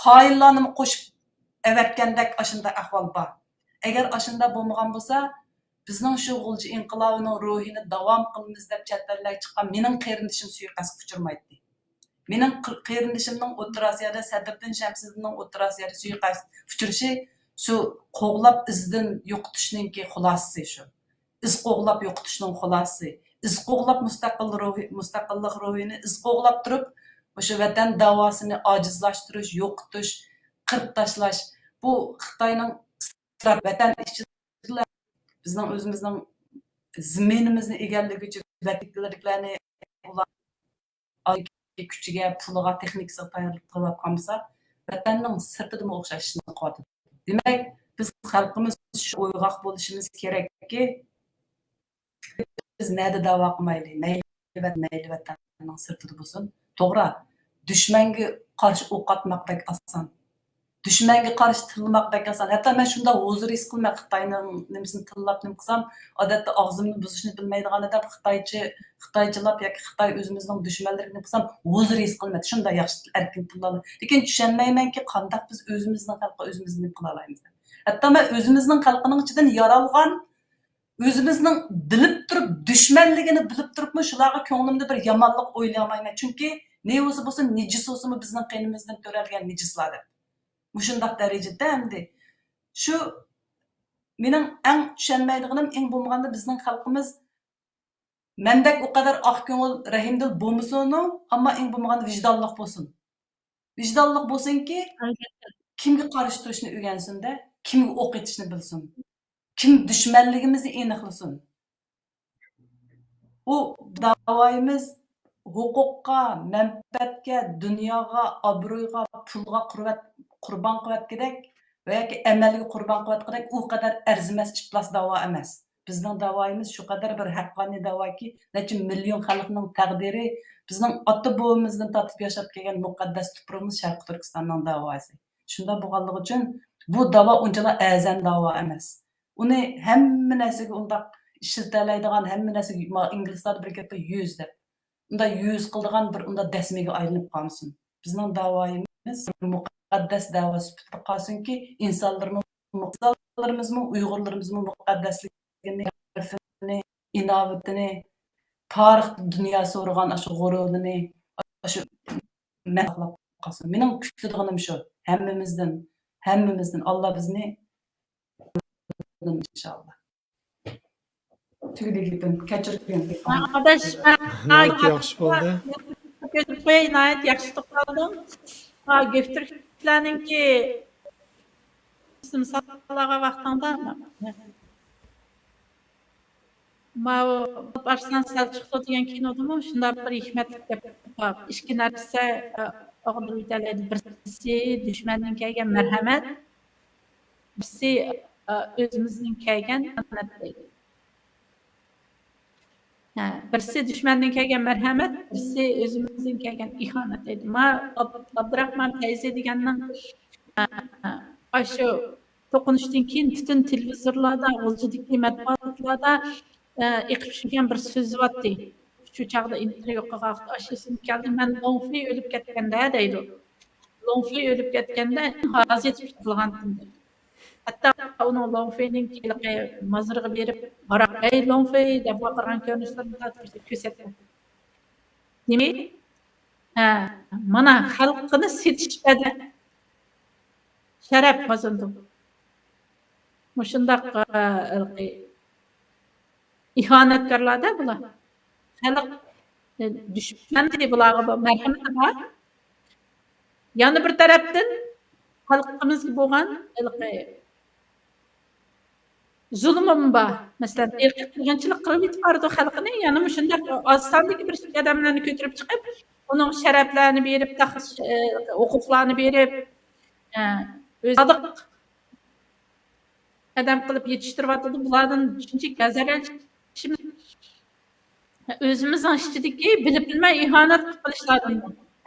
xoinlarni qo'shib avatgandek ashunda ahvol bor. Agar ashunda bo'lmagan bo'lsa, bizning shu G'ulji inqilobining ruhini davom qilamiz deb chatlarga chiqqan mening qarindishim suiqasdga uchirmaydi. Mening qarindishimning O'rta Osiyoda Sadriddin Shamsiddinning O'rta Osiyoda suiqasd uchirishi Şu qo'g'lab izdan yo'qotishninki xulosasi shu. Iz qo'g'lab yo'qotishning xulosasi. Iz qo'g'lab mustaqillik ruhini iz qo'g'lab turib, o'sha vatan davosini ojizlashtirish, yo'qotish, qirib tashlash. Bu Xitoyning vatan ichida bizning o'zimizning zaminimizni egallaguvchi vatanliklarni ular kuchiga, puliga, texnikasiga tayyorlik qilayotgan bo'lsa, vatanning sirtidami o'xshashni qilyapti. Demak, biz xalqimiz shu uyg'oq bo'lishimiz kerakki, biz nada da'vo qilmaylik, mayli vatanning sirtida bo'lsin. To'g'ri, dushmanga qarshi o'q otmoqdek oson. Dushmanga qarshi tilmoqdek oson. Hatto men shunda huzur his qilmay Xitoyning nimasini tillab nim qilsam, odatda og'zimni buzishni bilmaydigan odam Xitoychilab yoki Xitoy o'zimizning dushmanlarini qilsam, huzur his qilmaydi. Shunda yaxshi erkin tilladi. Lekin tushunmaymanki, qanday biz o'zimizning xalqqa o'zimizni qila olamiz. Hatto men o'zimizning xalqining ichidan yaralgan o'zimizning bilib turib dushmanligini bilib turibmi shularga ko'nglimda bir yomonlik o'ylamayman. Chunki ne bo'lsa bo'lsin, nejis bo'lsinmi bizning qinimizdan to'ralgan nejislardir. Mushundaq darajada endi shu mening eng tushunmaydiganim eng bo'lmaganda bizning xalqimiz mendek o kadar oq ko'ngil rahimdil bo'lmasin, ammo eng bo'lmaganda vijdonliq bo'lsin. Vijdonliq bo'lsinki, kimga qarshi turishni o'rgansin-da, kimga o'q etishni bilsin. Kim dushmanligimizni aniqlasin. Bu davoyimiz huquqqa, manfaatga, dunyoga, obro'yga, pulga qurbon qilayotgandek va yoki amalga qurbon qilayotgandek u qadar arzimas iflos davo emas. Bizning davoyimiz shu qadar bir haqqoniy davoki, necha million xalqning taqdiri bizning ota bobomizdan tatib yashab kelgan muqaddas tuprog'imiz Sharq Turkistonning davosi. Shunda bo'lganligi uchun bu davo unchalar azam davo emas. Uni hamma narsaga undaq ishiltalaydigan, hamma narsaga inglizlarda bir gapda yüz deb. Unda yüz qildigan bir unda dasmiga aylanib qolsin. Bizning davoyimiz muqaddas davo sifatida qolsinki, insonlarimizmi, Uyg'urlarimizmi muqaddasligini, inovatini, tarix dunyo so'rgan shu g'ururni, shu maqlab qolsin. Mening kutadiganim shu. Hammamizdan Alloh bizni inşallah. Tügülüğüm, kaçırıyorum. Adaş, Nihoyat yaxshi bo'ldi. Götürüp koyayım, nihayet yaxshi to'xtaldim. Götürüklarninki misolaga vaqtida Mao Arslan Selçuklu degan kinodimi? Shunda bir hikmatli gap bor. Ikki narsa og'dirlaydi. Birisi dushmandan kelgan marhamat, birisi o'zimizning kelgan ihanat deydi. Birisi dushmandan kelgan marhamat, birisi o'zimizdan kelgan ihanat deydi. Abdurahmon Fayzi deganning shu to'qinishdan keyin butun televizorlarda, g'uljidagi matbuotlarda eqib tushgan bir so'z bor. Shu chaqda intervyu qilgan ashusini keldi. Men Longfi o'lib ketganda deydi. Longfi o'lib ketganda hozir tutilgan. Hatta onun Longfi'nin mazırğı verip Arak ey Longfi deb baqirgan ko'rinishlarni ko'rsatgan. Demak, mana xalqini setishmada sharaf qozondim. Mushundaq ihanatkorlarda bular. Xalq dushman deb bularga marhamat bor. Yana bir tarafdan xalqimizga bo'lgan zulmüm var. Mesela irqchilik qilib yetib xalqini, yana shunday ozsandagi bir odamlarni ko'tarib chiqib, uning sharaflarini berib, huquqlarini berib, o'ziq qadam qilib yetishtiryapti. Bulardan shuncha gazarlanishimiz o'zimizning ichidagi bilib bilmay ihanat qilishlardan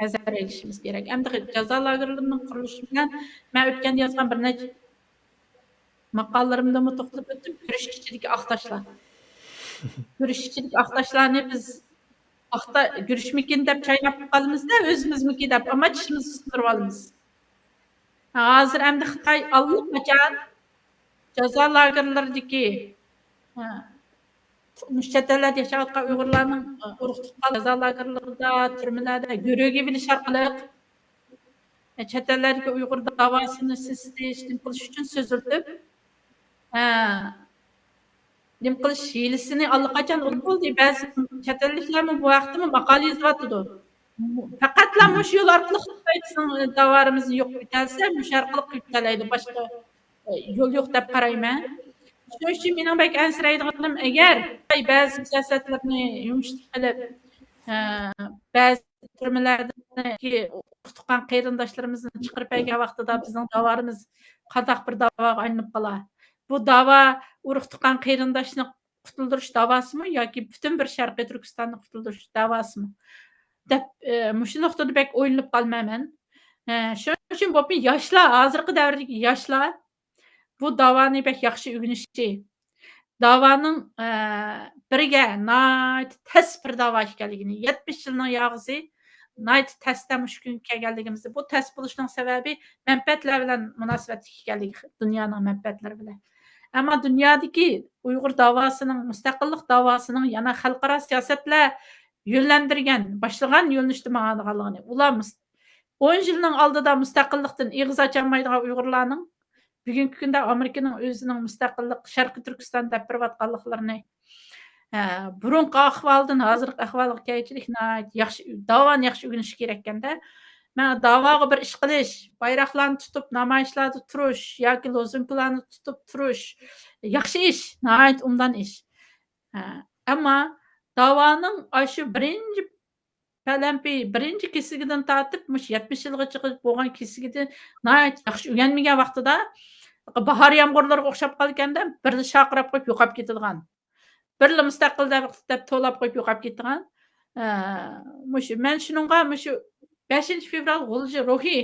gazarlanishimiz kerak. Endi jazo lagerlarining qurilishi bilan men o'tgan yozgan bir necha maqolalarimda to'xtalib o'tdim. Görüşçilik aqtaşlar. Görüşçilik aqtaşlarni biz görüşmikin deb chaynab qolamiz-da, o'zimizniki deb ammo tishimizni sindirib olamiz. Hozir endi Xitoy allaqachon jazo lagerlaridagi chet-ellarda yashayotgan Uyg'urlarning urug' tuqqan jazo lagerlarida, turmalarda görevga bilish orqali chet ellardagi Uyg'ur davosini sistish, nima qilish uchun so'ziltib, nima qilish hiylasini allaqachon unutib bo'ldi. Ba'zi chet elliklarmi bu vaqtda maqola yozyapti. Faqatla shu yo'l orqali Xitoy tovarimizni yo'q etilsa, shu orqali qilib kelaydi. Boshqa yo'l yo'q deb qarayman. Shuning uchun mening bek ansiraydiganim agar ba'zi siyosatlarni yumshatib qilib, ba'zi turmalardagi tuqqan qarindoshlarimizni chiqarib bergan vaqtida bizning davarimiz qandaq bir davoga aylanib qolar. Bu davo urug' tuqqan qarindoshni qutuldirish davosimi yoki butun bir Sharqiy Turkistonni qutuldirish davosimi deb shu nuqtada bek o'ylanib qolmayman. Shuning uchun bu yoshlar, hozirgi davrdagi yoshlar bu davoni bek yaxshi o'rganishi, davoning biriga tez bir davo ekanligini, 70 yilning yog'isi tezda shu kunga kelganligimizni, bu tez bo'lishning sababi manfaatlar bilan munosabatli ekanligi, dunyoning manfaatlari bilan. Ammo dunyodagi Uyg'ur davosining, mustaqillik davosining yana xalqaro siyosatlar yo'llantirgan, boshlagan yo'nalishda ma'noligini, ular 10 yilning oldida mustaqillikdan ig'iz ocholmaydigan Uyg'urlarning bugungi kunda Amerikaning o'zining mustaqillik Sharqiy Turkiston deb berayotganliklarini burungi ahvoldan hozirgi ahvolga kelishlik yaxshi davoni yaxshi o'rganish kerak ekanda. Men davoga bir ish qilish, bayroqlarni tutib namoyishlarda turish yoki lozunkalarni tutib turish yaxshi ish, undan ish. Ammo davoning shu birinchi birinchi kesigidan tortib 70 yilgacha bo'lgan kesigidan yaxshi o'rganmagan vaqtida bahor yomg'irlariga o'xshab qolganda bir shaqirab qo'yib yo'qolib ketadigan, birla mustaqil deb to'lab qo'yib yo'qolib ketadigan. Men shuningga 5 fevral g'ulji ruhiy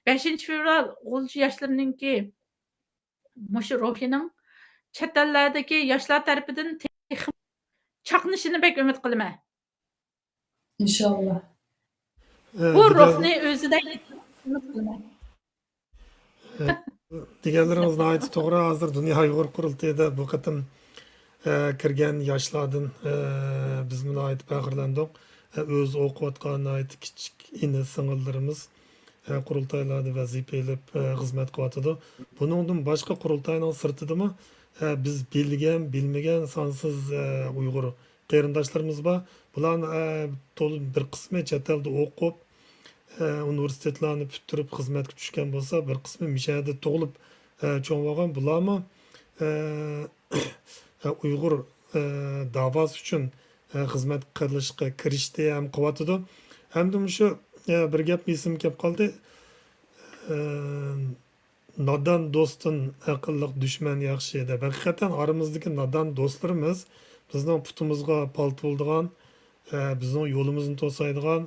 5 fevral g'ulji yoshlarininki shu ruhining chet ellardagi yoshlar tarafidan chaqnashini bek umid qilaman. İnşallah. Bu ruhni o'zida umid qilaman. Deganlaringiz nihoyatda to'g'ri. Hozir Dunyo Uyg'ur qurultayida bu qatim kirgan yoshlardan biz nihoyat faxrlandik. O'z o'qiyotgan kichik ini singillarimiz qurultaylarda vazifa xizmat qilyotidi. Buningdan boshqa qurultayning sirtidami biz bilmagan sonsiz Uyg'ur qarindoshlarimiz bor. Bularni bir qismi chet elda o'qib, universitetlarni bitirib xizmatga tushgan bo'lsa, bir qismi mishada tug'ilib cho'ng bo'lgan. Bularmi Uyg'ur davosi uchun xizmat qilishga kirishdi ham qilyotidi. Hamda shu bir gap esimga kelib qoldi. Nodon do'stin aqlli dushman yaxshi deb. Haqiqatan oramizdagi nodon do'stlarimiz bizning putimizga palto bo'ladigan, bizning yo'limizni to'saydigan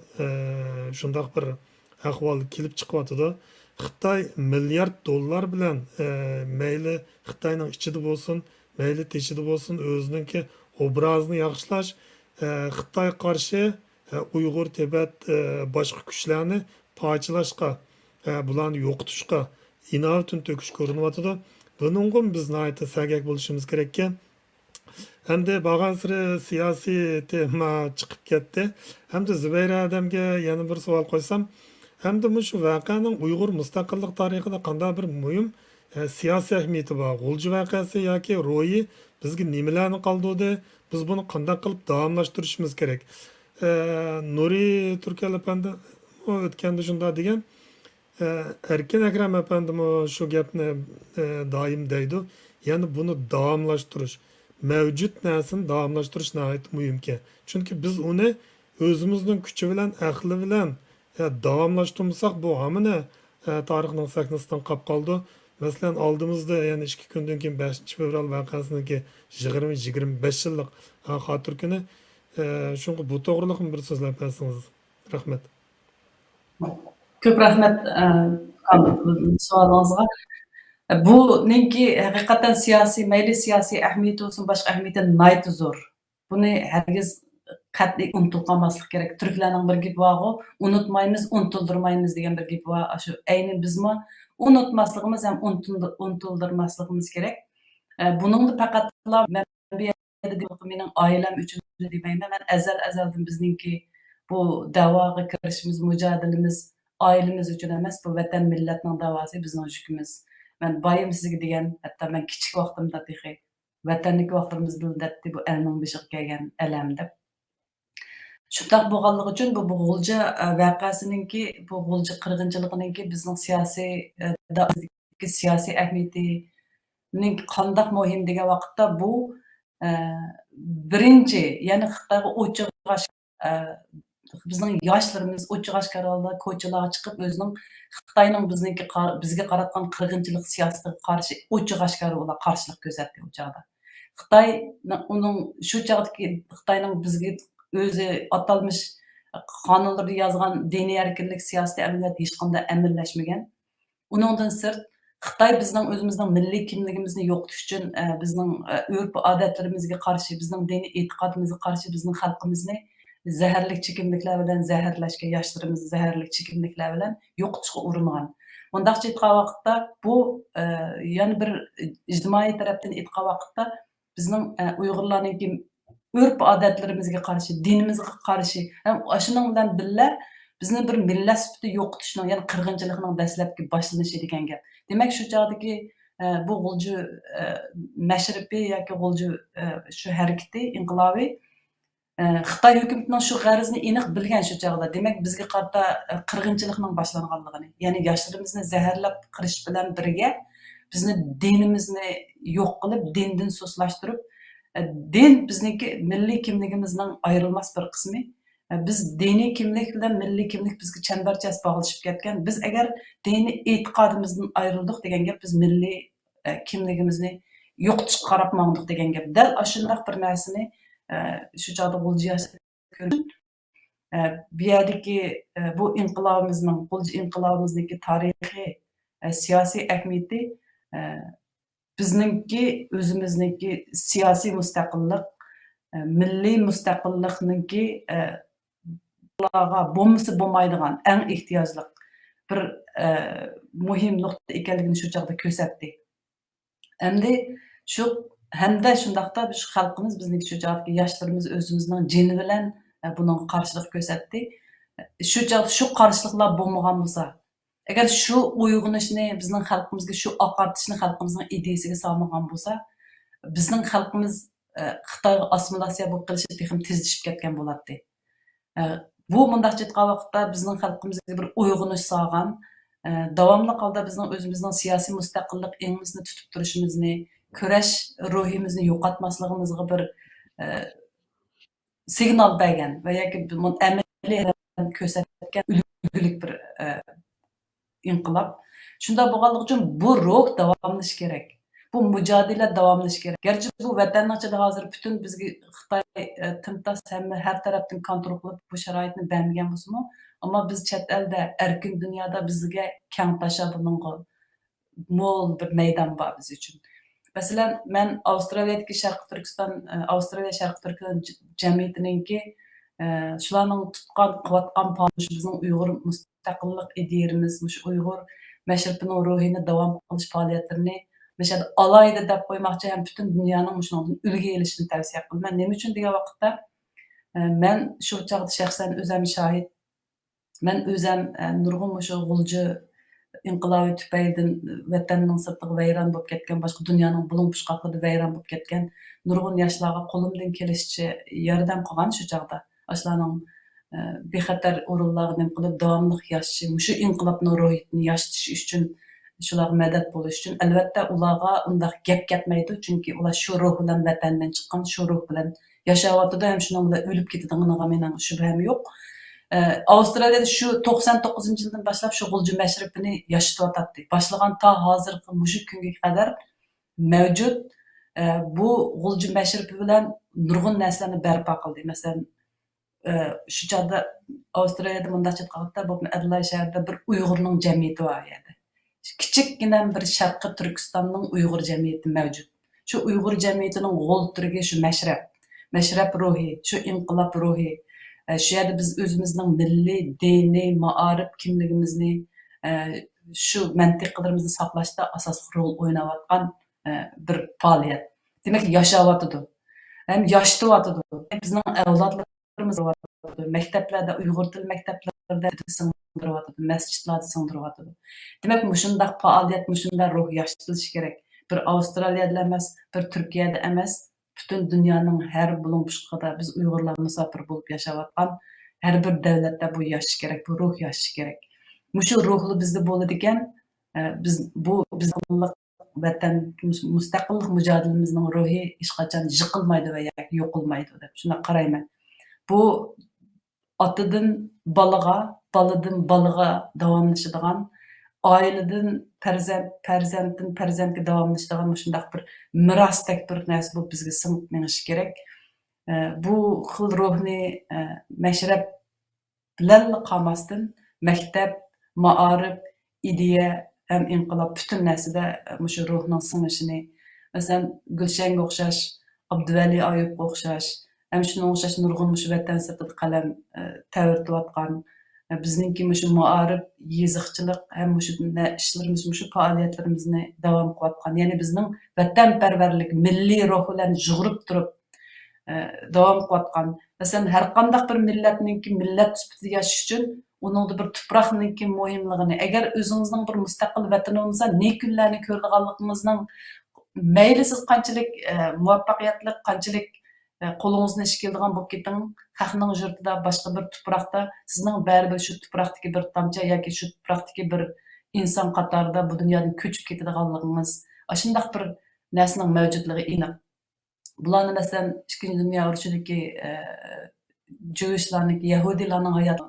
shundoq bir ahvol kelib chiqyotidi. Xitoy milliard dollar bilan mayli Xitoyning ichida bo'lsin, mayli teshida bo'lsin, o'zininki obrazini yaxshilash, Xitoy qarshi Uyg'ur, Tibet boshqa kuchlarni parchalashga, bularni yo'qotishga inovatini to'kish ko'rinyotidi. Buningga biz nihoyatda sagak bo'lishimiz kerak ekan. Hamda bag'ansiri siyosiy tema chiqib ketdi. Hamda Zubayra odamga yana bir savol qo'ysam, hamda shu voqeaning Uyg'ur mustaqillik tarixida qanday bir muhim siyosiy ahamiyati bor? G'ulji voqeasi yoki ro'yi bizga nimalarni qoldirdi? Biz buni qanday qilib davomlashtirishimiz kerak? Nuri Turkal apandi o'tganda shunday degan, Erkin Akram apandimi shu gapni doim deydi. Ya'ni buni davomlashtirish, mavjud narsani davomlashtirish nihoyat muhimki. Chunki biz uni o'zimizning kuchi bilan, aqli bilan davomlashtirmasak, bu hamini tarixning sahnasidan qolib qoldi. Masalan, oldimizda yana 2 kundan keyin 5 fevral voqeasiniki 20-25 yillik xotir kuni. Shunga bu to'g'riliq bir so'zlab bersangiz. Rahmat. Ko'p rahmat savolingizga. Bu nenki haqiqatan siyosiy, mayli siyosiy ahamiyati olsun, boshqa ahamiyati nihoyatda zo'r. Buni hargiz qat'iy unutilib qolmaslik kerak. Turklarning bir gapi bor, unutmaymiz, unutildirmaymiz degan bir gapi bor. Shu aynan bizmi unutmasligimiz ham unutildirmasligimiz kerak. Buningda faqatla men bu yerda mening oilam uchun demayman. Men azaldan bizningki bu da'voga kirishimiz, mujodilamiz ailemiz uchun emas, bu vatan millatning davosi bizning yukimiz. Men bayım sizga degan, hatto men kichik vaqtimda tehi vatanniki vaqtimiz bildatdi bu elning beshiga kelgan alam deb. Shundaq bo'lganligi uchun bu G'ulja voqeasininki, bu G'ulja qirg'inchiligininki bizning siyosiy ahamiyatining qandoq muhim degan vaqtda bu birinchi, ya'ni Xitoyga o'chirg'ash bizning yoshlarimiz o'chirg'ashkar holda ko'chalarga chiqib o'zining Xitoyning bizga qaratgan qirg'inchilik siyosatiga qarshi o'chirg'ashkar ular qarshilik ko'rsatdi u chog'da. Xitoy uning shu chog'dagi Xitoyning bizga o'zi atalmış qonunlarda yozgan diniy erkinlik siyosiy amaliyot hech qanday amalashmagan. Uningdan sirt Xitoy bizning o'zimizning milliy kimligimizni yo'qotish uchun bizning urf-odatlarimizga qarshi, bizning diniy e'tiqodimizga qarshi bizning xalqimizni zaharli chekimliklar bilan zaharlashga, yoshlarimizni zaharli chekimliklar bilan yo'qotishga uringan. Bundaqcha aytgan vaqtda bu yana bir ijtimoiy tarafdan aytgan vaqtda bizning Uyg'urlarning urf-odatlarimizga qarshi, dinimizga qarshi, ham shuning bilan birga bizni bir millat sifatida yo'qotishning, ya'ni qirg'inchilikning dastlabki boshlanishi degan gap. Demak, shu chog'dagi bu G'ulji mashribi yoki G'ulji shu harakati inqilobiy Xitoy hukumatining shu g'arazini aniq bilgan shu chog'da. Demak, bizga qarata qirg'inchilikning boshlanganligini, ya'ni yoshlarimizni zaharlab qirish bilan birga bizni dinimizni yo'q qilib, dindan so'zlashtirib, din bizniki milliy kimligimizning ayrilmas bir qismi. Biz diniy kimlik bilan milliy kimlik bizga chambarchas bog'lashib ketgan. Biz agar diniy e'tiqodimizdan ayrildik degan gap, biz milliy kimligimizni yo'qotishga qarab mangdik degan gap. Dal shunday bir narsani shu chog'da G'ulji ko'rib, bu yerdagi bu inqilobimizning, G'ulji inqilobimizniki tarixiy, siyosiy ahamiyati bizningki o'zimizniki siyosiy mustaqillik, milliy mustaqillikninki bo'lmasa bo'lmaydigan eng ehtiyojli bir muhim nuqta ekanligini shu chog'da ko'rsatdi. Endi shu hamda shundaqda shu xalqimiz bizniki shu chog'dagi yoshlarimiz o'zimizning jini bilan buning qarshilik ko'rsatdi. Shu chog'da shu qarshiliklar bo'lmagan bo'lsa, agar shu uyg'unishni bizning xalqimizga, shu oqartishni xalqimizning ideyasiga solmagan bo'lsa, bizning xalqimiz Xitoyga assimilyatsiya bo'lib qilishi texim tezlashib ketgan bo'ladi. Bu mundaqcha aytgan vaqtda bizning xalqimizga bir uyg'unish solgan, davomli holda bizning o'zimizning siyosiy mustaqillik engimizni tutib turishimizni, kurash ruhimizni yo'qotmasligimizga bir signal bergan va yoki amaliy ko'rsatgan ulgulik bir inqilob. Shunda bo'lganligi uchun bu ruh davomlash kerak. Bu mücadele davamlash kerak. Gerçi bu vatanning ichida hozir butun bizga Xitoy timtas hamma har tarafdan kontrol qilib bu sharoitni bermagan bo'lsa-mu, ammo biz chet elda, erkin dunyoda bizga keng tasha buningga mo'l bir maydon bor biz uchun. Masalan, men Avstraliyadagi Avstraliya Sharqi Turkiston jamiyatininki shularning tutgan, qilayotgan pamush bizning Uyg'ur mustaqillik ideyamiz, shu Uyg'ur mashribining ruhini davom qilish faoliyatlarini mesela alayda deb qo'ymoqchi ham butun dunyoning shundan ulgu elishini tavsiya qilaman. Nima uchun degan vaqtda men shu chog'da shaxsan o'zim shohid. Men o'zim nurg'un shu G'ulji inqilobi tufaylidan vatanning sirtiga vayron bo'lib ketgan, boshqa dunyoning bulun-pushqoqida vayron bo'lib ketgan nurg'un yoshlarga qo'limdan kelishicha yordam qilgan shu chog'da. Ashlarning bexatar o'rinlarni qilib davomli yashashi, shu inqilobning ruhini yashatish uchun shularga madad bo'lish uchun albatta ularga undaq gap ketmaydi, chunki ular shu ruh bilan vatandan chiqqan, shu ruh bilan yashayotdi, ham shuning bilan o'lib ketadiganiga mening shubham yo'q. Avstraliyada şu 99-yildan boshlab shu G'ulji mashribini yashatyapti. Boshlagan ta hozirgi mushu kunga qadar mavjud bu G'ulji mashribi bilan nurg'un narsalarni barpo qildi. Masalan, shu chog'da Avstraliyada mundaqcha qilibdi, bu Adelaide shahrida bir Uyg'urning jamiyati bor edi. Kichikgina bir Sharqi Turkistonning Uyg'ur jamiyati mavjud. Shu Uyg'ur jamiyatining g'oltiriga shu mashrab ruhi, shu inqilob ruhi, shu yerda biz o'zimizning milliy, diniy, ma'arif kimligimizni, shu mantiqlarimizni saqlashda asosiy rol o'ynayotgan bir faoliyat. Demak, yashayotdi. Ham yashatyotdi. Bizning avlodlarimiz maktablarda Uyg'ur til maktablari singdiryapti, masjidlarda singdiryapti. Demak, mushundaq faoliyat, mushundaq ruh yaşatilishi kerak. Bir Avstraliyada emas, bir Turkiyada emas, butun dunyoning har bulunpushqida biz Uyg'urlar musofir bo'lib yashayotgan har bir davlatda bu yashash kerak, bu ruh yashash kerak. Mushu ruhli bizda bo'ladi ekan, biz bu bizning vatan mustaqillik mücadelemizning ruhi hech qachon yiqilmaydi va yo'qolmaydi deb shuna qarayman. Bu otadan balaga, baladan balaga davomlashadigan, oiladan farzanddan farzandga davomlashadigan shundoq bir mirosdek bir narsa bo'lib bizga singib menishi kerak. Bu xil ruhni mashrab bilan qolmasdan maktab, maarif, ideya ham inqilob bütün narsada shu ruhning singishini, masalan, Gulshanga o'xshash, Abduvali Ayubga o'xshash, ham shunga o'xshash nurg'un shu vatan sirtida qalam ta'virtiyotgan, bizningki shu maarif, yeziqchilik ham shu ishlarimiz, shu faoliyatlarimizni davom qilayotgan, ya'ni bizning vatanparvarlik, milliy ruh bilan jug'urib turib davom qilayotgan. Masalan, har qanday bir millatningki millat sifatida yashash uchun uningda bir tuproqningki muhimligini, agar o'zingizning bir mustaqil vatani bo'lsa, ne kunlarni ko'rganligingizning mayli siz qanchalik muvaffaqiyatli, qanchalik qo'lingizdan ish keladigan bo'lib keting, xalqning yurtida, boshqa bir tuproqda sizning baribir shu tuproqdagi bir tomcha yoki shu tuproqdagi bir inson qatorida bu dunyodan ko'chib ketadiganligingiz, shundoq bir narsaning mavjudligi aniq. Bularni masalan, Ikkinchi dunyo urushidagi Jewishlarniki, Yahudilarning hayoti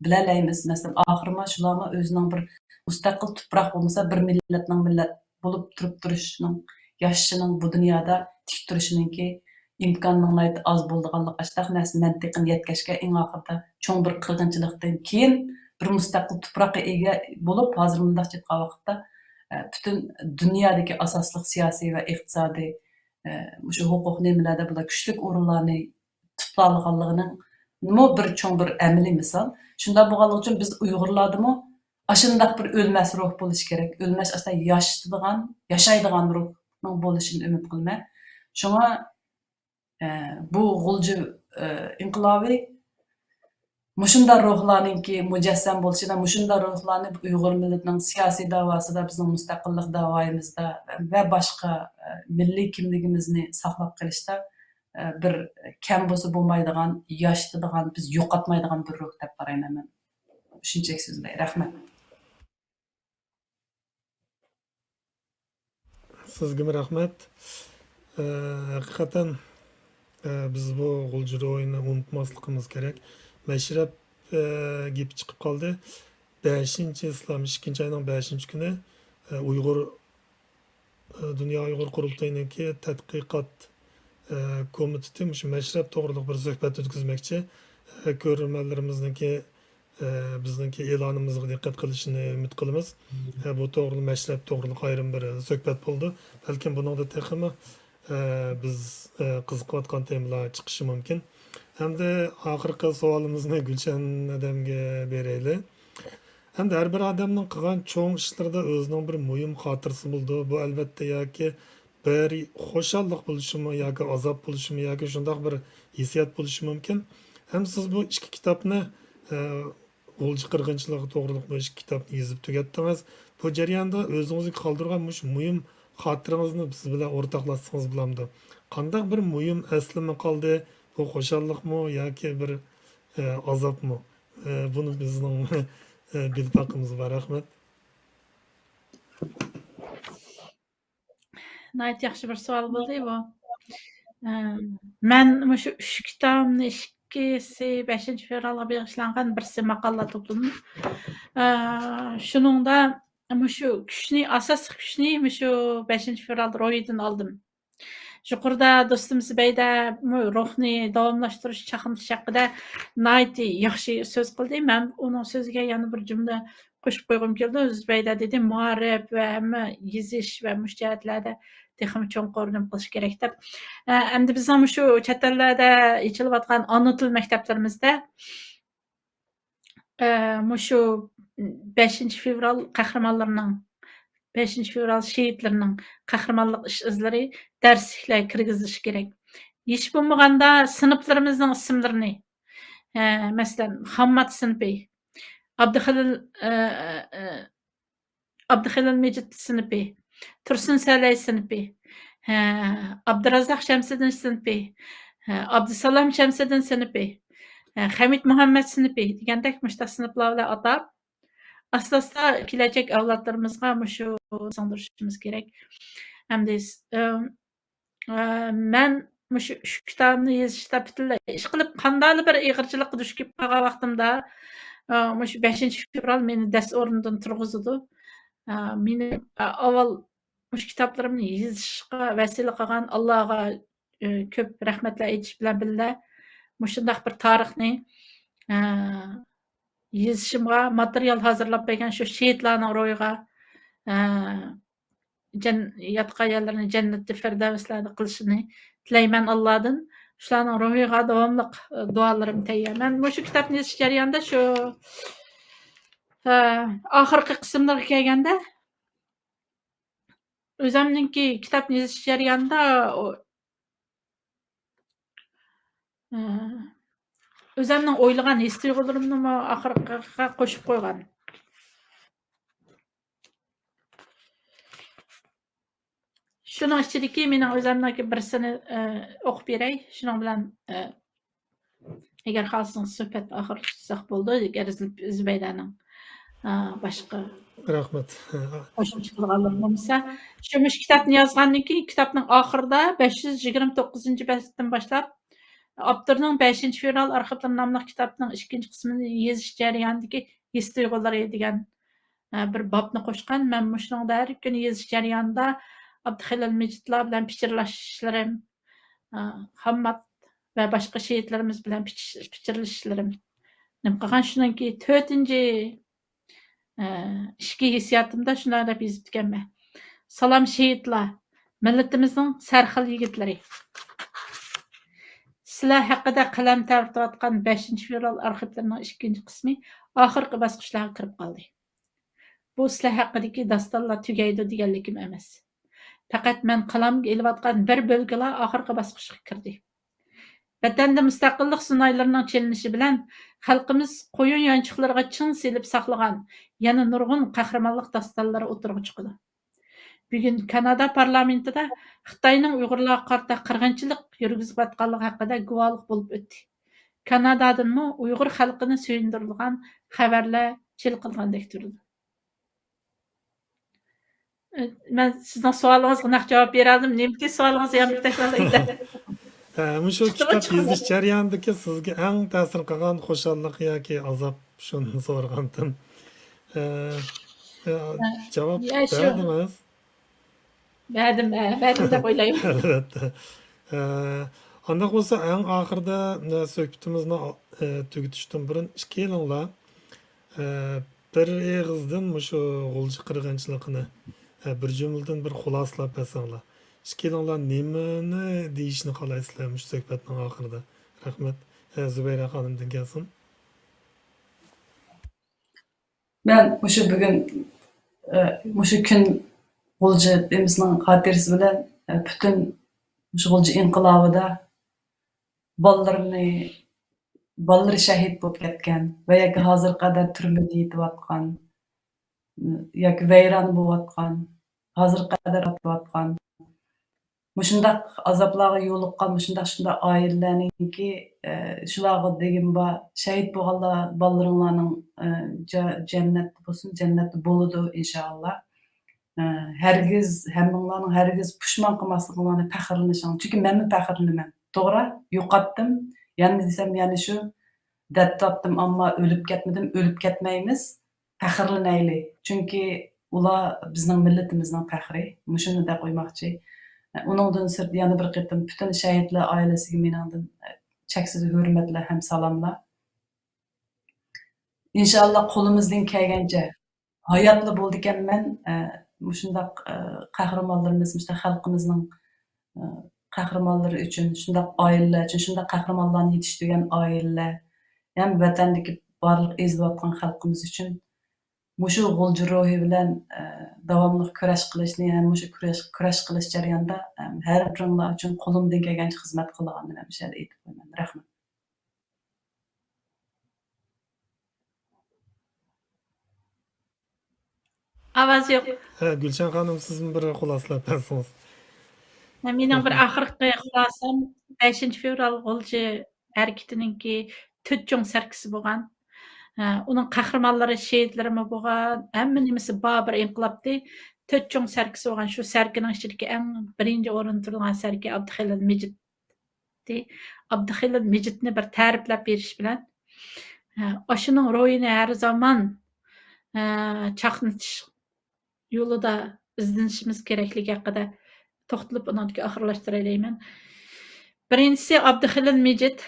bilalaymiz. Masalan, oxirma shularni o'zining bir mustaqil tuproq bo'lmasa, bir millatning millat bo'lib turib turishining, yashashining bu dunyoda tik turishiningki imkonning oz bo'lganligi, ashtaq narsa mantiqini yetkazishga eng oxirida cho'ng bir qirg'inchilikdan keyin bir mustaqil tuproqqa ega bo'lib, hozir bunday chiqqan vaqtda butun dunyodagi asosli siyosiy va iqtisodiy shu huquq nimalarda bular kuchli o'rinlarni tuta olganligining bir cho'ng bir amaliy misol. Shunda bo'lganligi uchun biz Uyg'urlardimi ashundaq bir o'lmas ruh bo'lishi kerak. O'lmas asta yashaydigan ruhning bo'lishini umid qilman. Shunga bu g'ulji inqilobiy mushunda ruhlarningki mujassam bo'lishida, mushunda ruhlarni Uyg'ur millatining siyosiy davosida, bizning mustaqillik davoyimizda va boshqa milliy kimligimizni saqlab qolishda bir kam bo'lsa bo'lmaydigan, yashitadigan, biz yo'qotmaydigan bir ruh deb qarayman men. Shunchaki so'zlay. Rahmat. Sizga rahmat. Haqiqatan biz bu g'ulji o'yinni unutmasligimiz kerak. Mashrab gap chiqib qoldi. 5-islom 2-oyning 5-kuni Uyg'ur Dunyo Uyg'ur qurultayiniki tadqiqot komiteti shu mashrab to'g'riliq bir suhbat o'tkazmoqchi. Ko'rganlarimizniki bizniki e'lonimizga diqqat qilishini umid qilamiz. Bu to'g'riliq mashrab to'g'riliq ayrim bir suhbat bo'ldi. Balkim buningda texmi biz qiziqayotgan temalar chiqishi mumkin. Hamda oxirgi savolimizni Gulshan odamga beraylik. Hamda har bir odamning qilgan cho'ng ishlarida o'zining bir muhim xotirasi bo'ldi. Bu albatta yoki bir xo'shallik bo'lishimi yoki azob bo'lishimi yoki shundoq bir hissiyot bo'lishi mumkin. Ham siz bu ikki kitobni g'ulji qirg'inchiligi to'g'riliq bu ikki kitobni yozib tugatdingiz. Bu jarayonda o'zingizga qoldirgan muhim xotirangizni biz bilan o'rtoqlashsangiz bo'lamdi. Qanday bir muhim aslimi qoldi? Bu xo'shallikmi yoki bir azobmi? Buni bizning bilib haqimiz bor. Rahmat. Nayt yaxshi bir savol bo'ldi bu. Men shu 3 kitobni ikkisi 5-fevralga bag'ishlangan, birisi maqola to'plami. Shuningda shu kuchni, asosiy kuchni shu 5-fevral ro'yidan oldim. Yuqorida do'stimiz Bayda ruhni davomlashtirish chaqirish haqida Nayt yaxshi so'z qildi. Men uning so'ziga yana bir jumla qo'shib qo'ygim keldi. Bayda dedi, muarrif va hamma yezish va mushtiyatlarda texnik cho'nqorni qilish kerak deb. Endi bizning shu chet ellarda ichilayotgan ona til maktablarimizda shu 5-fevral qahramonlarining 5-fevral şehitlerinin kahramanlık iş izleri derslikler kirgizilishi kerak. Hiç bo'lmaganda sınıflarımızın isimlerini, mesela Hammat sınıfı, Abduhalil Abduhalil Mecid sınıfı, Tursun Salay sınıfı, Abdurazak Şemseddin sınıfı, Abdusalam Şemseddin sınıfı, Hamid Muhammed sınıfı degandek muştaq sınıflar bilan atab, asla kelajak avlodlarimizga mushu singdirishimiz kerak. Hamda men mushu shu kitobni yozishda butunlay ish qilib qandaydir bir ig'irchilikqa duch kelib qolgan vaqtimda mushu 5 fevral meni dast o'rnidan turg'izdi. Meni avval mushu kitoblarimni yozishga vasila qilgan Allohga ko'p rahmatlar aytish bilan birga mushundaq bir tarixni yozishimga material hozirlab bergan shu shehidlarning ro'yiga yotgan yerlarini jannatda firdavslarda qilishini tilayman Allohdan. Shularning ruhiga davomli duolarim tayyor. Men mushu kitobni yozish jarayonida shu oxirgi qismlarga kelganda o'zimninki kitobni yozish jarayonida o'zimning o'ylagan his tuyg'ularimni oxiriga qo'shib qo'ygan. Shuning ichidagi mening o'zimniki birsini o'qib beray. Shuning bilan agar xohlasangiz suhbat oxiriga tutsak bo'ldi. Agar Zubaydaning boshqa Rahmat. qo'shimcha qilganlar bo'lmasa, shu kitobni yozgandan keyin kitobning oxirida 529-betdan boshlab Abdurning 5 fevral arxivlari nomli kitobning 2 qismini yozish jarayonidagi his tuyg'ulari degan bir bobni qo'shgan. Men shuningda har kuni yozish jarayonida Abduhalil Mejidlar bilan fikrlashishlarim, Hammad va boshqa shehidlarimiz bilan fikrlashishlarim nima qilgan. Shundan keyin 4-chi ishki hissiyotimda shunday deb yozib ekanman. Salom shehidlar, millatimizning sarxil yigitlari. Sizlar haqida qalam tartayotgan 5 fevral arxivlarining 2 qismi oxirgi bosqichlarga kirib qoldi. Bu sizlar haqidagi dastonlar tugaydi deganligim emas. Faqat men qalamga elayotgan bir bo'lgilar oxirgi bosqichga kirdi. Vatanda mustaqillik sunoylarining chelinishi bilan xalqimiz qo'yun yanchiqlariga chin selib saqlagan yana nurg'un qahramonlik dastonlari o'tirg'i chiqdi. Bugun Kanada parlamentida Xitoyning Uyg'urlarga qarata qirg'inchilik yurgizayotganligi haqida guvohlik bo'lib o'tdi. Kanadadanmi Uyg'ur xalqini suyundirgan xabarlar chilqilgandek turdi. Men sizning savolingizga naq javob bera oldim. Nimki savolingizni ham takrorlaydi. Shu kitob yozish jarayonidagi sizga eng ta'sir qilgan xushallik yoki azob shuni so'ragandim. Javob berdingiz. Berdim deb o'ylayman. Albatta. Anda bo'lsa eng oxirida suhbatimizni tugatishdan burun kelinglar bir eg'izdan shu g'ulji qirg'inchiligini bir jumladan bir xulosalab bersanglar. Kelinglar nimani deyishni xohlaysizlar shu suhbatning oxirida. Rahmat. Zubayra xonimdan kelsin. Men mushu kun G'ulji demizning xotirasi bilan butun mushu G'ulji inqilobida balları shahid bo'lib ketgan va yoki hozir qadar turmada yetayotgan yoki vayron bo'layotgan, hozir qadar yotayotgan mushundaq azoblarga yo'liqqan shunday oilalarningki shularga degan bor shahid bo'lganlar balalaringlarning jannatda bo'lsin, jannatda bo'ladi inshaalloh. Hammanglarning hargiz pushmon qilmasliginglarni faxrlanishing. Chunki men faxrlanaman. To'g'ri, yo'qotdim. Yani desem yani shu dattatdim, ammo o'lib ketmadim, o'lib ketmaymiz. Faxrlanayli. Chunki ular bizning millatimizning faxri. Shuni deb qo'ymoqchi. Uningdan sirt yana bir qitim butun shahidlar oilasiga meningdan cheksiz hurmatlar ham salomlar. İnşallah qo'limizdan kelgancha hayotli bo'ldi ekanman. Shundaq qahramonlarimiz, xalqimizning qahramonlari uchun, shundaq oilalar uchun, shundaq qahramonlarni yetishtirgan oilalar, ham vatandagi barliq ezilayotgan xalqimiz uchun mushu g'ulji ruhi bilan davomli kurash qilishni, ham mushu kurash qilish jarayonida har biringlar uchun qo'limdan kelgancha xizmat qilganimni ham shunday aytib qo'yaman. Rahmat. Avaz yo'q. Gulshan xonim, siz bir xulosalab bersangiz. Mening bir oxirgi xulosam 5 fevral g'ulji harakatininki 4 cho'ng sarkisi bo'lgan. Uning qahramonlari, shehidlarimi bo'lgan, hamma nimasi bor bir inqilobdi. 4 cho'ng sarkisi bo'lgan. Shu sarkining ichidagi eng birinchi o'rinda turgan sarki Abduxalil Mijitdi. Abduxalil Mijitni bir ta'riflab berish bilan oshuning ro'yini har zamon chaqnatish yo'lida izlanishimiz kerakligi haqida to'xtalib undan oxirlashtirayman. Birinchisi Abduxalil Mijit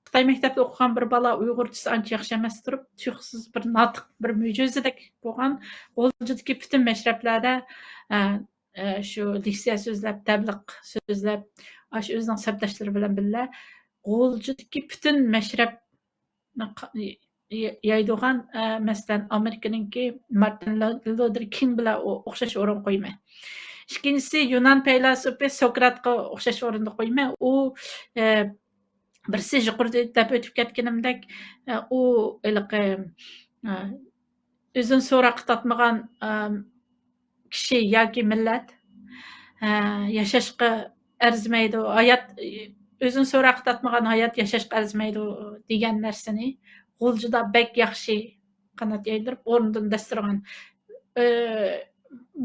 Xitoy maktabida o'qigan bir bola Uyg'urchasi ancha yaxshi emas turib, tushsiz bir notiq, bir mo'jizadek bo'lgan. G'uljidagi butun mashrablarda shu leksiya so'zlab, tabliq so'zlab, shu o'zining sabdoshlari bilan birga G'uljidagi butun mashrabni yaydigan, masalan, Amerikaninki Martin Luther King bilan o'xshash o'rin qo'yma. Ikkinchisi Yunan faylasufi Sokratga o'xshash o'rinda qo'yma. U birisi yuqorida deb o'tib ketganimdek, u o'zini so'roqqa tortmagan kishi yoki millat yashashga arzimaydi, hayot o'zini so'roqqa tortmagan hayot yashashga arzimaydi degan narsani G'uljida bek yaxshi qanot yaydirib o'rnidan dasturgan.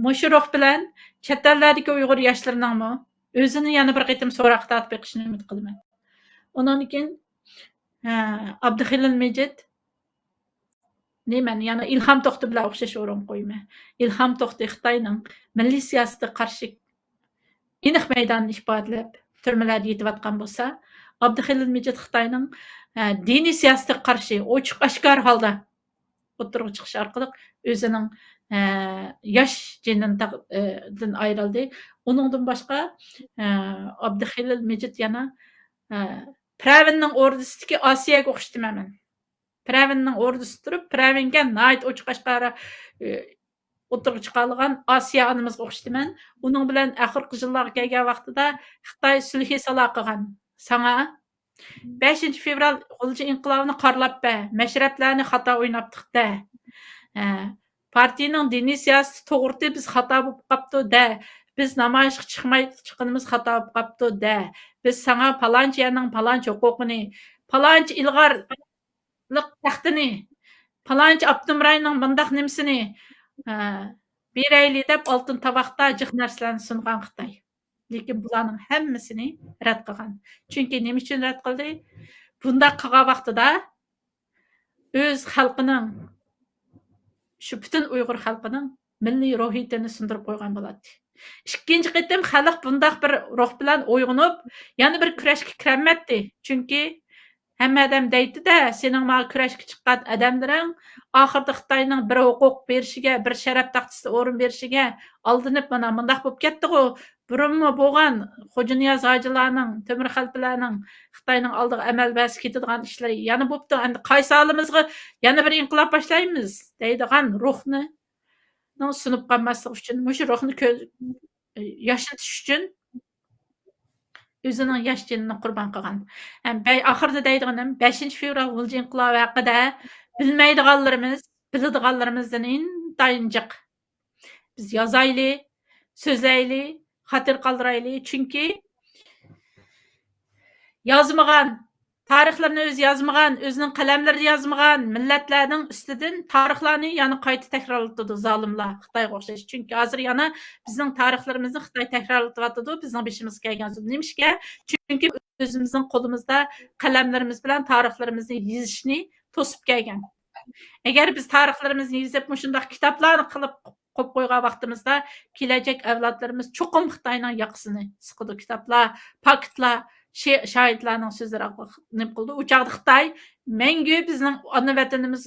Mushu ruh bilan chet ellardagi Uyg'ur yoshlarining o'zini yana bir qitim so'roqqa tortib beqishini umid qilaman. Ondan keyin Abduxalil Mijit yana İlham To'xti bilan o'xshash o'rin qo'yma. İlham To'xti Xitoyning milliy siyosatga qarshi aniq maydonni ifodalab turmalarda yetayotgan bo'lsa, Abduxalil Mijit Xitoyning diniy siyosatga qarshi ochiq oshkor holda o'tirib chiqish orqali o'zining yosh jinidan ayrildi. Uningdan boshqa Abduxalil Mijit yana Pravinning ordusidagi Osiyoga o'xshataman. Pravinning ordusida turib, Pravinga nayt ochiq oshkora o'tirib chiqargan Osiyo onamizga o'xshataman. Uning bilan oxirgi yillarga kelgan vaqtida Xitoy sulhi salo qilgan. Sana 5 fevral g'ulji inqilobini qorlab mashrablarni xato o'ynabdi. Partiyaning diniy siyosati to'g'ri, biz xato bo'lib qopti da. Biz namoyishga chiqmaydiganimiz xato bo'lib qopti da. Biz sana palonchi yerning palonchi huquqini, palonchi ilg'orlik taxtini, palonchi Abdumrayning bundaq nimsini berayli deb oltin tovoqda jiq narsalarni sungan Xitoy. Lekin bularning hammasini rad qilgan. Chunki nima uchun rad qildi? Bundaq qilgan vaqtida o'z xalqining, shu butun Uyg'ur xalqining milliy ruhiyatini sindirib qo'ygan bo'ladi. Ikkinchi qitim xalq bundaq bir ruh bilan uyg'onib, yana bir kurashga kirmaydi. Chunki hamma odam deydi-da, sening ma kurashga chiqqan odamlaring oxirida Xitoyning bir huquq berishiga, bir sharaf taxtasida o'rin berishiga aldinib mana bundaq bo'lib ketdi-ku. Burunmi bo'lgan Xo'janiyoz hojilarning, Temir xalqlarning Xitoyning oldiga amal bas ketadigan ishlari yana bo'pti. Endi qaysi olimizga yana bir inqilob boshlaymiz deydigan ruhni sunib qolmaslik uchun, shu ruhni yashatish uchun o'zining yosh jinini qurbon qilgan. Oxirida deydiganim 5 fevral g'ulji inqilobi haqida bilmaydiganlarimiz, biladiganlarimizdan intayin jiq. Biz yozayli, so'zlayli, xatir qoldirayli. Chunki yozmagan, tarixlarni o'zi yozmagan, o'zining qalamlarida yozmagan millatlarning ustidan tarixlarni yana qayta takrorlatadi zolimlar Xitoyga o'xshash. Chunki hozir yana bizning tarixlarimizni Xitoy takrorlatyapti, bizning beshimizga kelgan zulm. Nimishga? Chunki o'zimizning qo'limizda qalamlarimiz bilan tarixlarimizni yozishni to'sib kelgan. Agar biz tarixlarimizni yozib, shunday kitoblarni qilib qo'yib qo'ygan vaqtimizda kelajak avlodlarimiz cho'qim Xitoyning yoqasini siqidi. Kitoblar, paktlar, shohidlarning so'zlari nima qildi? U chaqda Xitoy mangu bizning ona vatanimiz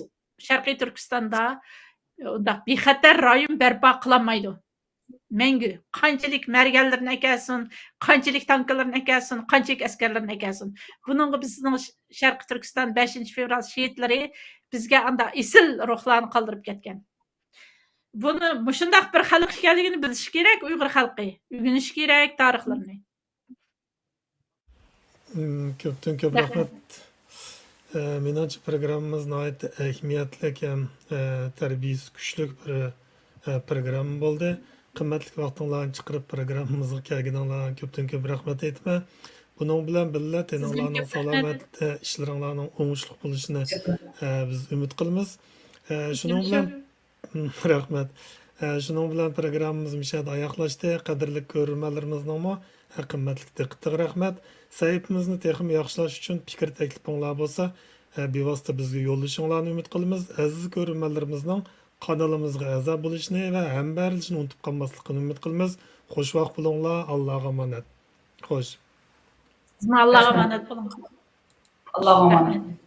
Sharqiy Turkistonda bexatar rayon barpo qilolmaydi. Mangu qanchalik marganlarni ekansin, qanchalik tanklarni ekansin, qanchalik askarlarni ekansin. Buningga bizning Sharqiy Turkiston 5 fevral shehidlari bizga anda isil ruhlarni qoldirib ketgan. Buni shundaq bir xalq ekanligini bilish kerak, Uyg'ur xalqi. O'rganish kerak tarixlarni. Ko'pdan ko'p rahmat. Menimcha programmamiz nihoyatda ahamiyatli ham tarbiyasi kuchli bir programma bo'ldi. Qimmatli vaqtinglarni chiqarib programmamizga kelganinglar ko'pdan ko'p rahmat aytaman. Buning bilan birga teninglarning salomat ishlaringlarning o'ngishli bo'lishini biz umid qilamiz. Shuning bilan rahmat. Shuning bilan programmamiz mishada oyoqlashdi. Qadrli ko'ruvchilarimizning qimmatli diqqatiga rahmat. Saytimizni texnik yaxshilash uchun fikr taklifinglar bo'lsa, bevosita bizga yo'llashinglarni umid qilamiz. Aziz ko'ruvchilarimizning kanalimizga a'zo bo'lishni va hambarlishni unutib qolmasligini umid qilamiz. Xush vaqt bo'linglar. Allohga omonat. Xo'sh. Sizga Allohga emanet bo'ling. Alloh'a emanet. Rahmet.